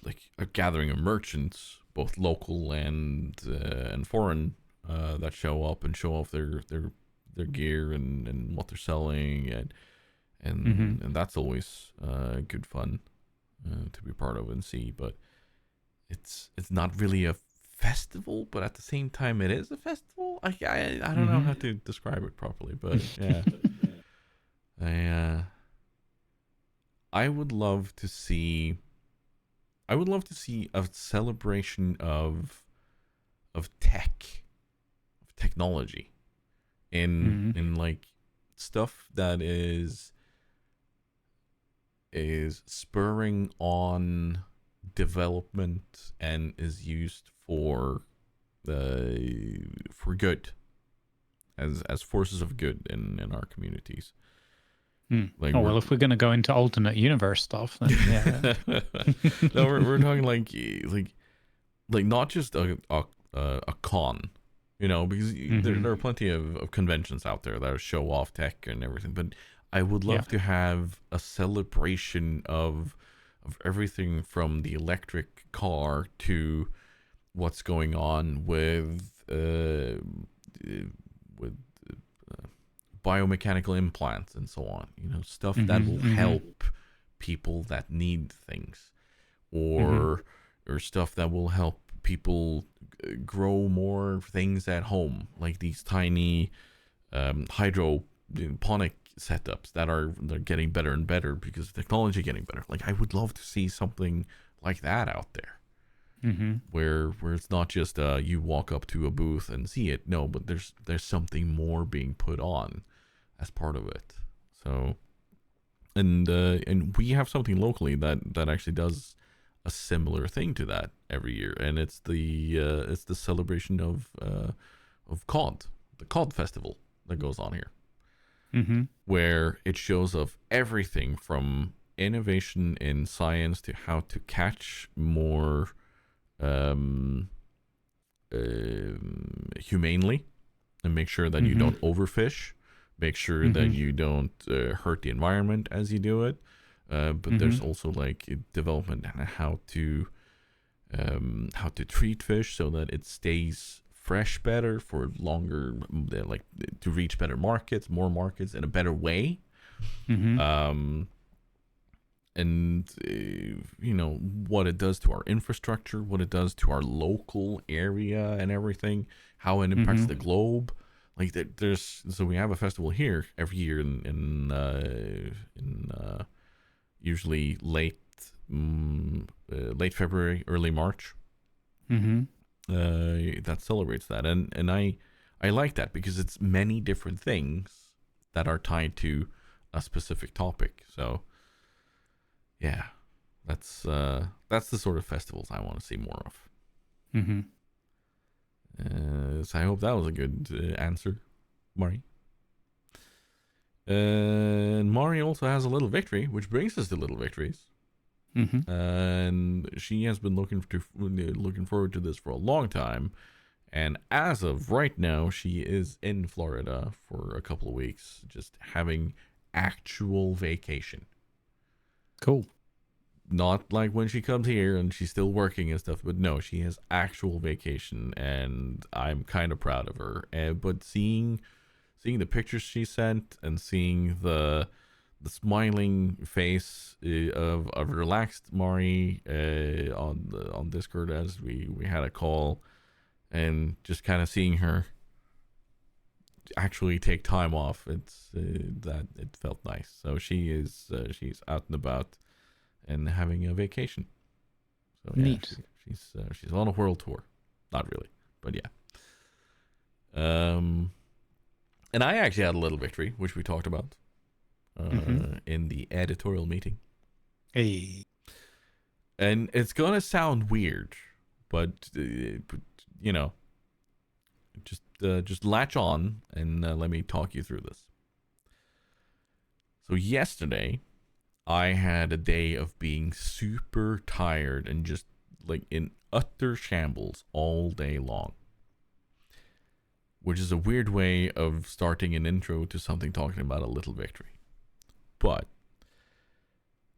like a gathering of merchants, both local and foreign, that show up and show off their gear and what they're selling, and that's always good fun to be part of and see. But it's not really a festival, but at the same time it is a festival. I don't know how to describe it properly, but yeah. I would love to see a celebration of technology in like stuff that is is spurring on development and is used for good, as forces of good in our communities. Like oh well, if we're going to go into alternate universe stuff, then yeah. No, we're talking like not just a con, because there are plenty of conventions out there that show off tech and everything. But I would love to have a celebration of everything from the electric car to what's going on with biomechanical implants and so on. Stuff that will help people that need things, or stuff that will help people grow more things at home, like these tiny hydroponic setups they're getting better and better because the technology getting better. Like, I would love to see something like that out there. Where it's not just you walk up to a booth and see it. No, but there's something more being put on as part of it. So, and we have something locally that actually does a similar thing to that every year, and it's the celebration of COD, the COD festival that goes on here, where it shows of everything from innovation in science to how to catch more humanely and make sure that you don't overfish, make sure that you don't hurt the environment as you do it, but there's also like development and how to treat fish so that it stays fresh better for longer, like to reach better markets, more markets in a better way. And what it does to our infrastructure, what it does to our local area and everything, how it impacts the globe. Like, so we have a festival here every year in usually late February, early March. That celebrates that, and I like that because it's many different things that are tied to a specific topic. So yeah, that's the sort of festivals I want to see more of. So I hope that was a good answer, Mari. And Mari also has a little victory, which brings us to little victories. And she has been looking forward to this for a long time. And as of right now, she is in Florida for a couple of weeks, just having actual vacation. Cool. Not like when she comes here and she's still working and stuff, but no, she has actual vacation, and I'm kind of proud of her. But seeing the pictures she sent and seeing the smiling face of relaxed Mari on Discord as we had a call, and just kind of seeing her actually take time off, that it felt nice. So she's out and about and having a vacation. So yeah, neat. She's on a world tour, not really, but yeah. And I actually had a little victory, which we talked about in the editorial meeting. Hey. And it's gonna sound weird, but just latch on and let me talk you through this. So yesterday, I had a day of being super tired and just like in utter shambles all day long, which is a weird way of starting an intro to something talking about a little victory. But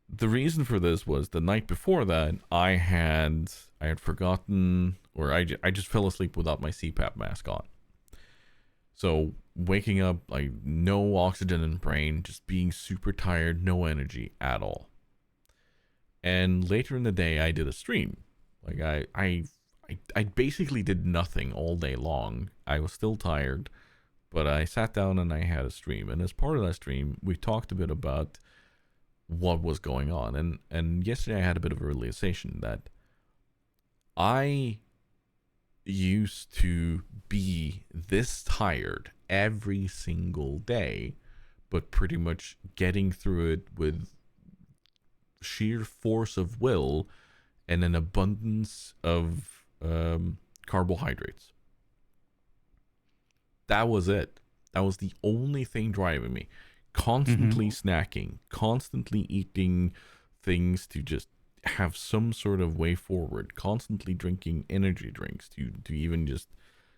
the reason for this was the night before that, I had forgotten, or I just fell asleep without my CPAP mask on. So waking up, like no oxygen in the brain, just being super tired, no energy at all. And later in the day, I did a stream. Like I basically did nothing all day long. I was still tired, but I sat down and I had a stream. And as part of that stream, we talked a bit about what was going on. And yesterday I had a bit of a realization that I used to be this tired every single day, but pretty much getting through it with sheer force of will and an abundance of carbohydrates. That was it. That was the only thing driving me. Constantly snacking, constantly eating things to just have some sort of way forward, constantly drinking energy drinks to even just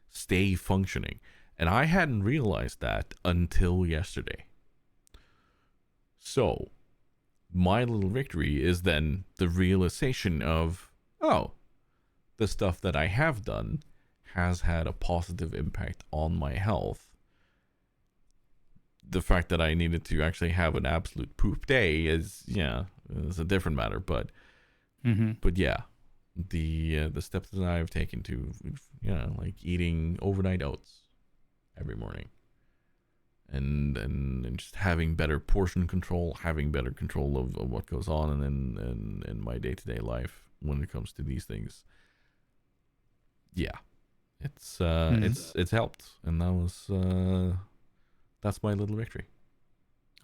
stay functioning. And I hadn't realized that until yesterday. So, my little victory is then the realization of, oh, the stuff that I have done has had a positive impact on my health. The fact that I needed to actually have an absolute poop day is a different matter. But yeah, the steps that I've taken to, like eating overnight oats every morning, and just having better portion control, having better control of what goes on in my day-to-day life when it comes to these things. Yeah, it's helped, and that's my little victory.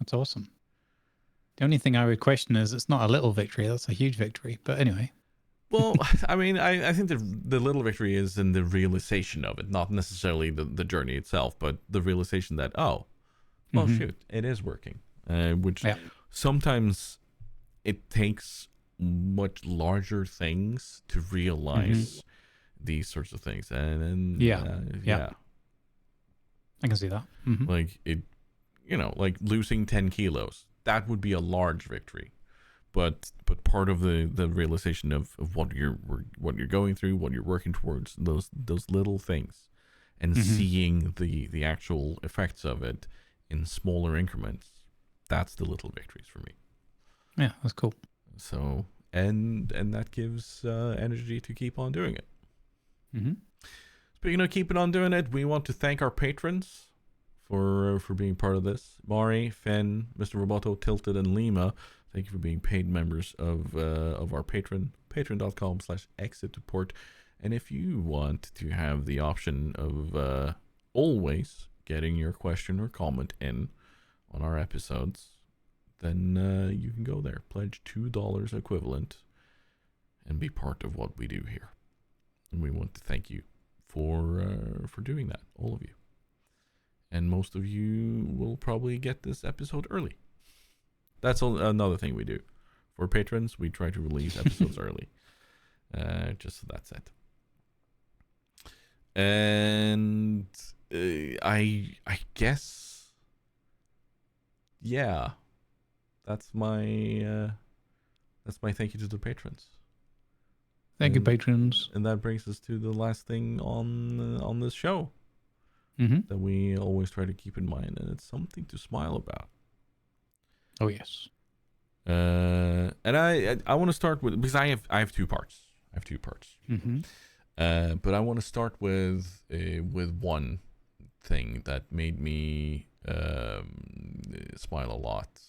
That's awesome. The only thing I would question is it's not a little victory. That's a huge victory. But anyway. Well, I mean, I think the little victory is in the realization of it, not necessarily the journey itself, but the realization that, oh, well, shoot, it is working. Which sometimes it takes much larger things to realize these sorts of things. And yeah. I can see that. Like it, like losing 10 kilos, that would be a large victory. But part of the realization of what you're going through, what you're working towards, those little things, and seeing the actual effects of it in smaller increments, that's the little victories for me. Yeah, that's cool. So and that gives energy to keep on doing it. Speaking of keeping on doing it, we want to thank our patrons for being part of this. Mari, Finn, MrRoboto, Tilted, and Lima. Thank you for being paid members of our patreon.com/exit report. And if you want to have the option of always getting your question or comment in on our episodes, then you can go there, pledge $2 equivalent, and be part of what we do here. And we want to thank you for doing that, all of you. And most of you will probably get this episode early. That's another thing we do. For patrons, we try to release episodes early. Just so that's it. And I guess, yeah, that's my thank you to the patrons. Thank you, patrons. And that brings us to the last thing on this show that we always try to keep in mind, and it's something to smile about. Oh yes. And I want to start with, because I have two parts. But I want to start with one thing that made me smile a lot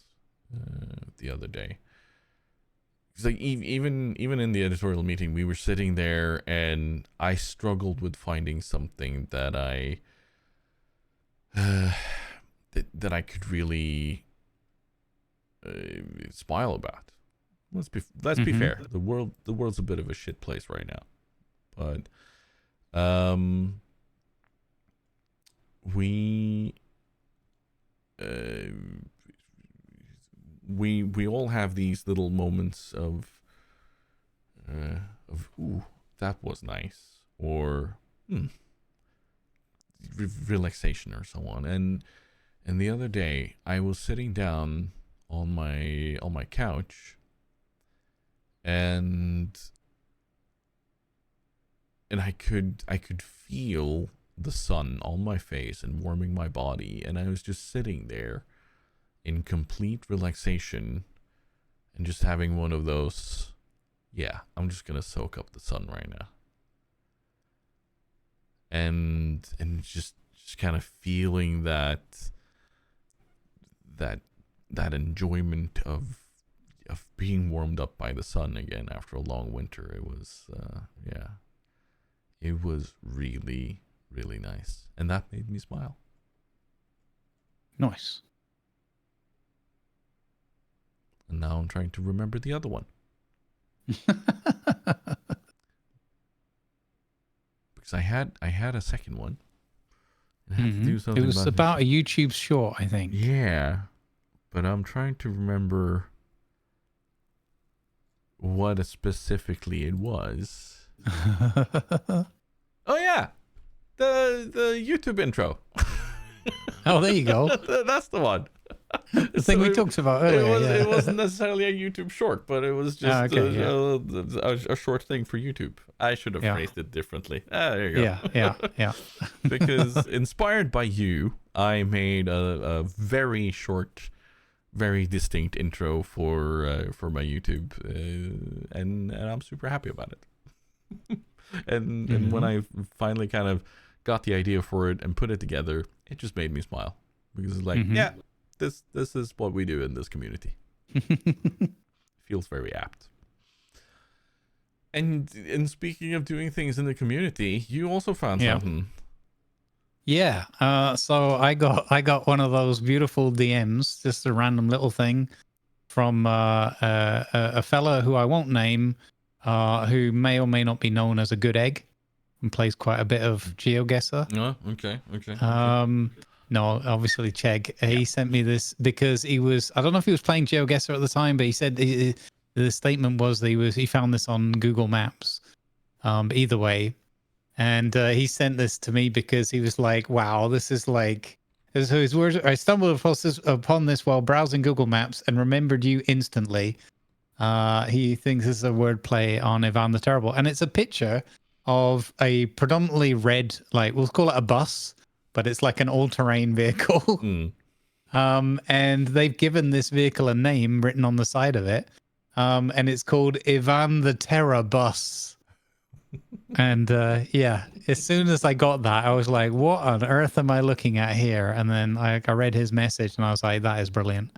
the other day. Because like even in the editorial meeting, we were sitting there, and I struggled with finding something that I that I could really smile about. Let's be fair. The world's a bit of a shit place right now, but we all have these little moments of ooh, that was nice, or relaxation, or so on. And the other day, I was sitting down on my couch, and I could feel the sun on my face and warming my body, and I was just sitting there in complete relaxation and just having one of those, yeah, I'm just gonna soak up the sun right now, and just kind of feeling that enjoyment of being warmed up by the sun again after a long winter. It was it was really, really nice, and that made me smile. Nice. And now I'm trying to remember the other one. Because I had a second one. It had to do something It was about a YouTube short, I think. Yeah. But I'm trying to remember what specifically it was. Oh yeah. The YouTube intro. Oh, there you go. That's the one. The thing we talked about earlier. It wasn't necessarily a YouTube short, but it was just a short thing for YouTube. I should have phrased it differently. There you go. Yeah. Because inspired by you, I made a very short, very distinct intro for my YouTube, and I'm super happy about it. and when I finally kind of got the idea for it and put it together, it just made me smile, because it's like, yeah, this is what we do in this community. Feels very apt. And speaking of doing things in the community, you also found something. Yeah. So I got one of those beautiful DMs, just a random little thing from a fella who I won't name, who may or may not be known as a good egg and plays quite a bit of GeoGuessr. Oh, okay. No, obviously Chegg. He sent me this because I don't know if he was playing GeoGuessr at the time, but he said the statement was that he found this on Google Maps. Either way. And he sent this to me because he was like, wow, this is like, so his words, I stumbled upon this while browsing Google Maps and remembered you instantly. He thinks this is a wordplay on Ivan the Terrible. And it's a picture of a predominantly red, like, we'll call it a bus, but it's like an all-terrain vehicle. And they've given this vehicle a name written on the side of it. And it's called Ivan the Terror Bus. And as soon as I got that, I was like, what on earth am I looking at here? And then I read his message and I was like, that is brilliant.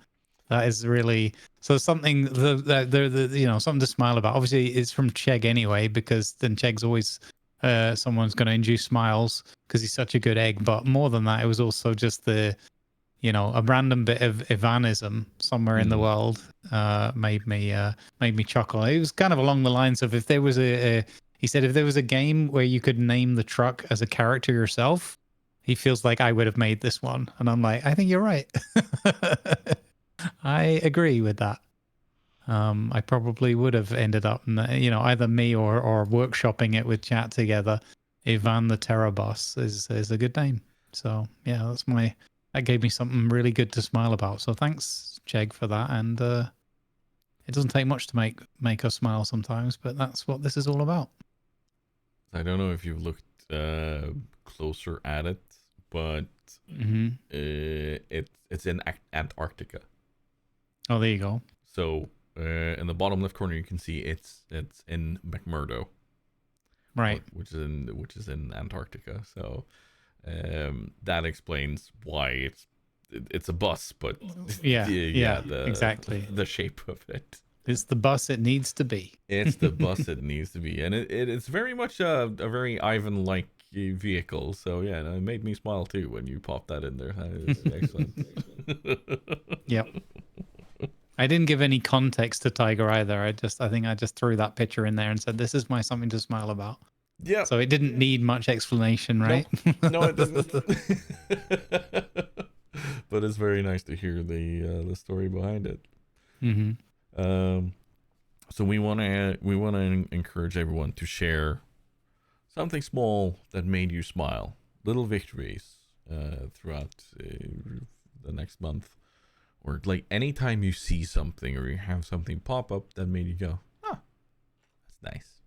That is really something something to smile about. Obviously it's from Chegg anyway, because then Chegg's always someone's going to induce smiles because he's such a good egg. But more than that, it was also just a random bit of Ivanism somewhere in the world made me chuckle. It was kind of along the lines of, if there was he said if there was a game where you could name the truck as a character yourself, he feels like I would have made this one. And I'm like, I think you're right. I agree with that. I probably would have ended up, either me or workshopping it with chat together. Ivan the Terror Boss is a good name. So yeah, that gave me something really good to smile about. So thanks, Chegg, for that. And it doesn't take much to make us smile sometimes, but that's what this is all about. I don't know if you've looked closer at it, but it's in Antarctica. Oh, there you go. So in the bottom left corner, you can see it's in McMurdo, right? Which is in Antarctica. So that explains why it's a bus, but exactly the shape of it. It's the bus it needs to be. It's the bus it needs to be, and it's very much a very Ivan-like vehicle. So yeah, it made me smile too when you popped that in there. Excellent. Yep. I didn't give any context to Tiger either. I think I just threw that picture in there and said, "This is my something to smile about." Yeah. So it didn't need much explanation, right? No, it doesn't. But it's very nice to hear the story behind it. So we want to encourage everyone to share something small that made you smile, little victories throughout the next month, or like anytime you see something or you have something pop up that made you go, that's nice,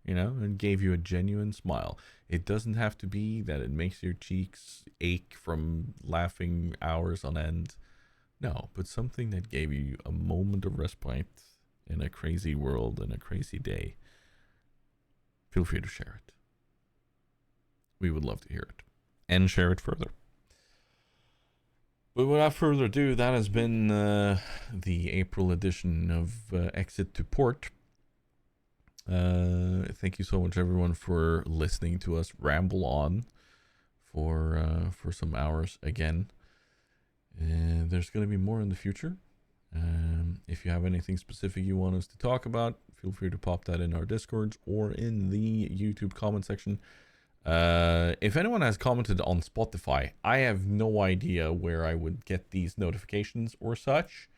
and gave you a genuine smile. It doesn't have to be that it makes your cheeks ache from laughing hours on end. No, but something that gave you a moment of respite in a crazy world and a crazy day. Feel free to share it. We would love to hear it and share it further. But without further ado, that has been the April edition of Exit to Port. Thank you so much, everyone, for listening to us ramble on for some hours again. There's going to be more in the future. If you have anything specific you want us to talk about, feel free to pop that in our Discords or in the YouTube comment section. If anyone has commented on Spotify, I have no idea where I would get these notifications or such.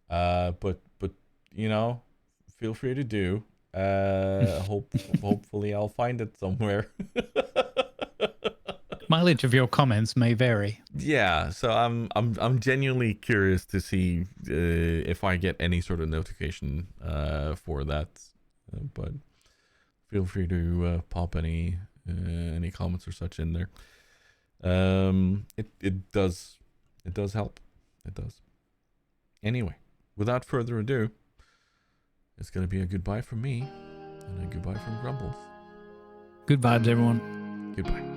But you know, feel free to do. Hopefully I'll find it somewhere. Mileage of your comments may vary. Yeah, so I'm genuinely curious to see if I get any sort of notification for that. But feel free to pop any comments or such in there. It does help. It does. Anyway, without further ado, it's gonna be a goodbye from me and a goodbye from Grumbles. Good vibes, everyone. Goodbye.